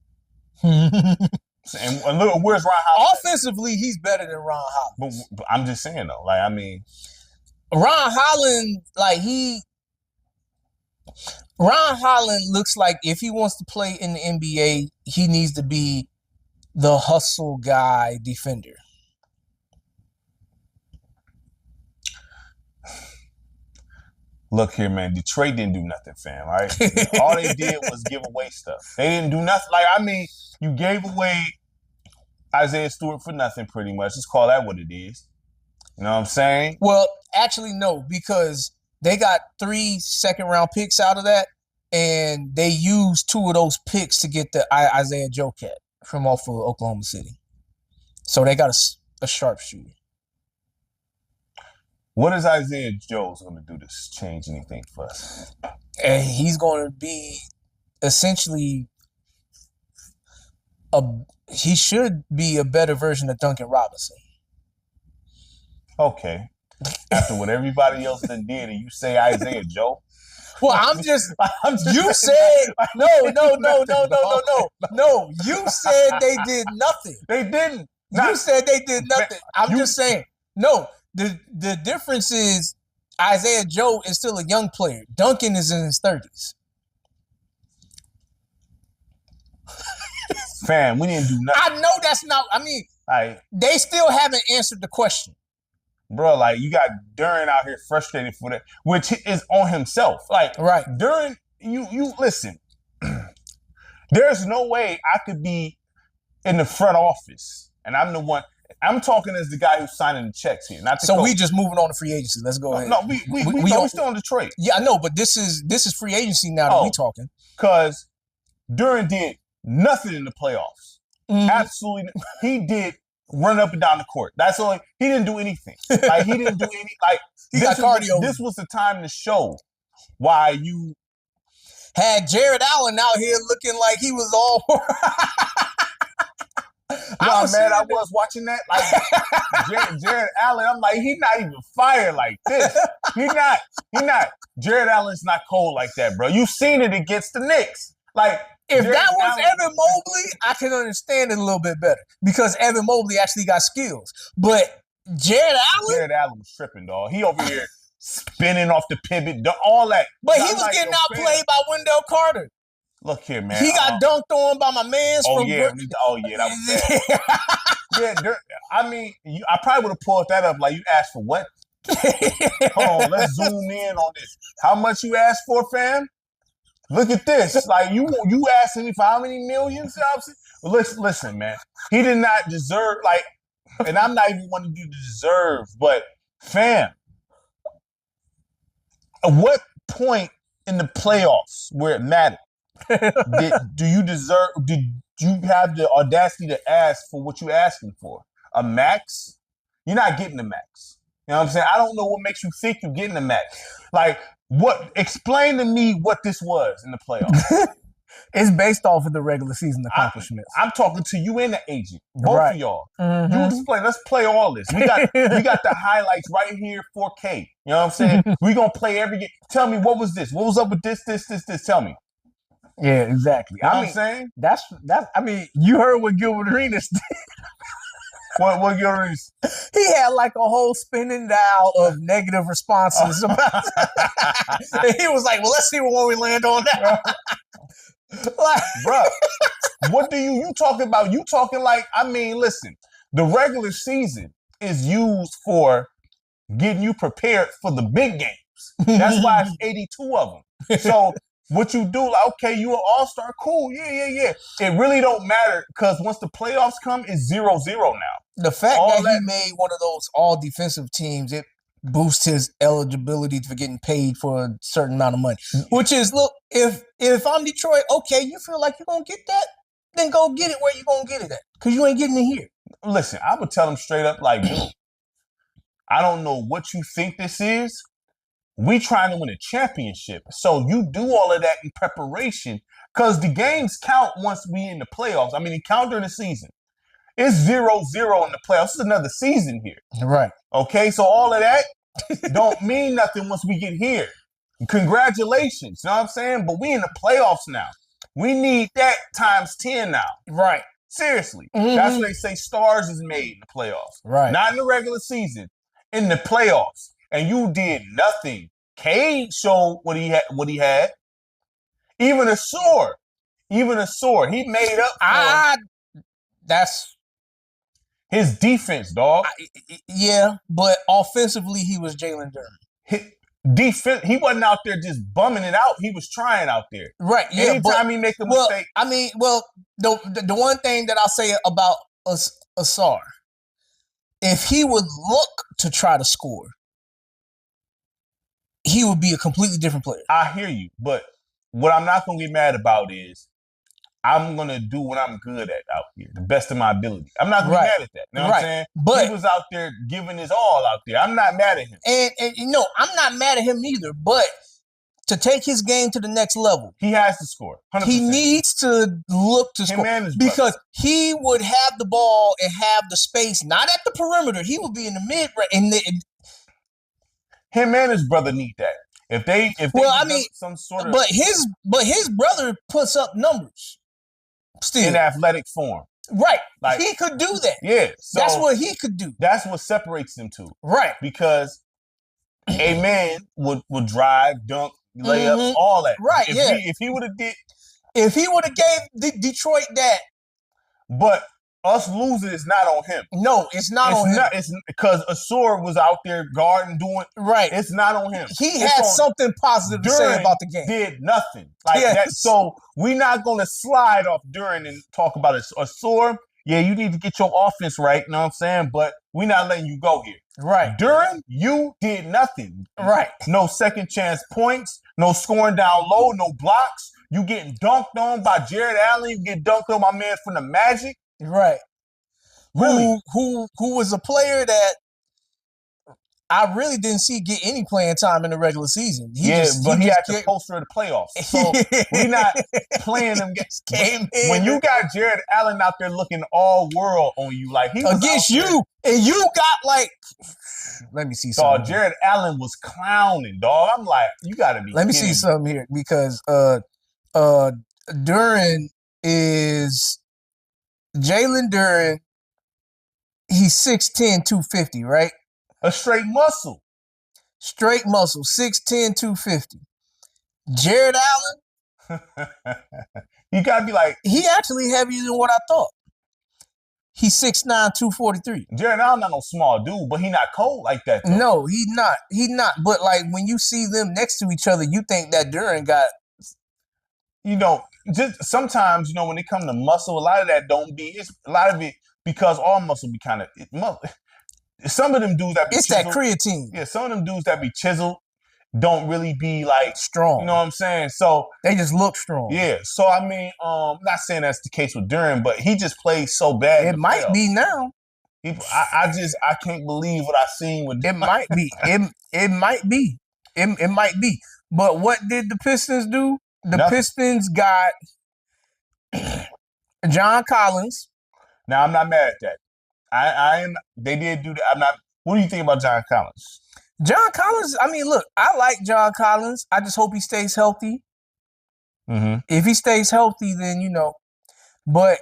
And look, where's Ron Holland? Offensively, he's better than Ron Holland. But I'm just saying, though. Like, I mean. Ron Holland, Ron Holland looks like if he wants to play in the NBA, he needs to be the hustle guy defender. Look here, man. Detroit didn't do nothing, fam. All right, all they did was give away stuff. They didn't do nothing. Like, I mean, you gave away Isaiah Stewart for nothing, pretty much. Just call that what it is. You know what I'm saying? Well, actually, no, because they got 3 second-round picks out of that, and they used 2 of those picks to get the Isaiah Joe cat from off of Oklahoma City. So they got a sharpshooter. What is Isaiah Joe's going to do to change anything for us? And he's going to be essentially he should be a better version of Duncan Robinson. Okay. After what everybody else done did, and you say Isaiah Joe? Well, I'm just you said no. You said they did nothing. They didn't. You said they did nothing. I'm just saying. No, the difference is Isaiah Joe is still a young player. Duncan is in his 30s. Fam, we didn't do nothing. I know that's not. I mean, they still haven't answered the question. Bro, like, you got Duren out here frustrated for that, which is on himself. Like, right. Duren, you listen. There's no way I could be in the front office, and I'm the one. I'm talking as the guy who's signing the checks here. Not the coach. We just moving on to free agency. Let's go ahead. No, we still on Detroit. Yeah, I know, but this is free agency now that we talking. Because Duren did nothing in the playoffs. Mm-hmm. Absolutely, he did run up and down the court. That's all. He didn't do anything. Like, he didn't do any. Like, he got cardio. This was the time to show why you had Jared Allen out here looking like he was all. I was watching that. Like, Jared Allen, I'm like, he's not even fired like this. He not. Jared Allen's not cold like that, bro. You've seen it against the Knicks. Like, if that was Evan Mobley, I can understand it a little bit better because Evan Mobley actually got skills. But Jared Allen was tripping, dog. He over here spinning off the pivot, all that. But he was getting outplayed by Wendell Carter. Look here, man. He got dunked on by my man's from. That was bad. Yeah, I mean, I probably would have pulled that up. Like, you asked for what? Hold on, let's zoom in on this. How much you asked for, fam? Look at this. Like, you asking me for how many millions? Listen, man. He did not deserve, like, and I'm not even wanting you to deserve, but fam, at what point in the playoffs where it mattered did you have the audacity to ask for what you asking for? A max? You're not getting the max. You know what I'm saying? I don't know what makes you think you're getting the max. Like, explain to me what this was in the playoffs. It's based off of the regular season accomplishments. I'm talking to you and the agent, both of y'all. Mm-hmm. You explain. Let's play all this. We got the highlights right here, 4K. You know what I'm saying? We gonna play every game. Tell me, what was this? What was up with this? Tell me. Yeah, exactly. You know what I'm saying? That's. I mean, you heard what Gilbert Arenas did. What Gilbert Arenas? He had like a whole spinning dial of negative responses about. And he was like, "Well, let's see where we land on that." Like, bro, what do you talking about? You talking like, I mean, listen, the regular season is used for getting you prepared for the big games. That's why it's 82 of them. So what you do, like, okay, you an all-star, cool, yeah. It really don't matter because once the playoffs come, it's 0-0 now. The fact that he made one of those all-defensive teams, it boosts his eligibility for getting paid for a certain amount of money. Which is, look, if I'm Detroit, okay, you feel like you're going to get that? Then go get it where you're going to get it at. Because you ain't getting it here. Listen, I would tell him straight up, like, dude, I don't know what you think this is. We trying to win a championship. So you do all of that in preparation because the games count once we in the playoffs. I mean, they count during the season. It's 0-0 in the playoffs. This is another season here. Right. Okay, so all of that don't mean nothing once we get here. Congratulations. You know what I'm saying? But we in the playoffs now. We need that times 10 now. Right. Seriously. Mm-hmm. That's what they say stars is made in the playoffs. Right. Not in the regular season. In the playoffs. And you did nothing. Cade showed what he had. Even a sword. He made up for That's His defense, dog. yeah, but offensively he was Jalen Duren. His defense, he wasn't out there just bumming it out. He was trying out there. Right. Yeah. Anytime he make a mistake. I mean, the one thing that I'll say about Asar, if he would look to try to score, he would be a completely different player. I hear you, but what I'm not going to get mad about is I'm going to do what I'm good at out here, the best of my ability. I'm not going to be mad at that. You know what I'm saying? But he was out there giving his all out there. I'm not mad at him. And you know, I'm not mad at him either, but to take his game to the next level, he has to score. 100%. He needs to look to score because he would have the ball and have the space, not at the perimeter. He would be in the mid range. Him and his brother need that. If they some sort of but his brother puts up numbers still in athletic form. Right. Like, he could do that. Yeah. So that's what he could do. That's what separates them two. Right. Because a man would drive, dunk, layups, all that. Right. If he would have gave Detroit that. But us losing is not on him. No, it's not on him. It's because Asur was out there guarding, doing right. It's not on him. He had something positive to say about the game. Did nothing like that. So we're not going to slide off Duren and talk about it. Asur, yeah, you need to get your offense right. You know what I'm saying? But we're not letting you go here. Right. Duren, you did nothing. Right. No second chance points. No scoring down low. No blocks. You getting dunked on by Jared Allen. You get dunked on my man from the Magic. Right. Really? Who was a player that I really didn't see get any playing time in the regular season. He had the poster of the playoffs. So we're not playing them games. When you got Jared Allen out there looking all world on you, like he was against you, and you got like, let me see something. Dog, Jared Allen was clowning, dog. I'm like, you gotta be. Let me see something here because Duren is Jalen Duren. He's 6'10", 250, right? A straight muscle. Straight muscle, 6'10", 250. Jared Allen. You gotta be like. He actually heavier than what I thought. He's 6'9", 243. Jared Allen not no small dude, but he not cold like that, though. No, he's not. He's not. But like when you see them next to each other, you think that Duren got. You know, just sometimes, you know, when it comes to muscle, a lot of that don't be. It's a lot of it because all muscle be kind of. Some of them dudes that be chiseled, that creatine. Yeah, some of them dudes that be chiseled don't really be like strong. You know what I'm saying? So they just look strong. Yeah. So I mean, not saying that's the case with Duren, but he just plays so bad. It might be now. I can't believe what I seen with. It might be. It might be. It might be. But what did the Pistons do? The Pistons got John Collins. Now I'm not mad at that. They did do that. I'm not. What do you think about John Collins? John Collins. I mean, look, I like John Collins. I just hope he stays healthy. Mm-hmm. If he stays healthy, then you know. But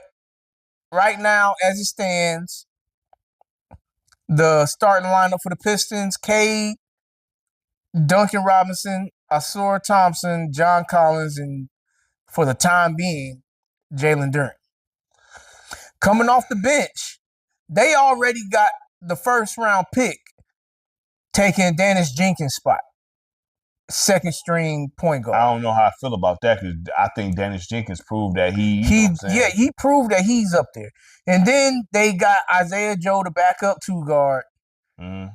right now, as it stands, the starting lineup for the Pistons: Cade, Duncan Robinson, Asur Thompson, John Collins, and for the time being, Jalen Duren. Coming off the bench, they already got the first round pick taking Dennis Jenkins' spot. Second string point guard. I don't know how I feel about that because I think Dennis Jenkins proved that he proved that he's up there. And then they got Isaiah Joe to back up 2 guard. Mm-hmm.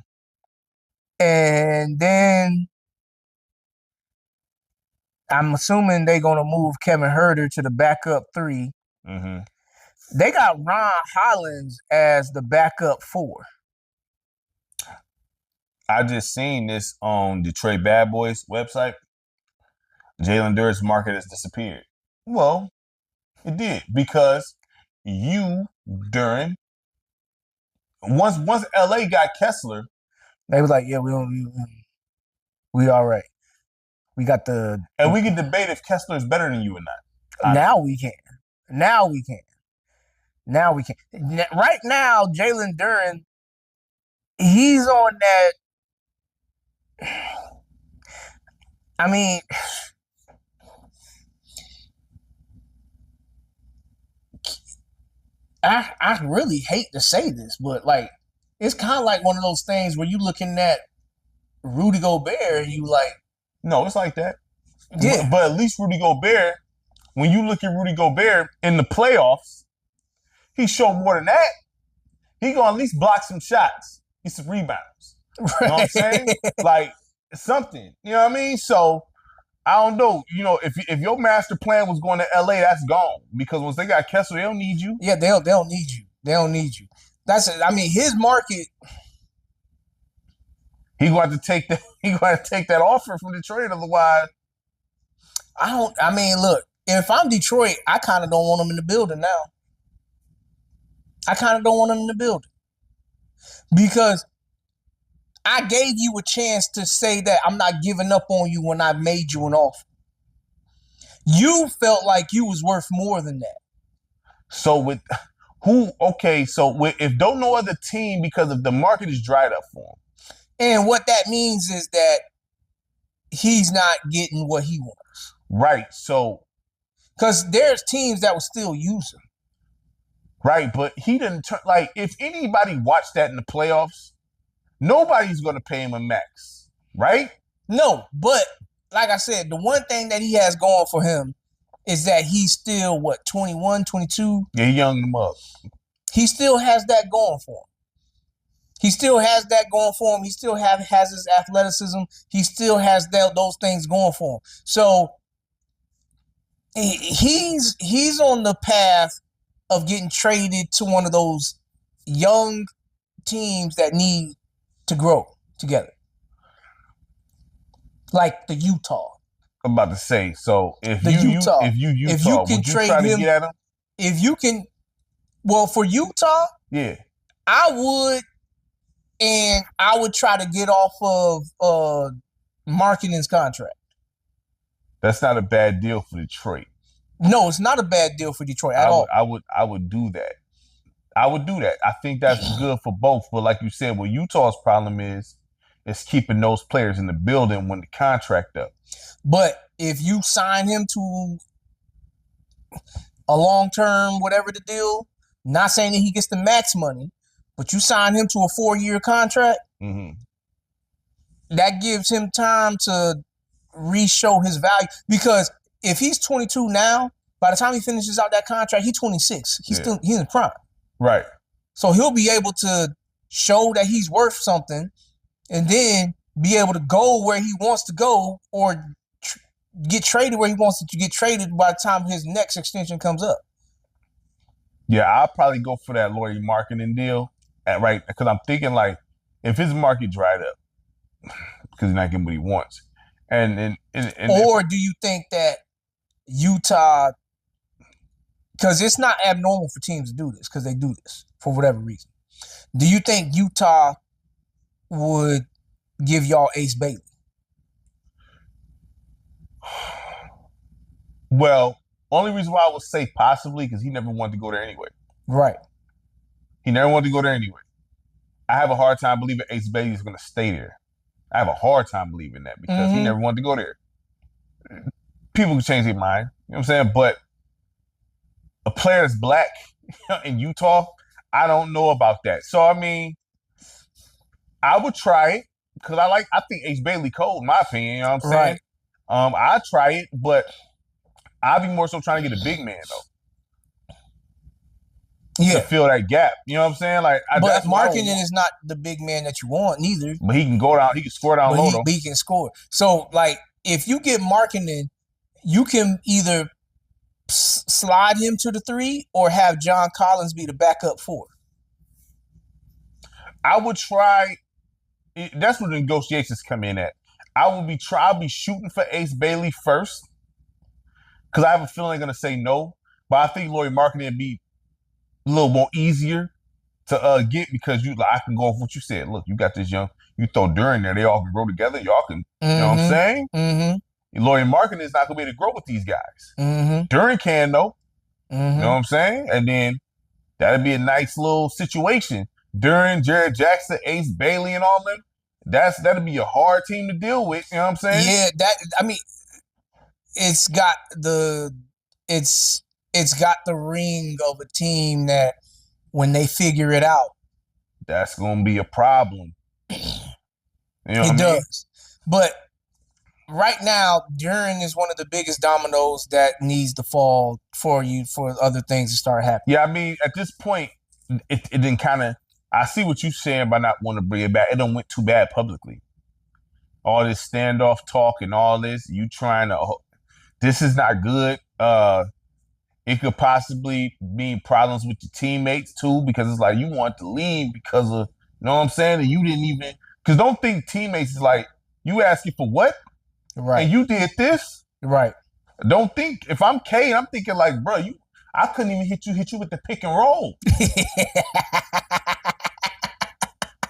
And then I'm assuming they're gonna move Kevin Huerter to the backup 3. Mm-hmm. They got Ron Hollins as the backup 4. I just seen this on Detroit Bad Boys website. Jalen Duren's market has disappeared. Well, it did because Duren. Once LA got Kessler, they was like, yeah, we all right. We got and we can debate if Kessler is better than you or not. Now we can. Right now, Jalen Duren, he's on that. I mean, I really hate to say this, but like it's kind of like one of those things where you looking at Rudy Gobert and you like, No, it's like that. yeah, But at least Rudy Gobert, when you look at Rudy Gobert in the playoffs, he showed more than that. He gonna at least block some shots, get some rebounds. You know what I'm saying? Like something. You know what I mean? So I don't know. You know, if your master plan was going to LA, that's gone because once they got Kessler, they don't need you. Yeah, they don't need you. They don't need you. That's it. I mean, his market. He going to take that. He going to take that offer from Detroit. Otherwise, I mean, look. If I'm Detroit, I kind of don't want him in the building now. I kind of don't want him in the building because I gave you a chance to say that I'm not giving up on you when I made you an offer. You felt like you was worth more than that. so with who? Okay, so if don't know other team because if the market is dried up for him. And what that means is that he's not getting what he wants. Right. So because there's teams that will still use him. Right, but he didn't turn like if anybody watched that in the playoffs, nobody's going to pay him a max, right? No, but like I said, the one thing that he has going for him is that he's still, 21, 22? Yeah, he young him up. He still has that going for him. He still has that going for him. He still has his athleticism. He still has those things going for him. So he's on the path of getting traded to one of those young teams that need to grow together. Like the Utah. I'm about to say, so if the you Utah, if you if you can would you trade try to him, get at him? if you can, well, for Utah, Yeah, I would, and I would try to get off of Markkanen's contract. that's not a bad deal for Detroit. No, it's not a bad deal for Detroit at all. I would do that. I would do that. I think that's good for both. But like you said, what Utah's problem is keeping those players in the building when the contract up. But if you sign him to a long-term, whatever the deal, not saying that he gets the max money, but you sign him to a 4-year contract, that gives him time to re-show his value. Because if he's 22 now, by the time he finishes out that contract, he's 26. He's in prime. Right. So he'll be able to show that he's worth something and then be able to go where he wants to go or get traded where he wants to get traded by the time his next extension comes up. Yeah, I'll probably go for that Lauri Markkanen deal, right? Because I'm thinking like if his market dried up because he's not getting what he wants, and or do you think that Utah, because it's not abnormal for teams to do this because they do this for whatever reason. Do you think Utah would give y'all Ace Bailey? Well, only reason why I would say possibly because he never wanted to go there anyway. Right. He never wanted to go there anyway. I have a hard time believing Ace Bailey is going to stay there. I have a hard time believing that because he never wanted to go there. People can change their mind. You know what I'm saying? But a player that's black in Utah, I don't know about that. So, I mean, I would try it because I think Ace Bailey cold, in my opinion. You know what I'm saying? Right. I'd try it, but I'd be more so trying to get a big man, though. Yeah. To fill that gap. You know what I'm saying? Like, but Markkanen is not the big man that you want, neither. But he can go down, he can score down low, though. He can score. So, like, if you get Markkanen, you can either slide him to the 3 or have John Collins be the backup 4. I would try. That's where the negotiations come in at. I'll be shooting for Ace Bailey first because I have a feeling they're gonna say no. But I think Lauri Markkanen would be a little more easier to get because I can go off what you said. Look, you got this young. You throw Duren there, they all can grow together. Y'all can, you know what I'm saying? Mm-hmm. Lauri Markkanen is not gonna be able to grow with these guys. Duren can though. You know what I'm saying? And then that'd be a nice little situation. Duren, Jared Jackson, Ace Bailey, and all them. That'd be a hard team to deal with. You know what I'm saying? Yeah, it's got the ring of a team that when they figure it out, that's gonna be a problem. You know what I mean? does. But right now, Duren is one of the biggest dominoes that needs to fall for other things to start happening. Yeah, I mean, at this point, it didn't kind of. I see what you're saying by not wanting to bring it back. It don't went too bad publicly. All this standoff talk and all this, you trying to. This is not good. It could possibly mean problems with your teammates too, because it's like you want to leave because of, you know what I'm saying? And you didn't even, because don't think teammates is like, you asking for what? Right. And you did this? Right. Don't think, if I'm Kane, I'm thinking like, bro, I couldn't even hit you with the pick and roll.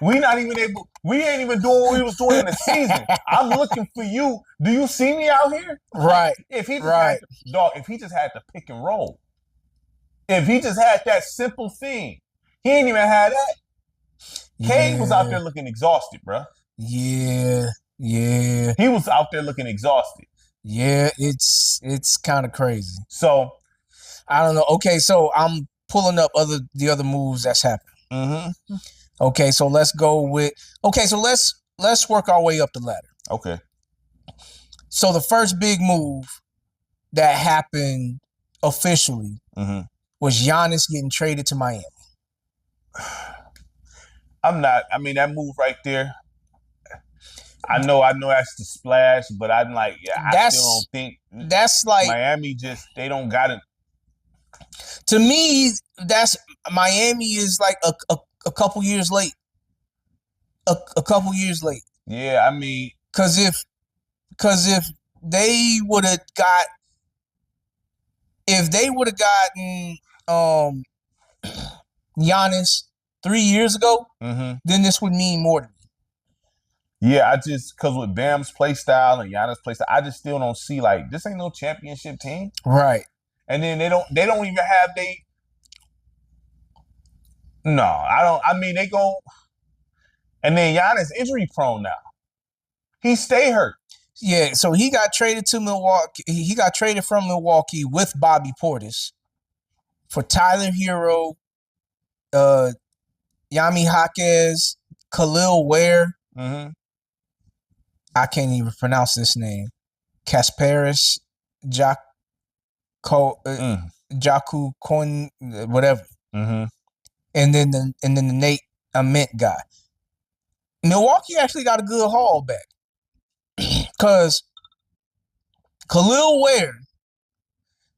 We ain't even doing what we was doing in the season. I'm looking for you. Do you see me out here? Right. If he just had to pick and roll. If he just had that simple thing. He ain't even had that. Kane was out there looking exhausted, bro. Yeah. He was out there looking exhausted. Yeah, it's kind of crazy. So I don't know. Okay, so I'm pulling up the other moves that's happened. Mm-hmm. Okay, so let's go with. Okay, so let's work our way up the ladder. Okay. So the first big move that happened officially was Giannis getting traded to Miami. I mean, that move right there. I know that's the splash, but I'm like, I still don't think that's like Miami they don't got it. To me, that's Miami is like a couple years late. A couple years late. Yeah, I mean, because if they would have gotten Giannis 3 years ago, then this would mean more to me. Yeah, because with Bam's play style and Giannis' play style, I just still don't see like this ain't no championship team, right? And then they don't even have No, I don't. I mean, they go, and then Giannis injury prone now. He stay hurt. Yeah, so he got traded to Milwaukee. He got traded from Milwaukee with Bobby Portis for Tyler Hero, Yami Jaquez, Khalil Ware. I can't even pronounce this name. Kasparis, Jaku Coin, whatever. And then the Nate Ament guy. Milwaukee actually got a good haul back because Khalil Ware,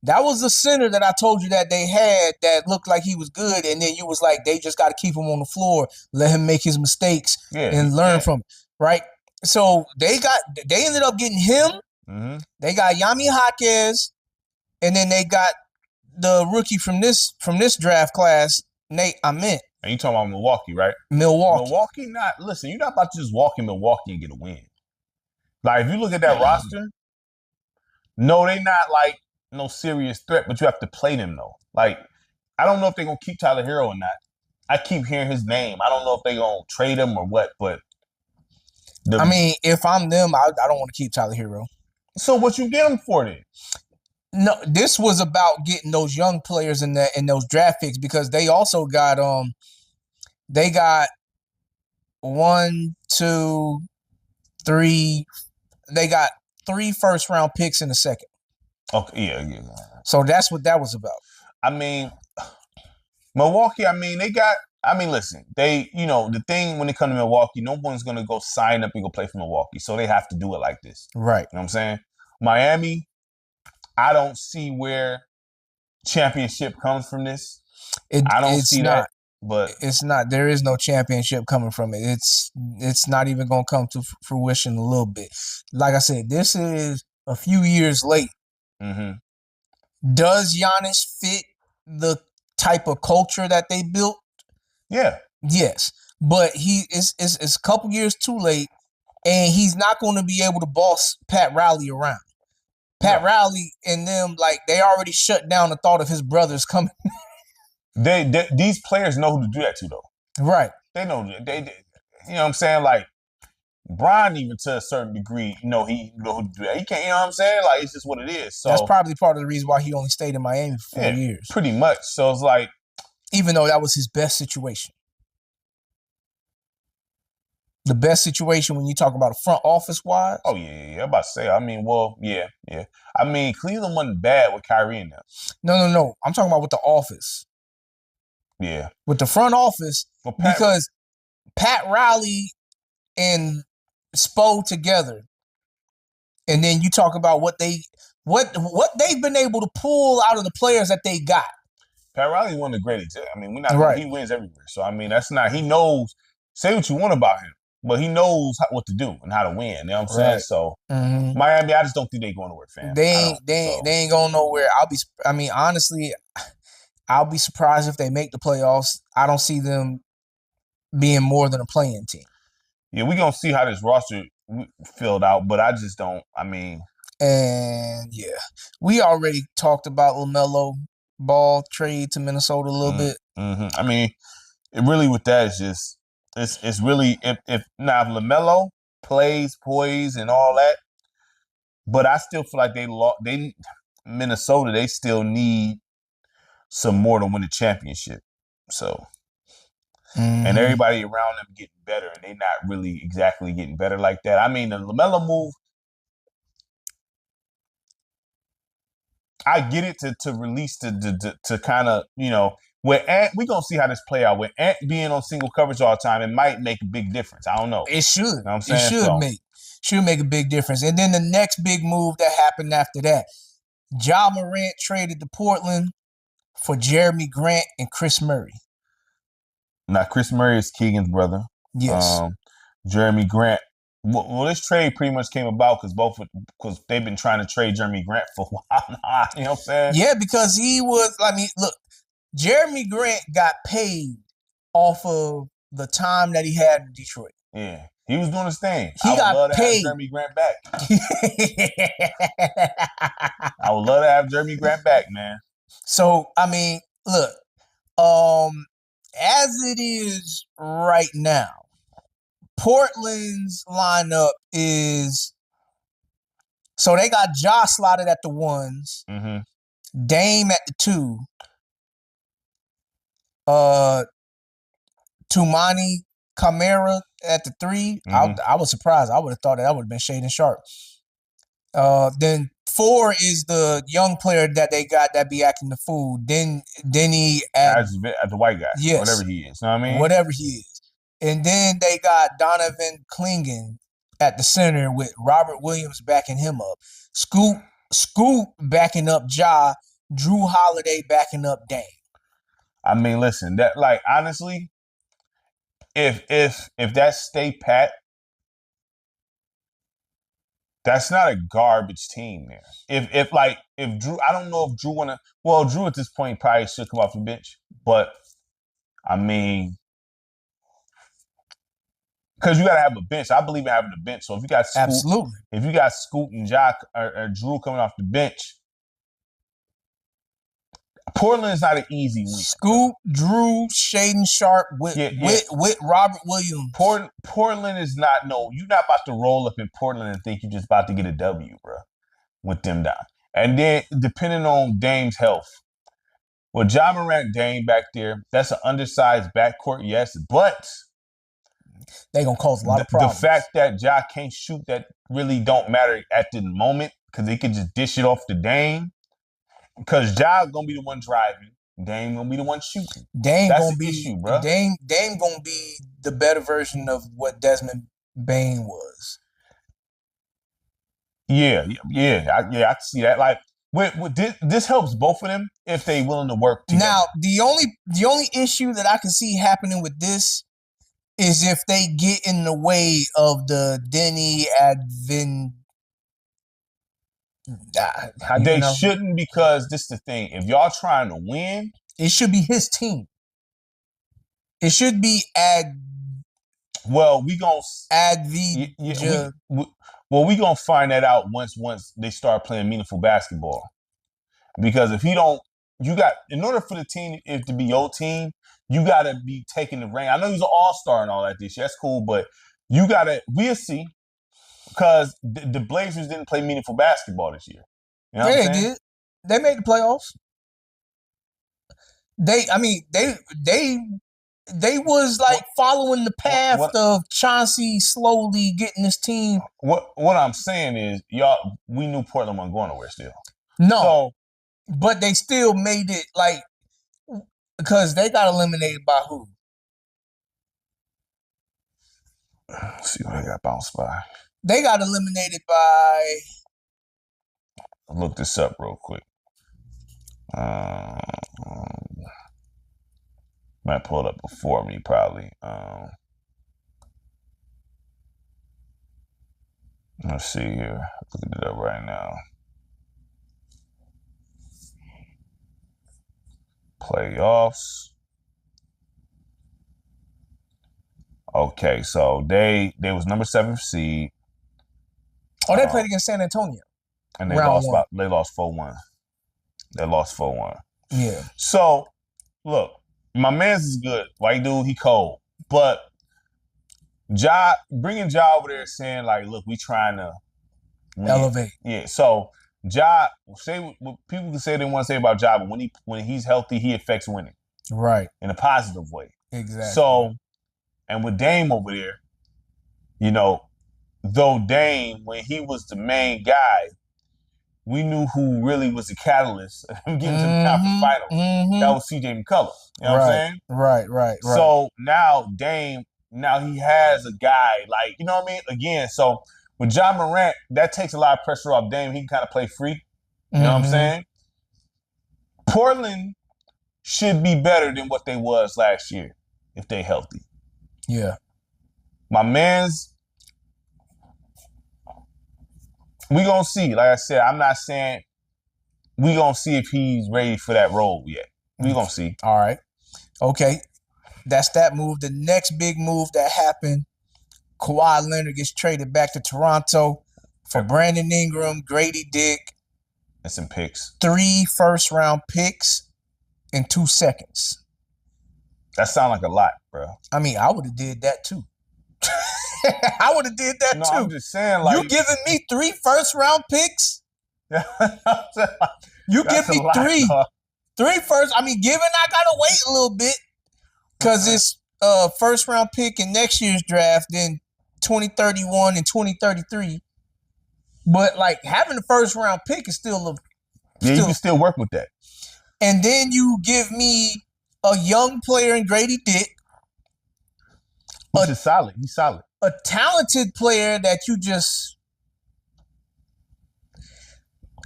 that was the center that I told you that they had that looked like he was good, and then you was like, they just got to keep him on the floor, let him make his mistakes, and learn from it, right? So they ended up getting him. They got Yami Jaquez, and then they got the rookie from this draft class, Nate Ament. And you talking about Milwaukee, right? Milwaukee, listen, you're not about to just walk in Milwaukee and get a win. Like, if you look at that roster, no, they not like no serious threat, but you have to play them though. Like, I don't know if they're gonna keep Tyler Hero or not. I keep hearing his name. I don't know if they're gonna trade him or what, but I mean, if I'm them, I don't want to keep Tyler Hero. So what you get him for then? No, this was about getting those young players in those draft picks because they also got they got 1, 2, 3. They got 3 first-round picks in the second. Okay, yeah. So that's what that was about. I mean, Milwaukee, listen, the thing when it comes to Milwaukee, no one's going to go sign up and go play for Milwaukee. So they have to do it like this. Right. You know what I'm saying? Miami, I don't see where championship comes from this. I don't see that. But it's not. There is no championship coming from it. It's not even going to come to fruition a little bit. Like I said, this is a few years late. Does Giannis fit the type of culture that they built? Yeah. Yes. But it's a couple years too late, and he's not going to be able to boss Pat Riley around. Pat Riley and them, like, they already shut down the thought of his brothers coming. These players know who to do that to, though. Right. They know. They you know what I'm saying? Like, Brian, even to a certain degree, he know who to do that. He can't, you know what I'm saying? Like, it's just what it is. So that's probably part of the reason why he only stayed in Miami for 4 years. Pretty much. So it's like, even though that was his best situation. The best situation when you talk about a front office wise. Oh yeah. I'm about to say. I mean, well, yeah. I mean, Cleveland wasn't bad with Kyrie in there. No. I'm talking about with the office. Yeah. With the front office, Well, because Pat Riley and Spo together, and then you talk about what they've been able to pull out of the players that they got. Pat Riley won the greatest. I mean, he wins everywhere. So I mean, he knows. Say what you want about him, but he knows what to do and how to win. You know what I'm saying? So Miami, I just don't think they're going nowhere, fam. They ain't going nowhere. Honestly, I'll be surprised if they make the playoffs. I don't see them being more than a playing team. Yeah, we're going to see how this roster filled out, but I just don't. I mean. And yeah, we already talked about LaMelo Ball trade to Minnesota a little bit. I mean, it really with that is just, it's really, if LaMelo plays, poise, and all that, but I still feel like Minnesota, they still need some more to win the championship. So. And everybody around them getting better, and they're not really exactly getting better like that. I mean, the LaMelo move, I get it to release to kind of, with Ant, we're going to see how this play out. With Ant being on single coverage all the time, it might make a big difference. I don't know. It should. You know what I'm saying? It should make a big difference. And then the next big move that happened after that, Ja Morant traded to Portland for Jeremy Grant and Chris Murray. Now, Chris Murray is Keegan's brother. Yes. Jeremy Grant. Well, this trade pretty much came about because they've been trying to trade Jeremy Grant for a while now. You know what I'm saying? Yeah, because look, Jeremy Grant got paid off of the time that he had in Detroit. Yeah, he was doing his thing. I would love to have Jeremy Grant back. I would love to have Jeremy Grant back, man. So, I mean, look, as it is right now, Portland's lineup is, so they got Ja slotted at the ones, Dame at the 2, Tumani Camara at the 3. I was surprised. I would have thought that would have been Shaden Sharp. Then 4 is the young player that they got that be acting the fool. Then he at the white guy. Yes. Whatever he is. You know what I mean? Whatever he is. And then they got Donovan Clingan at the center with Robert Williams backing him up. Scoot backing up Ja. Drew Holiday backing up Dame. I mean, listen, that, like, honestly, if that stay pat, that's not a garbage team there. If Drew, I don't know if Drew Drew at this point probably should come off the bench, but I mean, because you got to have a bench. I believe in having a bench. So if you got Scoot and Jock or Drew coming off the bench, Portland is not an easy win. Scoot, Drew, Shaden Sharp with Robert Williams. Portland is not, you're not about to roll up in Portland and think you're just about to get a W, bro, with them down. And then depending on Dame's health, well, Ja Morant, Dame back there, that's an undersized backcourt, yes, but they're going to cause a lot of problems. The fact that Ja can't shoot, that really don't matter at the moment because he can just dish it off to Dame. Because Ja gonna be the one driving, Dame gonna be the one shooting. That's gonna be issue, bro. Dame gonna be the better version of what Desmond Bane was. Yeah, I can see that. Like, this helps both of them if they willing to work together. Now, the only issue that I can see happening with this is if they get in the way of the Denny Advin. They shouldn't, because this is the thing. If y'all trying to win, it should be his team. It should be we gonna we gonna find that out once they start playing meaningful basketball. Because if he don't, in order for the team to be your team, you gotta be taking the reign. I know he's an all-star and all that this year. That's cool, but we'll see. Because the Blazers didn't play meaningful basketball this year. You know what I'm saying? They did. They made the playoffs. They was like following the path of Chauncey slowly getting this team. What I'm saying is, we knew Portland wasn't going nowhere still. No, but they still made it like because they got eliminated by who? Let's see what they got bounced by. They got eliminated by. I'll look this up real quick. Might pull it up before me, probably. Let's see here. Looking it up right now. Playoffs. Okay, so they was number 7 seed. Oh, they played against San Antonio. And they lost 4-1. They lost 4-1. Yeah. So, look, my man's is good. White dude, he cold. But bringing Ja over there saying, like, look, we trying to win. Elevate. Yeah, so Ja, say what people can say they want to say about Ja, but when he's healthy, he affects winning. Right. In a positive way. Exactly. So, and with Dame over there, you know, though Dame, when he was the main guy, we knew who really was the catalyst of him getting to the conference finals. That was CJ McCullough. You know what I'm saying? Right. So now Dame, he has a guy, like, you know what I mean? Again, so with Ja Morant, that takes a lot of pressure off Dame. He can kind of play free. You know what I'm saying? Portland should be better than what they was last year if they healthy. Yeah. My man's, we gonna see. Like I said, I'm not saying we gonna see if he's ready for that role yet. We gonna see. All right. Okay. That's that move. The next big move that happened, Kawhi Leonard gets traded back to Toronto for Brandon Ingram, Grady Dick, and some picks. 3 first-round picks in 2 seconds. That sounds like a lot, bro. I mean, I would have did that too. I would have did that too. I'm just saying, like, you giving me 3 first-round picks? You give me lot, 3. Dog. 3 first. I mean, given I gotta wait a little bit because it's first-round pick in next year's draft, then 2031 and 2033. But like having the first-round pick is still you can still work with that. And then you give me a young player in Grady Dick. Which is solid. He's solid. A talented player that you just...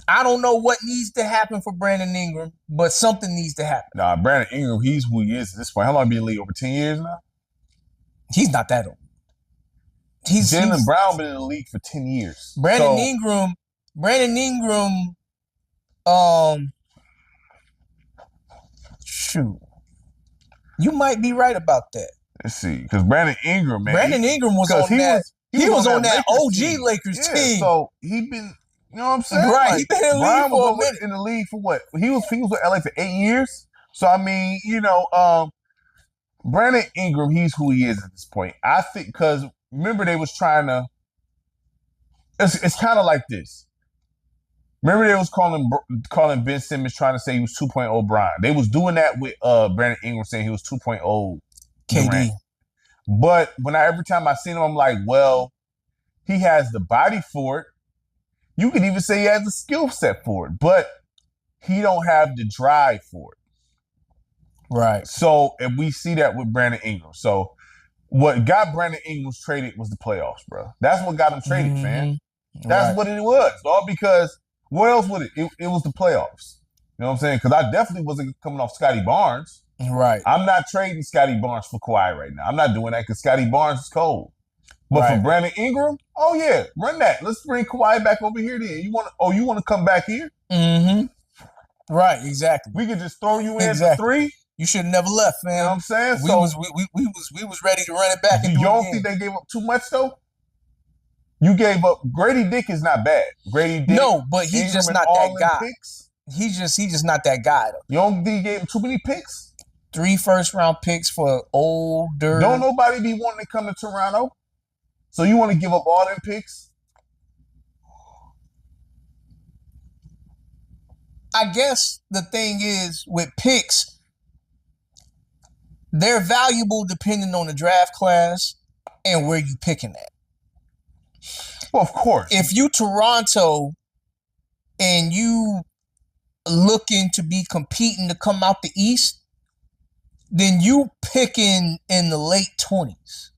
I don't know what needs to happen for Brandon Ingram, but something needs to happen. Nah, Brandon Ingram, he's who he is at this point. How long have he been in the league? Over 10 years now? He's not that old. Jaylen Brown been in the league for 10 years. Brandon Ingram, shoot. You might be right about that. Let's see, because Brandon Ingram, man. Brandon Ingram was on that. He was on that OG Lakers team. So he been, you know what I'm saying? Right, like, he been in the league for a minute. In the league for what? He was with LA for 8 years. So I mean, you know, Brandon Ingram, he's who he is at this point. I think because remember they was trying to. It's kind of like this. Remember they was calling Ben Simmons trying to say he was 2.0 Bron. They was doing that with Brandon Ingram saying he was 2.0 KD. Durant. But every time I seen him, I'm like, well, he has the body for it. You could even say he has the skill set for it, but he don't have the drive for it. Right. So, and we see that with Brandon Ingram. So, what got Brandon Ingram traded was the playoffs, bro. That's what got him traded, man. That's what it was, dog. Because what else would it? It was the playoffs. You know what I'm saying? Because I definitely wasn't coming off Scotty Barnes. Right. I'm not trading Scotty Barnes for Kawhi right now. I'm not doing that because Scotty Barnes is cold. But for Brandon Ingram, oh yeah, run that. Let's bring Kawhi back over here then. You want to come back here? Mm-hmm. Right, exactly. We could just throw you in for 3. You should have never left, man. You know what I'm saying? We was ready to run it back. You don't think they gave up too much though? You gave up. Grady Dick is not bad. Grady Dick. No, but he's Ingram just not that guy. Picks. He's just not that guy though. You don't think he gave him too many picks? 3 first-round picks for older. Don't nobody be wanting to come to Toronto. So you want to give up all them picks? I guess the thing is with picks, They're valuable depending on the draft class and where you picking at. Well, of course. If you Toronto and you looking to be competing to come out the East, then you picking in the late 20s.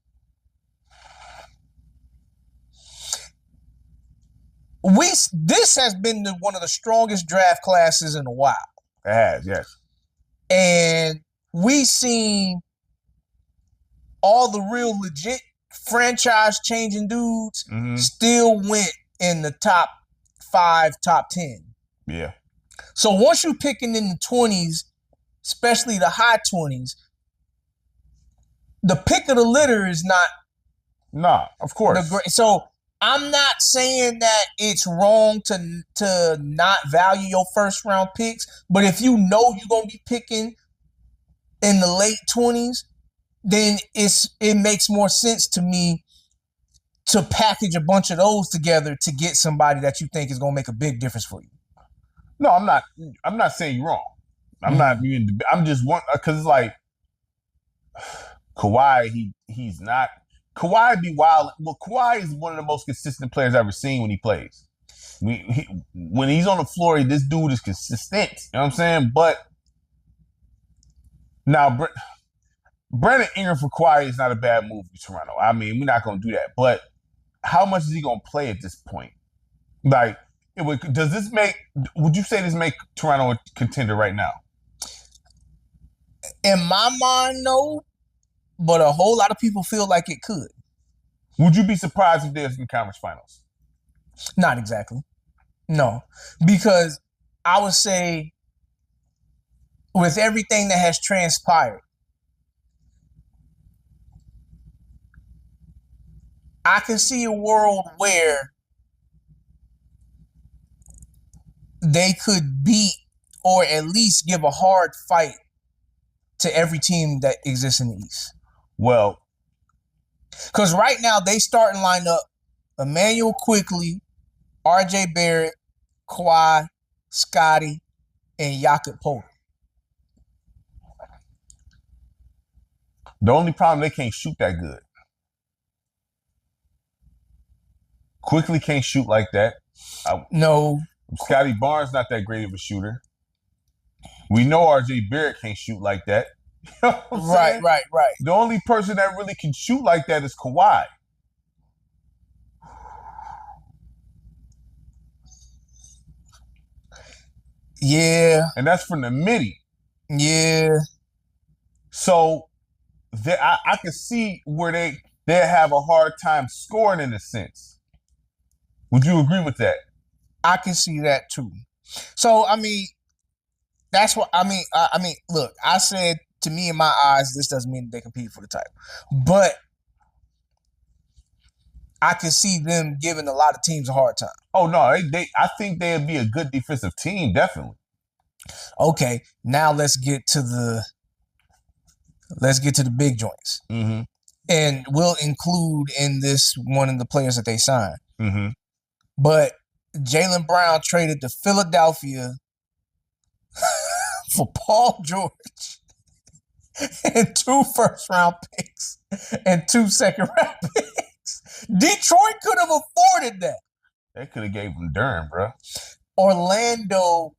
This has been one of the strongest draft classes in a while. It has, yes. And we seen all the real legit franchise-changing dudes still went in the top 5, top 10. Yeah. So once you're picking in the 20s, especially the high 20s, the pick of the litter is not. Nah, of course. So I'm not saying that it's wrong to not value your first round picks, but if you know you're gonna be picking in the late 20s, then it makes more sense to me to package a bunch of those together to get somebody that you think is gonna make a big difference for you. No, I'm not saying you're wrong. I'm not even. I'm just one because it's like Kawhi. He's not. Kawhi be wild. Well, Kawhi is one of the most consistent players I've ever seen when he plays. When he's on the floor, this dude is consistent. You know what I'm saying? But now, Brandon Ingram for Kawhi is not a bad move for Toronto. I mean, we're not going to do that. But how much is he going to play at this point? Like, would you say this make Toronto a contender right now? In my mind, no. But a whole lot of people feel like it could. Would you be surprised if there's in conference finals? Not exactly. No. Because I would say with everything that has transpired, I can see a world where they could beat or at least give a hard fight to every team that exists in the East. Well, because right now they starting line up Emmanuel Quickly, R.J. Barrett, Kawhi, Scotty, and Jakob Poeltl. The only problem, they can't shoot that good. Quickly can't shoot like that. No. Scotty Barnes not that great of a shooter. We know R.J. Barrett can't shoot like that. You know right. The only person that really can shoot like that is Kawhi. Yeah. And that's from the midi. Yeah. So I can see where they have a hard time scoring in a sense. Would you agree with that? I can see that too. So, I mean, that's what I mean. I mean, look, I said to me in my eyes, this doesn't mean they compete for the title, but I can see them giving a lot of teams a hard time. Oh no, I think they'd be a good defensive team, definitely. Okay, now let's get to the big joints, and we'll include in this one of the players that they signed. But Jaylen Brown traded to Philadelphia for Paul George and 2 first-round picks and 2 second-round picks. Detroit could have afforded that. They could have gave him Durham, bro. Orlando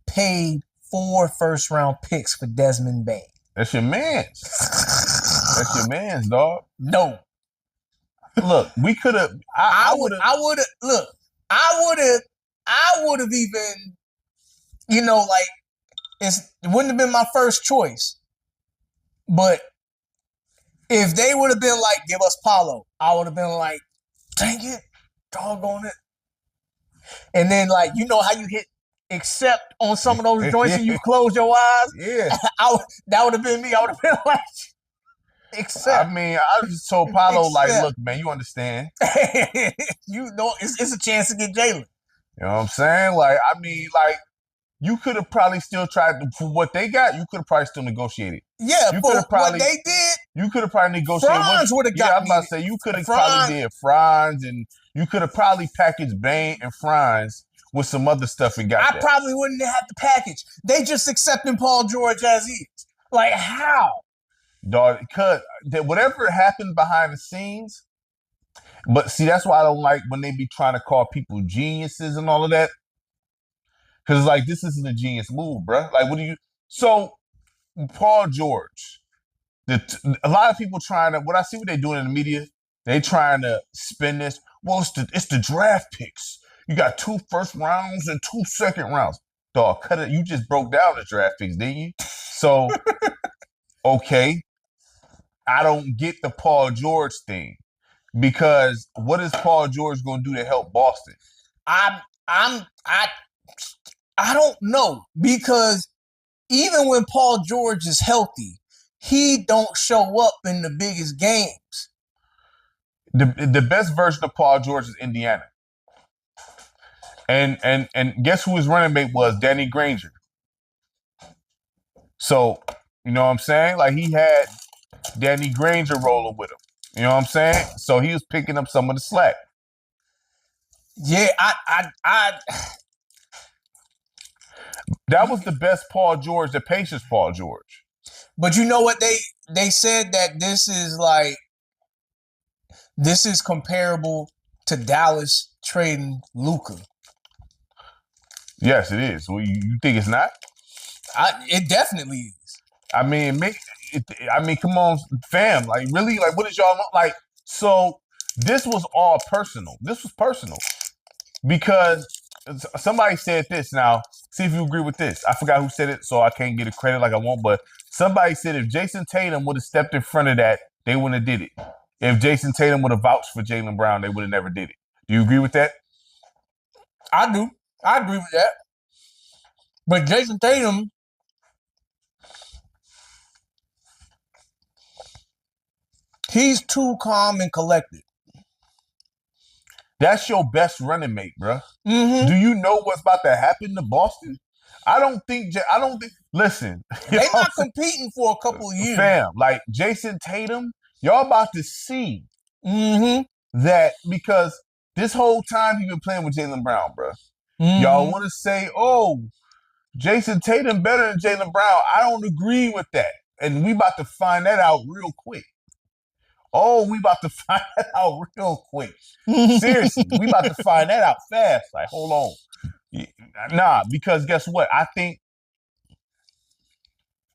paid 4 first-round picks for Desmond Bane. That's your man's. That's your man's, dog. No. Look, we could have. I would have even, like, it wouldn't have been my first choice. But if they would have been like, give us Paulo, I would have been like, dang it, doggone it. And then, like, you know how you hit accept on some of those joints and you close your eyes? Yeah. That would have been me. I would have been like, accept. I mean, I just told Paulo, like, look, man, you understand. It's a chance to get Jaylen. You know what I'm saying? Like, I mean, like, you could have probably still tried to, for what they got, you could have probably still negotiated. Yeah, for what they did. You could have probably negotiated. Franz would have got I was about to say, you could have probably did Franz, and you could have probably packaged Bane and Franz with some other stuff and got that. I probably wouldn't have to package. They just accepting Paul George as he is. Like, how? dog. Because whatever happened behind the scenes, but see, that's why I don't like when they be trying to call people geniuses and all of that. Because it's like, this isn't a genius move, bro. Like, what do you? So, Paul George, a lot of people trying to, what I see what they're doing in the media, they trying to spin this. Well, it's the draft picks. You got 2 first rounds and 2 second rounds. Dog, cut it. You just broke down the draft picks, didn't you? So, okay. I don't get the Paul George thing. Because what is Paul George going to do to help Boston? I don't know, because even when Paul George is healthy, he don't show up in the biggest games. The best version of Paul George is Indiana. And guess who his running mate was? Danny Granger. So, you know what I'm saying? Like, he had Danny Granger rolling with him. You know what I'm saying? So he was picking up some of the slack. Yeah, that was the best Paul George, the Pacers Paul George. But you know what? They said that this is comparable to Dallas trading Luka. Yes, it is. Well, you think it's not? It definitely is. I mean, come on, fam. Like, really? Like, what is y'all like? So this was all personal. This was personal because somebody said this. Now, see if you agree with this. I forgot who said it, so I can't get a credit like I want. But somebody said if Jason Tatum would have stepped in front of that, they wouldn't have did it. If Jason Tatum would have vouched for Jaylen Brown, they would have never did it. Do you agree with that? I do. I agree with that. But Jason Tatum, he's too calm and collected. That's your best running mate, bro. Mm-hmm. Do you know what's about to happen to Boston? I don't think. Listen, they're not competing for a couple of years, fam. Like Jason Tatum, y'all about to see that because this whole time he's been playing with Jaylen Brown, bro. Y'all want to say, "Oh, Jason Tatum better than Jaylen Brown." I don't agree with that, and we about to find that out real quick. Oh, we about to find that out real quick. Seriously, we about to find that out fast. Like, hold on. Nah, because guess what? I think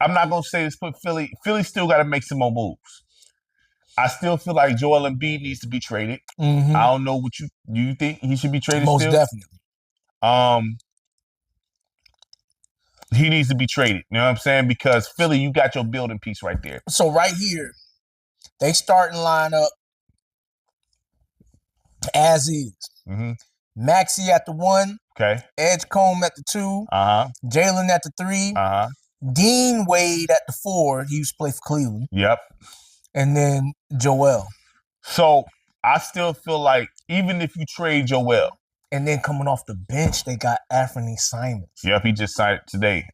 I'm not gonna say this, but Philly still got to make some more moves. I still feel like Joel Embiid needs to be traded. I don't know what you think he should be traded. Most still? Definitely. He needs to be traded. You know what I'm saying? Because Philly, you got your building piece right there. So right here, they starting lineup as is. Maxey at the 1. Okay. Edgecombe at the 2. Jalen at the 3. Dean Wade at the 4. He used to play for Cleveland. Yep. And then Joel. So I still feel like even if you trade Joel. And then coming off the bench, they got Anthony Simons. Yep, he just signed it today.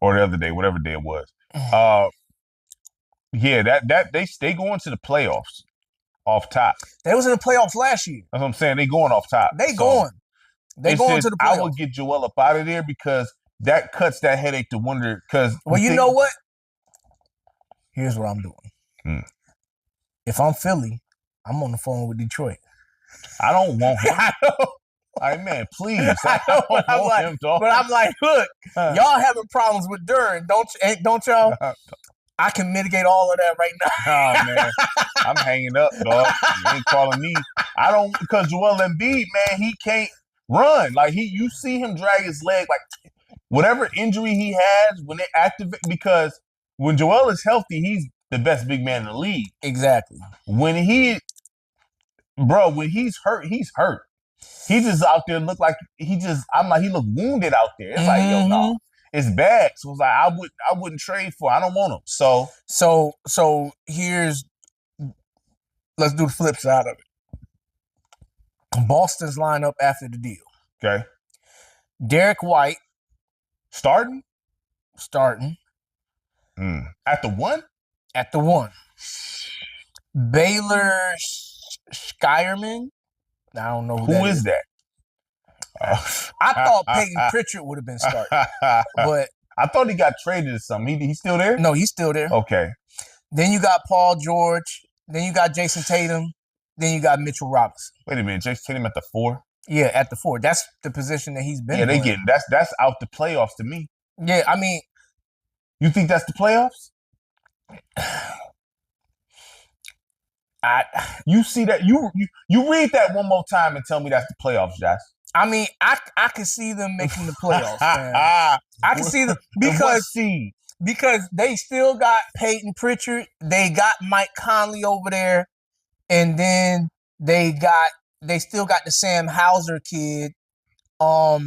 Or the other day, whatever day it was. Yeah, that they going to the playoffs off top. They was in the playoffs last year. That's what I'm saying. They going off top. They going to the playoffs. I would get Joel up out of there because that cuts that headache to wonder. Because you know what? Here's what I'm doing. If I'm Philly, I'm on the phone with Detroit. I don't want him. Like, man, please. I don't want him, dog. But I'm like, look, y'all having problems with Duren, don't y'all? I can mitigate all of that right now. Oh, man. I'm hanging up, dog. You ain't calling me. Because Joel Embiid, man, he can't run. Like, you see him drag his leg. Like, whatever injury he has, when they activate, because when Joel is healthy, he's the best big man in the league. Exactly. When he's hurt, he's hurt. He just out there look like he look wounded out there. It's like, yo, no, it's bad. So it's like I wouldn't trade for. I don't want him. So here's, let's do the flip side of it. Boston's lineup after the deal. Okay. Derek White starting. At the 1. Baylor Skyerman. I don't know who is that. I thought Peyton Pritchard would have been starting, but I thought he got traded or something. He's still there? No, he's still there. Okay. Then you got Paul George. Then you got Jason Tatum. Then you got Mitchell Robinson. Wait a minute, Jason Tatum at the 4? Yeah, at the 4. That's the position that he's been. Yeah, they playing. getting that's out the playoffs to me. Yeah, I mean, you think that's the playoffs? You see that you read that one more time and tell me that's the playoffs, Josh. I mean, I can see them making the playoffs, man. I can see them because they still got Peyton Pritchard, they got Mike Conley over there, and then they still got the Sam Hauser kid. I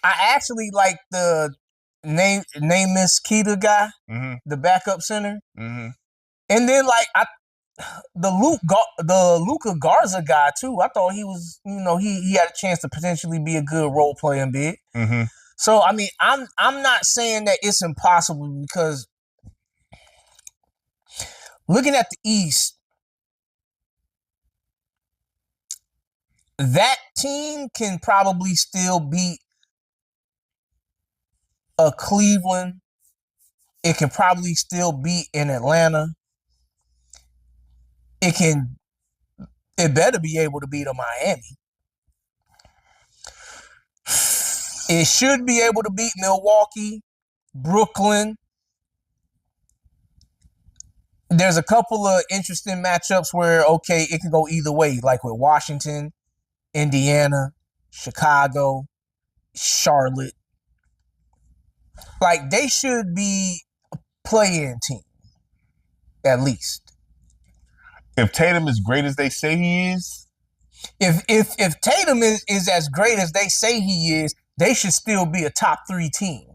actually like the Namus Keita guy, the backup center, and then like the Luka Garza guy too. I thought he was, he had a chance to potentially be a good role playing big. So I mean, I'm not saying that it's impossible because looking at the East, that team can probably still beat a Cleveland. It can probably still beat in Atlanta. It better be able to beat a Miami. It should be able to beat Milwaukee, Brooklyn. There's a couple of interesting matchups where, okay, it can go either way, like with Washington, Indiana, Chicago, Charlotte. Like, they should be a play-in team, at least. If Tatum is great as they say he is? If Tatum is as great as they say he is, they should still be a top 3 team.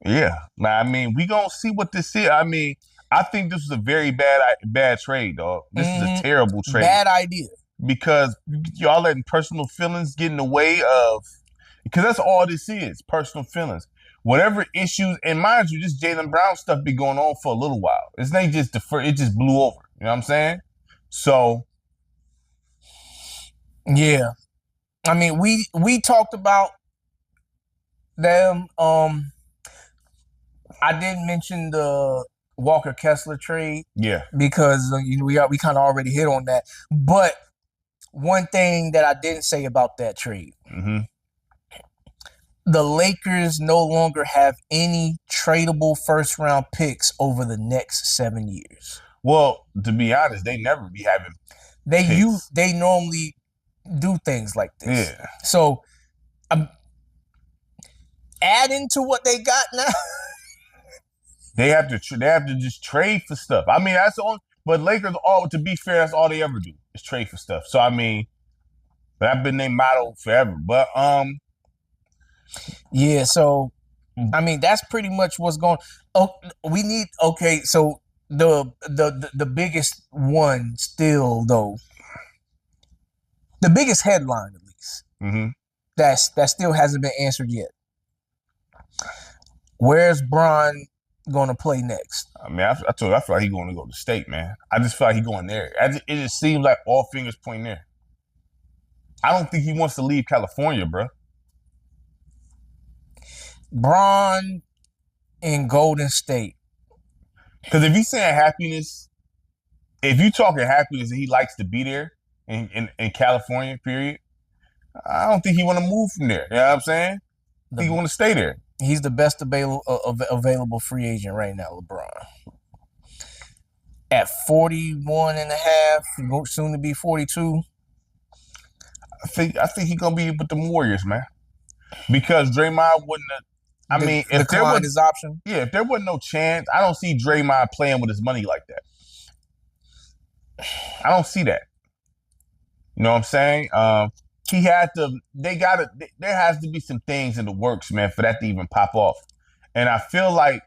Yeah. I mean, we gonna see what this is. I mean, I think this was a very bad trade, dog. This is a terrible trade. Bad idea. Because y'all letting personal feelings get in the way of, because that's all this is, personal feelings. Whatever issues, and mind you, this Jaylen Brown stuff be going on for a little while. It's not just it just blew over. You know what I'm saying? So, yeah. I mean, we talked about them. I didn't mention the Walker Kessler trade. Yeah. Because we kind of already hit on that. But one thing that I didn't say about that trade. The Lakers no longer have any tradable first-round picks over the next 7 years. Well, to be honest, they never be having picks. They normally do things like this. Yeah. So, adding to what they got now. They have to just trade for stuff. I mean, that's all. But Lakers, to be fair, that's all they ever do is trade for stuff. So I mean, that's been their motto forever. But yeah. So I mean, that's pretty much what's going. Oh, we need. Okay, so the biggest one still though, the biggest headline at least, that still hasn't been answered yet. Where's Bron going to play next? I mean, I feel like he's going to go to state, man. I just feel like he's going there. It just seems like all fingers pointing there. I don't think he wants to leave California, bro. Bron in Golden State. Because if he's saying happiness, if you talking happiness and he likes to be there in California, period, I don't think he want to move from there. You know what I'm saying? He want to stay there. He's the best available free agent right now, LeBron. At 41 and a half, soon to be 42. I think he's going to be with the Warriors, man. Because Draymond wouldn't have, if there was his option. Yeah, if there wasn't no chance, I don't see Draymond playing with his money like that. I don't see that. You know what I'm saying? There has to be some things in the works, man, for that to even pop off. And I feel like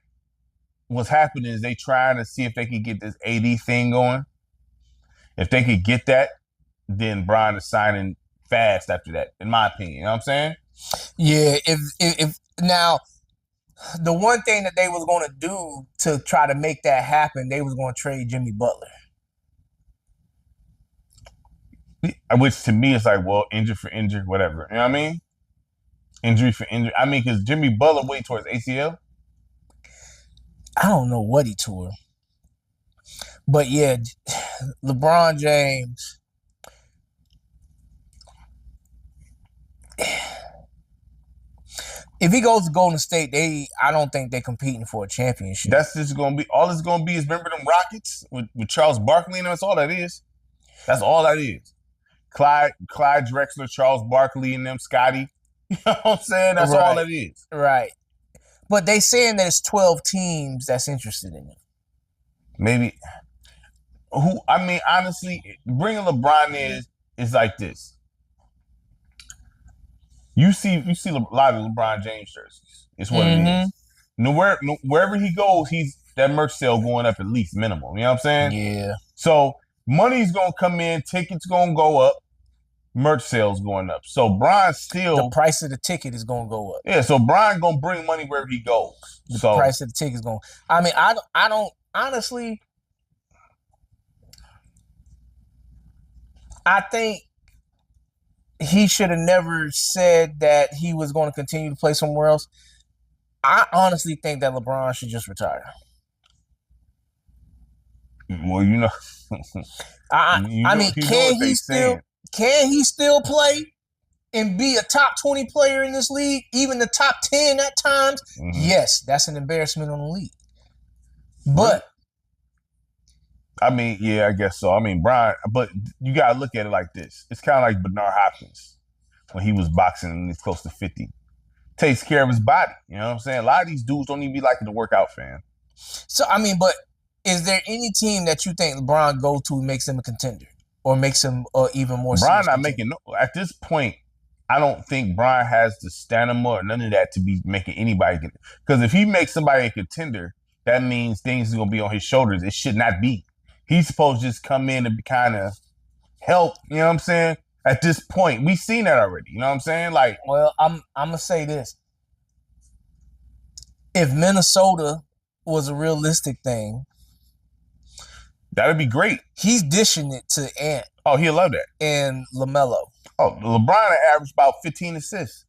what's happening is they trying to see if they could get this AD thing going. If they could get that, then Bron is signing fast after that, in my opinion. You know what I'm saying? Yeah, if now the one thing that they was going to do to try to make that happen, they was going to trade Jimmy Butler. Which to me is like, well, injury for injury, whatever. You know what I mean? Injury for injury. I mean, because Jimmy Butler waiting towards ACL. I don't know what he tore. But yeah, LeBron James. If he goes to Golden State, I don't think they're competing for a championship. That's just gonna be all it's gonna be is remember them Rockets with Charles Barkley and that's all that is. That's all that is. Clyde Drexler, Charles Barkley, and them Scotty. You know what I'm saying? That's all that is. Right. But they saying there's 12 teams that's interested in it. Maybe I mean, honestly, bringing LeBron is like this. You see a lot of LeBron James jerseys. It's what it is. Wherever he goes, he's that merch sale going up at least minimum. You know what I'm saying? Yeah. So money's gonna come in, tickets gonna go up, merch sales going up. So Brian still the price of the ticket is gonna go up. Yeah, so Brian gonna bring money wherever he goes. The price of the ticket is going. I mean, I don't honestly. I think he should have never said that he was going to continue to play somewhere else. I honestly think that LeBron should just retire. Well, you know, I mean, can he still play and be a top 20 player in this league, even the top 10 at times? Mm-hmm. Yes, that's an embarrassment on the league. But I mean, yeah, I guess so. I mean, Brian, but you gotta look at it like this. It's kind of like Bernard Hopkins when he was boxing and he's close to 50. Takes care of his body. You know what I'm saying? A lot of these dudes don't even be liking to work out, fam. So, I mean, but is there any team that you think LeBron go to makes him a contender or makes him even more? Brian not making at this point. I don't think Brian has the stamina or none of that to be making anybody. Because if he makes somebody a contender, that means things are gonna be on his shoulders. It should not be. He's supposed to just come in and kind of help. You know what I'm saying? At this point, we've seen that already. You know what I'm saying? Like, well, I'm gonna say this: if Minnesota was a realistic thing, that'd be great. He's dishing it to Ant. Oh, he'll love that. And LaMelo. Oh, LeBron averaged about 15 assists.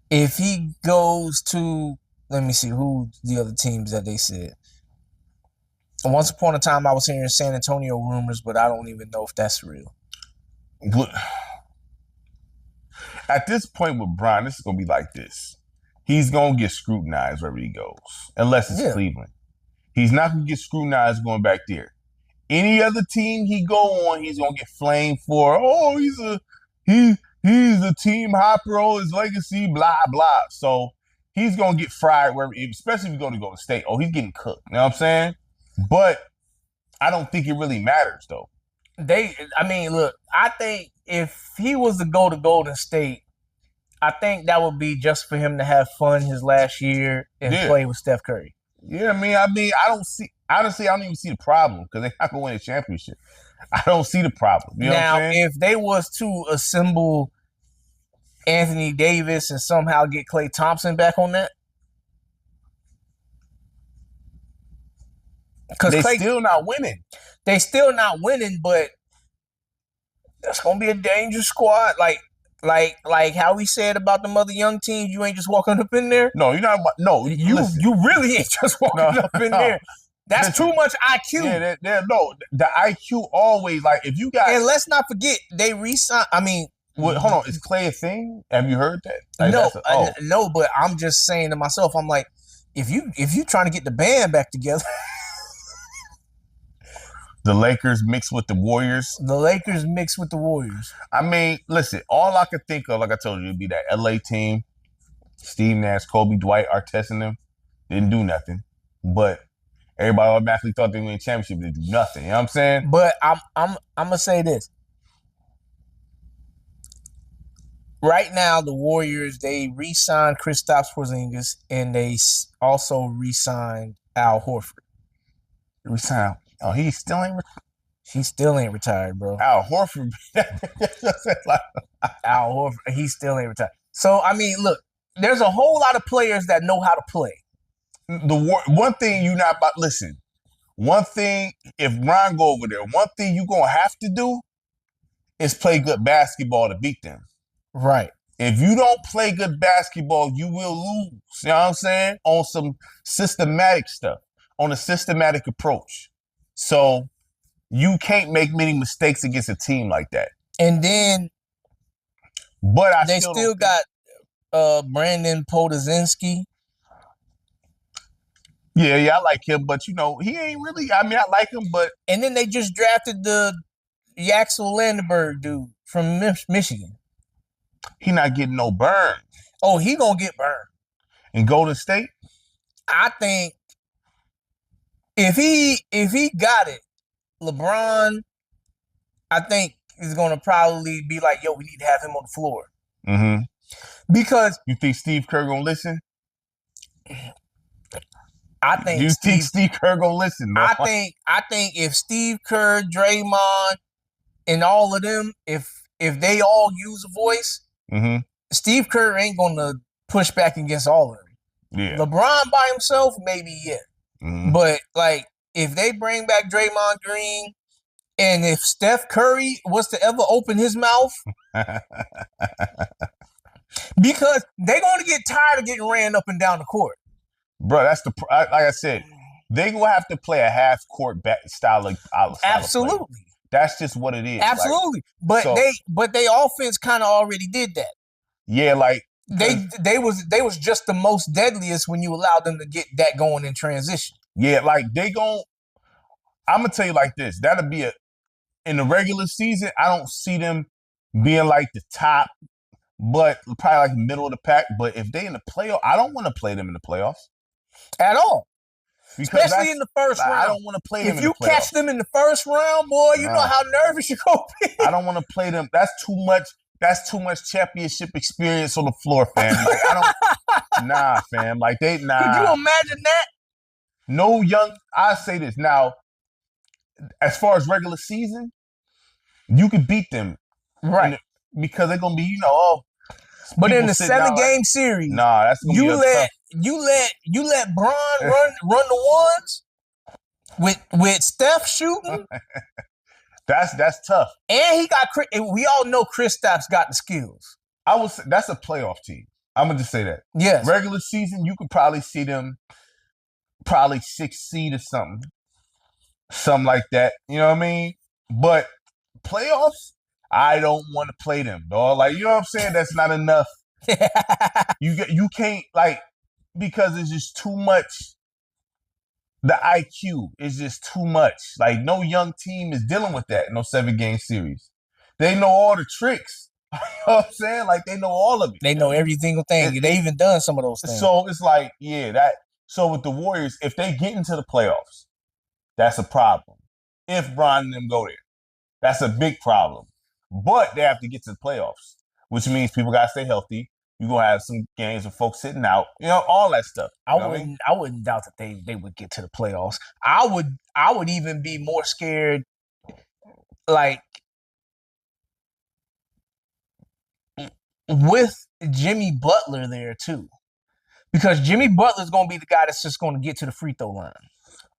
If he goes to, let me see, who the other teams that they said. Once upon a time, I was hearing San Antonio rumors, but I don't even know if that's real. At this point with Brian, this is going to be like this. He's going to get scrutinized wherever he goes, unless it's Cleveland. He's not going to get scrutinized going back there. Any other team he go on, he's going to get flamed for, oh, he's a team hopper, oh, his legacy, blah, blah. So he's going to get fried, wherever, especially if you go to Golden State. Oh, he's getting cooked. You know what I'm saying? But I don't think it really matters, though. Look, I think if he was to go to Golden State, I think that would be just for him to have fun his last year and play with Steph Curry. Yeah, I mean, I don't even see the problem because they're not going to win a championship. I don't see the problem. You know what I'm saying? If they was to assemble Anthony Davis and somehow get Klay Thompson back on that, because they're still not winning. They still not winning, but that's gonna be a dangerous squad. Like how we said about them other young teams, you ain't just walking up in there. No, you're not. No, you really ain't just walking up in there. That's too much IQ. Yeah, the IQ always like if you got. And let's not forget they re-signed. I mean, hold on, is Klay a thing? Have you heard that? Like, no, but I'm just saying to myself, I'm like, if you trying to get the band back together. The Lakers mixed with the Warriors. I mean, listen, all I could think of, like I told you, would be that LA team. Steve Nash, Kobe, Dwight, Artest, and them didn't do nothing. But everybody automatically thought they were in the championship. They do nothing. You know what I'm saying? But I'm gonna say this. Right now, the Warriors, they re-signed Kristaps Porzingis and they also re-signed Al Horford. Re-signed. Oh, he still ain't retired, bro. Al Horford. Al Horford, he still ain't retired. So, I mean, look, there's a whole lot of players that know how to play. One thing you not about, listen, one thing, if Ron go over there, one thing you going to have to do is play good basketball to beat them. Right. if you don't play good basketball, you will lose. You know what I'm saying? On some systematic stuff, on a systematic approach. So you can't make many mistakes against a team like that. And then But I they still got Brandon Podazinski. Yeah, I like him, but he ain't really. I mean, I like him, but and then they just drafted the Yaxel Landenberg dude from Michigan. He not getting no burn. Oh, he gonna get burned. In Golden State? I think if he got it, LeBron, I think is gonna probably be like, yo, we need to have him on the floor. Mm-hmm. Because you think Steve Kerr gonna listen? I think Steve Kerr gonna listen? I think if Steve Kerr, Draymond, and all of them, if they all use a voice, mm-hmm. Steve Kerr ain't gonna push back against all of them. Yeah. LeBron by himself, maybe Mm-hmm. But like if they bring back Draymond Green, and if Steph Curry was to ever open his mouth, because they're gonna get tired of getting ran up and down the court. Bro, that's like I said, they gonna have to play a half court style of Absolutely. Of play. That's just what it is. Absolutely. But they offense kind of already did that. Yeah, like they was just the most deadliest when you allowed them to get that going in transition. Yeah, like I'm gonna tell you like this. That'll be in the regular season, I don't see them being like the top, but probably like middle of the pack. But if they in the playoff, I don't want to play them in the playoffs. At all. Because especially in the first round. I don't want to play them in the playoffs. If you catch them in the first round, boy, you know how nervous you're going to be. I don't want to play them. That's too much championship experience on the floor, fam. Like, nah, fam. Like, nah. Could you imagine that? No I say this. Now, as far as regular season, you could beat them. Right. Because they're going to be, but in the 7-game series, nah, that's gonna you let Bron run the ones with Steph shooting. That's tough. And he got we all know Kristaps got the skills. I would say that's a playoff team. I'm gonna just say that. Yes. Regular season, you could probably see them probably 6th seed or something like that. You know what I mean? But playoffs, I don't want to play them, dog. Like, you know what I'm saying? That's not enough. You can't, like, because it's just too much. The IQ is just too much. Like, no young team is dealing with that in no 7-game series. They know all the tricks. You know what I'm saying? Like, they know all of it. They know every single thing. They even done some of those things. So it's like, so with the Warriors, if they get into the playoffs, that's a problem. If Bron and them go there, that's a big problem. But they have to get to the playoffs, which means people got to stay healthy. You're going to have some games with folks sitting out, all that stuff. I wouldn't doubt that they would get to the playoffs. I would even be more scared, like, with Jimmy Butler there too. Because Jimmy Butler's going to be the guy that's just going to get to the free throw line.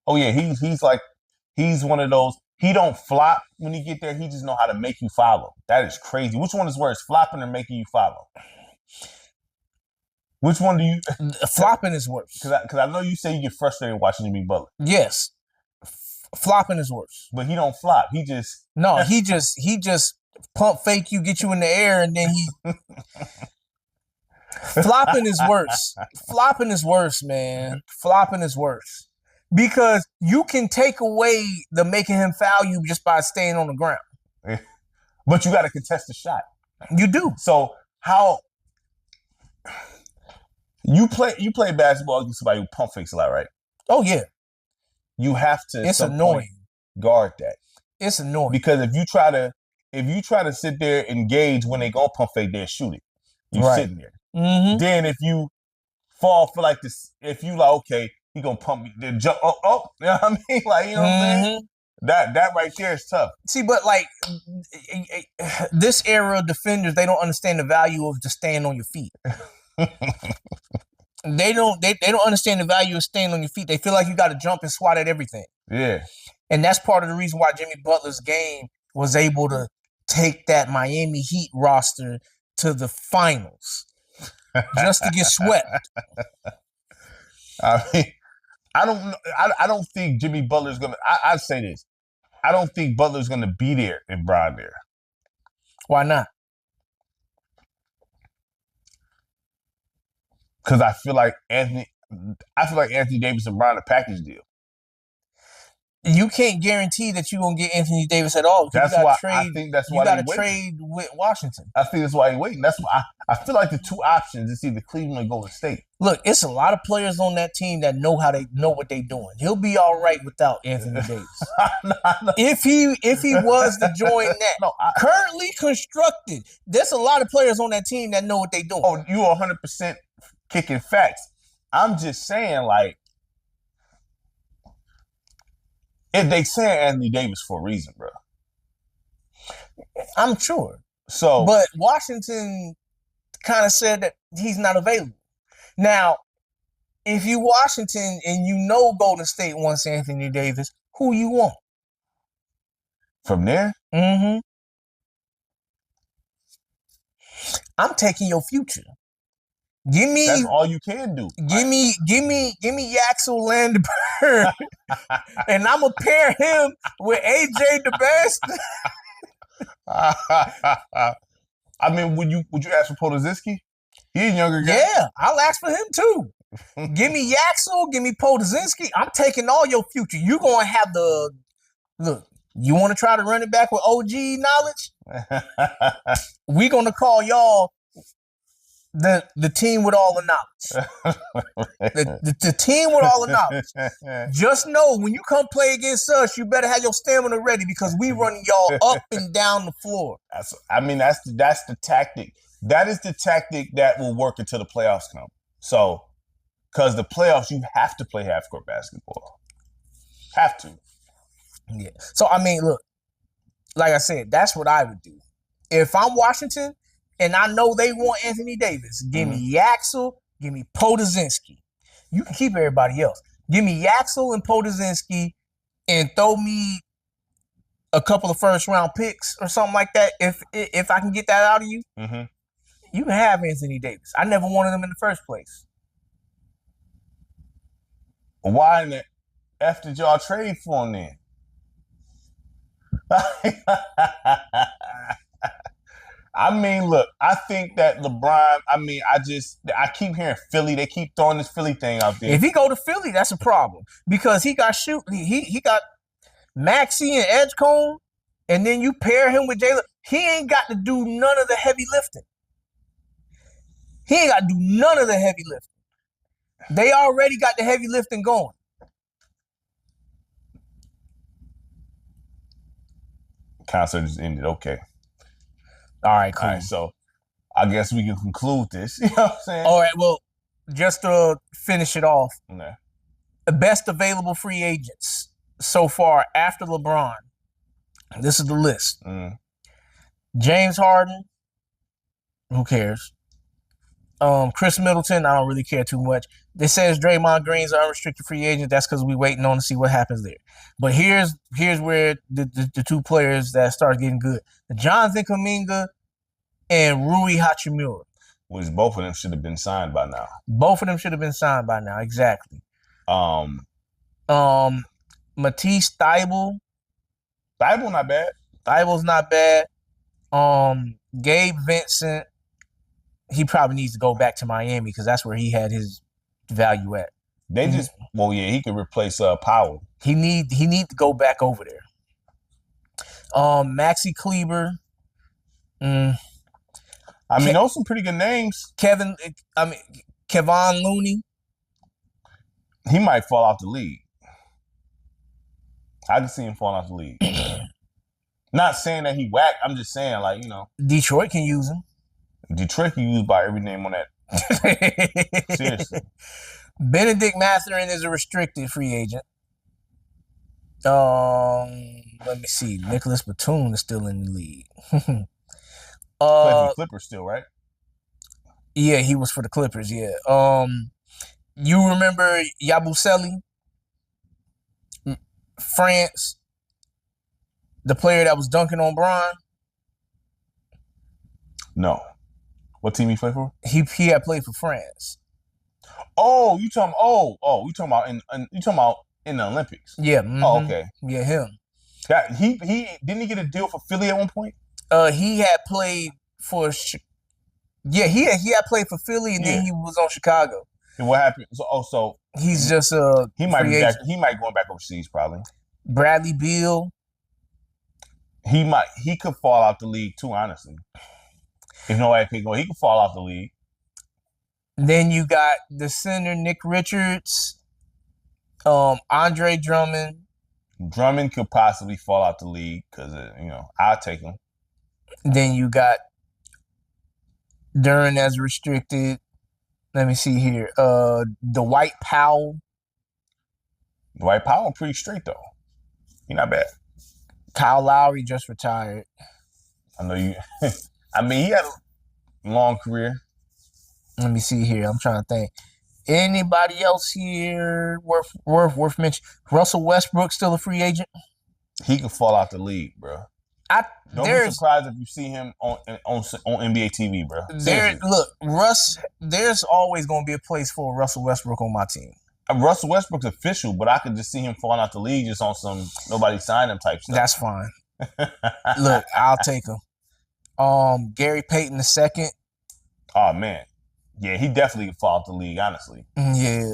Oh, yeah. He's one of those. He don't flop when he get there. He just know how to make you follow. That is crazy. Which one is worse, flopping or making you follow? Which one do you? Flopping is worse. Because I know you say you get frustrated watching Jimmy Butler. Yes, flopping is worse. But he don't flop. He just he just pump fake you, get you in the air, and then he. Flopping is worse. Flopping is worse, man. Flopping is worse. Because you can take away the making him foul you just by staying on the ground. But you got to contest the shot. You do. So how you play basketball against somebody who pump fakes a lot, right? Oh yeah. You have to. It's annoying. Guard that. It's annoying because if you try to sit there and gauge when they gonna pump fake, they'll shoot it. You sitting there. Mm-hmm. Then if you fall for like this, if you like, okay, he gonna pump me, then jump, you know what I mean? Like, you know what I'm saying? That right there is tough. See, but like this era of defenders, they don't understand the value of just staying on your feet. They don't understand the value of staying on your feet. They feel like you got to jump and swat at everything. Yeah. And that's part of the reason why Jimmy Butler's game was able to take that Miami Heat roster to the finals just to get swept. I mean, I don't know. I don't think Jimmy Butler's gonna. I'd say this. I don't think Butler's gonna be there if Bron there. Why not? Because I feel like Anthony Davis and Bron a package deal. You can't guarantee that you're gonna get Anthony Davis at all. That's why I think that's why you got they to trade with Washington. I think that's why he's waiting. That's why I feel like the two options is either Cleveland or Golden State. Look, it's a lot of players on that team that know what they're doing. He'll be all right without Anthony Davis. No. If he was to join that, currently constructed, there's a lot of players on that team that know what they're doing. Oh, you are 100% kicking facts. I'm just saying, like, if they say Anthony Davis for a reason, bro. I'm sure. So, but Washington kind of said that he's not available. Now, if you Washington and you know Golden State wants Anthony Davis, who you want? From there? Mm-hmm. I'm taking your future. Give me. That's all you can do. Give me Yaxel Landberg, and I'm gonna pair him with AJ the best. I mean, would you ask for Podziemski? He's a younger guy. Yeah, I'll ask for him too. Give me Yaxel, give me Podziemski. I'm taking all your future. You're gonna have the look. You want to try to run it back with OG knowledge? We're gonna call y'all the team with all the knowledge. the team with all the knowledge. Just know when you come play against us, you better have your stamina ready because we running y'all up and down the floor. That's the tactic. That is the tactic that will work until the playoffs come. So, because the playoffs, you have to play half-court basketball. Have to. Yeah. So, I mean, look, like I said, that's what I would do. If I'm Washington and I know they want Anthony Davis, give me Yaxel, give me Podziemski. You can keep everybody else. Give me Yaxel and Podziemski and throw me a couple of first-round picks or something like that. If I can get that out of you, you can have Anthony Davis. I never wanted him in the first place. Why in the F did y'all trade for him then? I mean, look, I think that LeBron, I keep hearing Philly. They keep throwing this Philly thing out there. If he go to Philly, that's a problem because he got he got Maxey and Edgecombe, and then you pair him with Jalen. He ain't got to do none of the heavy lifting. He ain't got to do none of the heavy lifting. They already got the heavy lifting going. Concert just ended. Okay. All right, cool. All right, so I guess we can conclude this. You know what I'm saying? All right, well, just to finish it off, Okay. The best available free agents so far after LeBron. This is the list. James Harden, who cares? Chris Middleton, I don't really care too much. This says Draymond Green's an unrestricted free agent. That's because we're waiting on to see what happens there. But here's where the two players that start getting good. Jonathan Kuminga and Rui Hachimura. Which both of them should have been signed by now. Both of them should have been signed by now, exactly. Matisse Thybulle. Thybulle not bad. Thybulle's not bad. Gabe Vincent. He probably needs to go back to Miami because that's where he had his value at. He could replace Powell. He need to go back over there. Maxi Kleber. Those are some pretty good names. Kevon Looney. He might fall off the league. I can see him falling off the league. Not saying that he whack. I'm just saying, Detroit can use him. Detroit can use by every name on that. Seriously. Benedict Mathurin is a restricted free agent. Let me see. Nicholas Batum is still in the league. Played for the Clippers still, right? Yeah, he was for the Clippers, yeah. You remember Yabusele? France? The player that was dunking on Bron? No. What team he played for? He had played for France. Oh, you talking? You talking about in the Olympics? Yeah. Oh, okay. Yeah, him. He didn't he get a deal for Philly at one point? He had played for. He had played for Philly, and then he was on Chicago. And what happened? So he's just a he might be back. He might going back overseas probably. Bradley Beal. He could fall out the league too, honestly. If nobody pick him, he could fall off the league. Then you got the center Nick Richards, Andre Drummond. Drummond could possibly fall out the league because I'll take him. Then you got Duran as restricted. Let me see here. Dwight Powell. Dwight Powell pretty straight though. He not bad. Kyle Lowry just retired. I know you. I mean, he had a long career. Let me see here. I'm trying to think. Anybody else here worth mentioning? Russell Westbrook still a free agent? He could fall out the league, bro. Don't be surprised if you see him on NBA TV, bro. Russ. There's always going to be a place for Russell Westbrook on my team. Russell Westbrook's official, but I could just see him falling out the league just on some nobody signed him type stuff. That's fine. Look, I'll take him. Gary Payton II. Oh man, yeah, he definitely could fall out the league. Honestly. Yeah,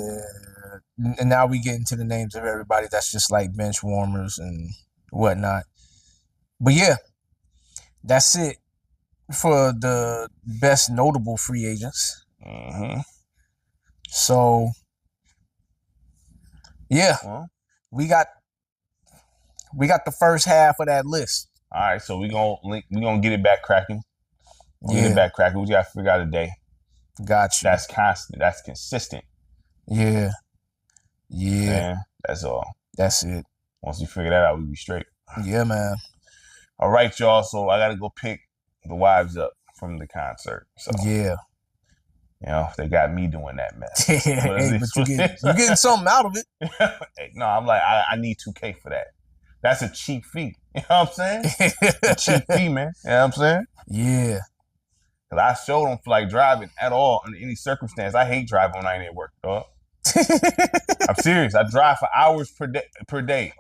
and now we get into the names of everybody that's just like bench warmers and whatnot. But yeah, that's it for the best notable free agents. Mm-hmm. So. Yeah, we got the first half of that list. All right, so we gonna get it back cracking. Get it back cracking. We gotta figure out a day. Got you. That's constant. That's consistent. Yeah. Man, that's all. That's it. Once we figure that out, we be straight. Yeah, man. All right, y'all. So I gotta go pick the wives up from the concert. So yeah. They got me doing that mess. Hey, but you're getting something out of it. Hey, no, I'm like, I need 2K for that. That's a cheap fee. You know what I'm saying? A cheap fee, man. You know what I'm saying? Yeah. Because I sure don't feel like driving at all under any circumstance. I hate driving when I ain't at work, dog. I'm serious. I drive for hours per day,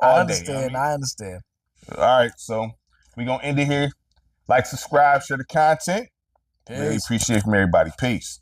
all day. You know what I mean? I understand. All right, so we're going to end it here. Like, subscribe, share the content. Really appreciate it from everybody. Peace.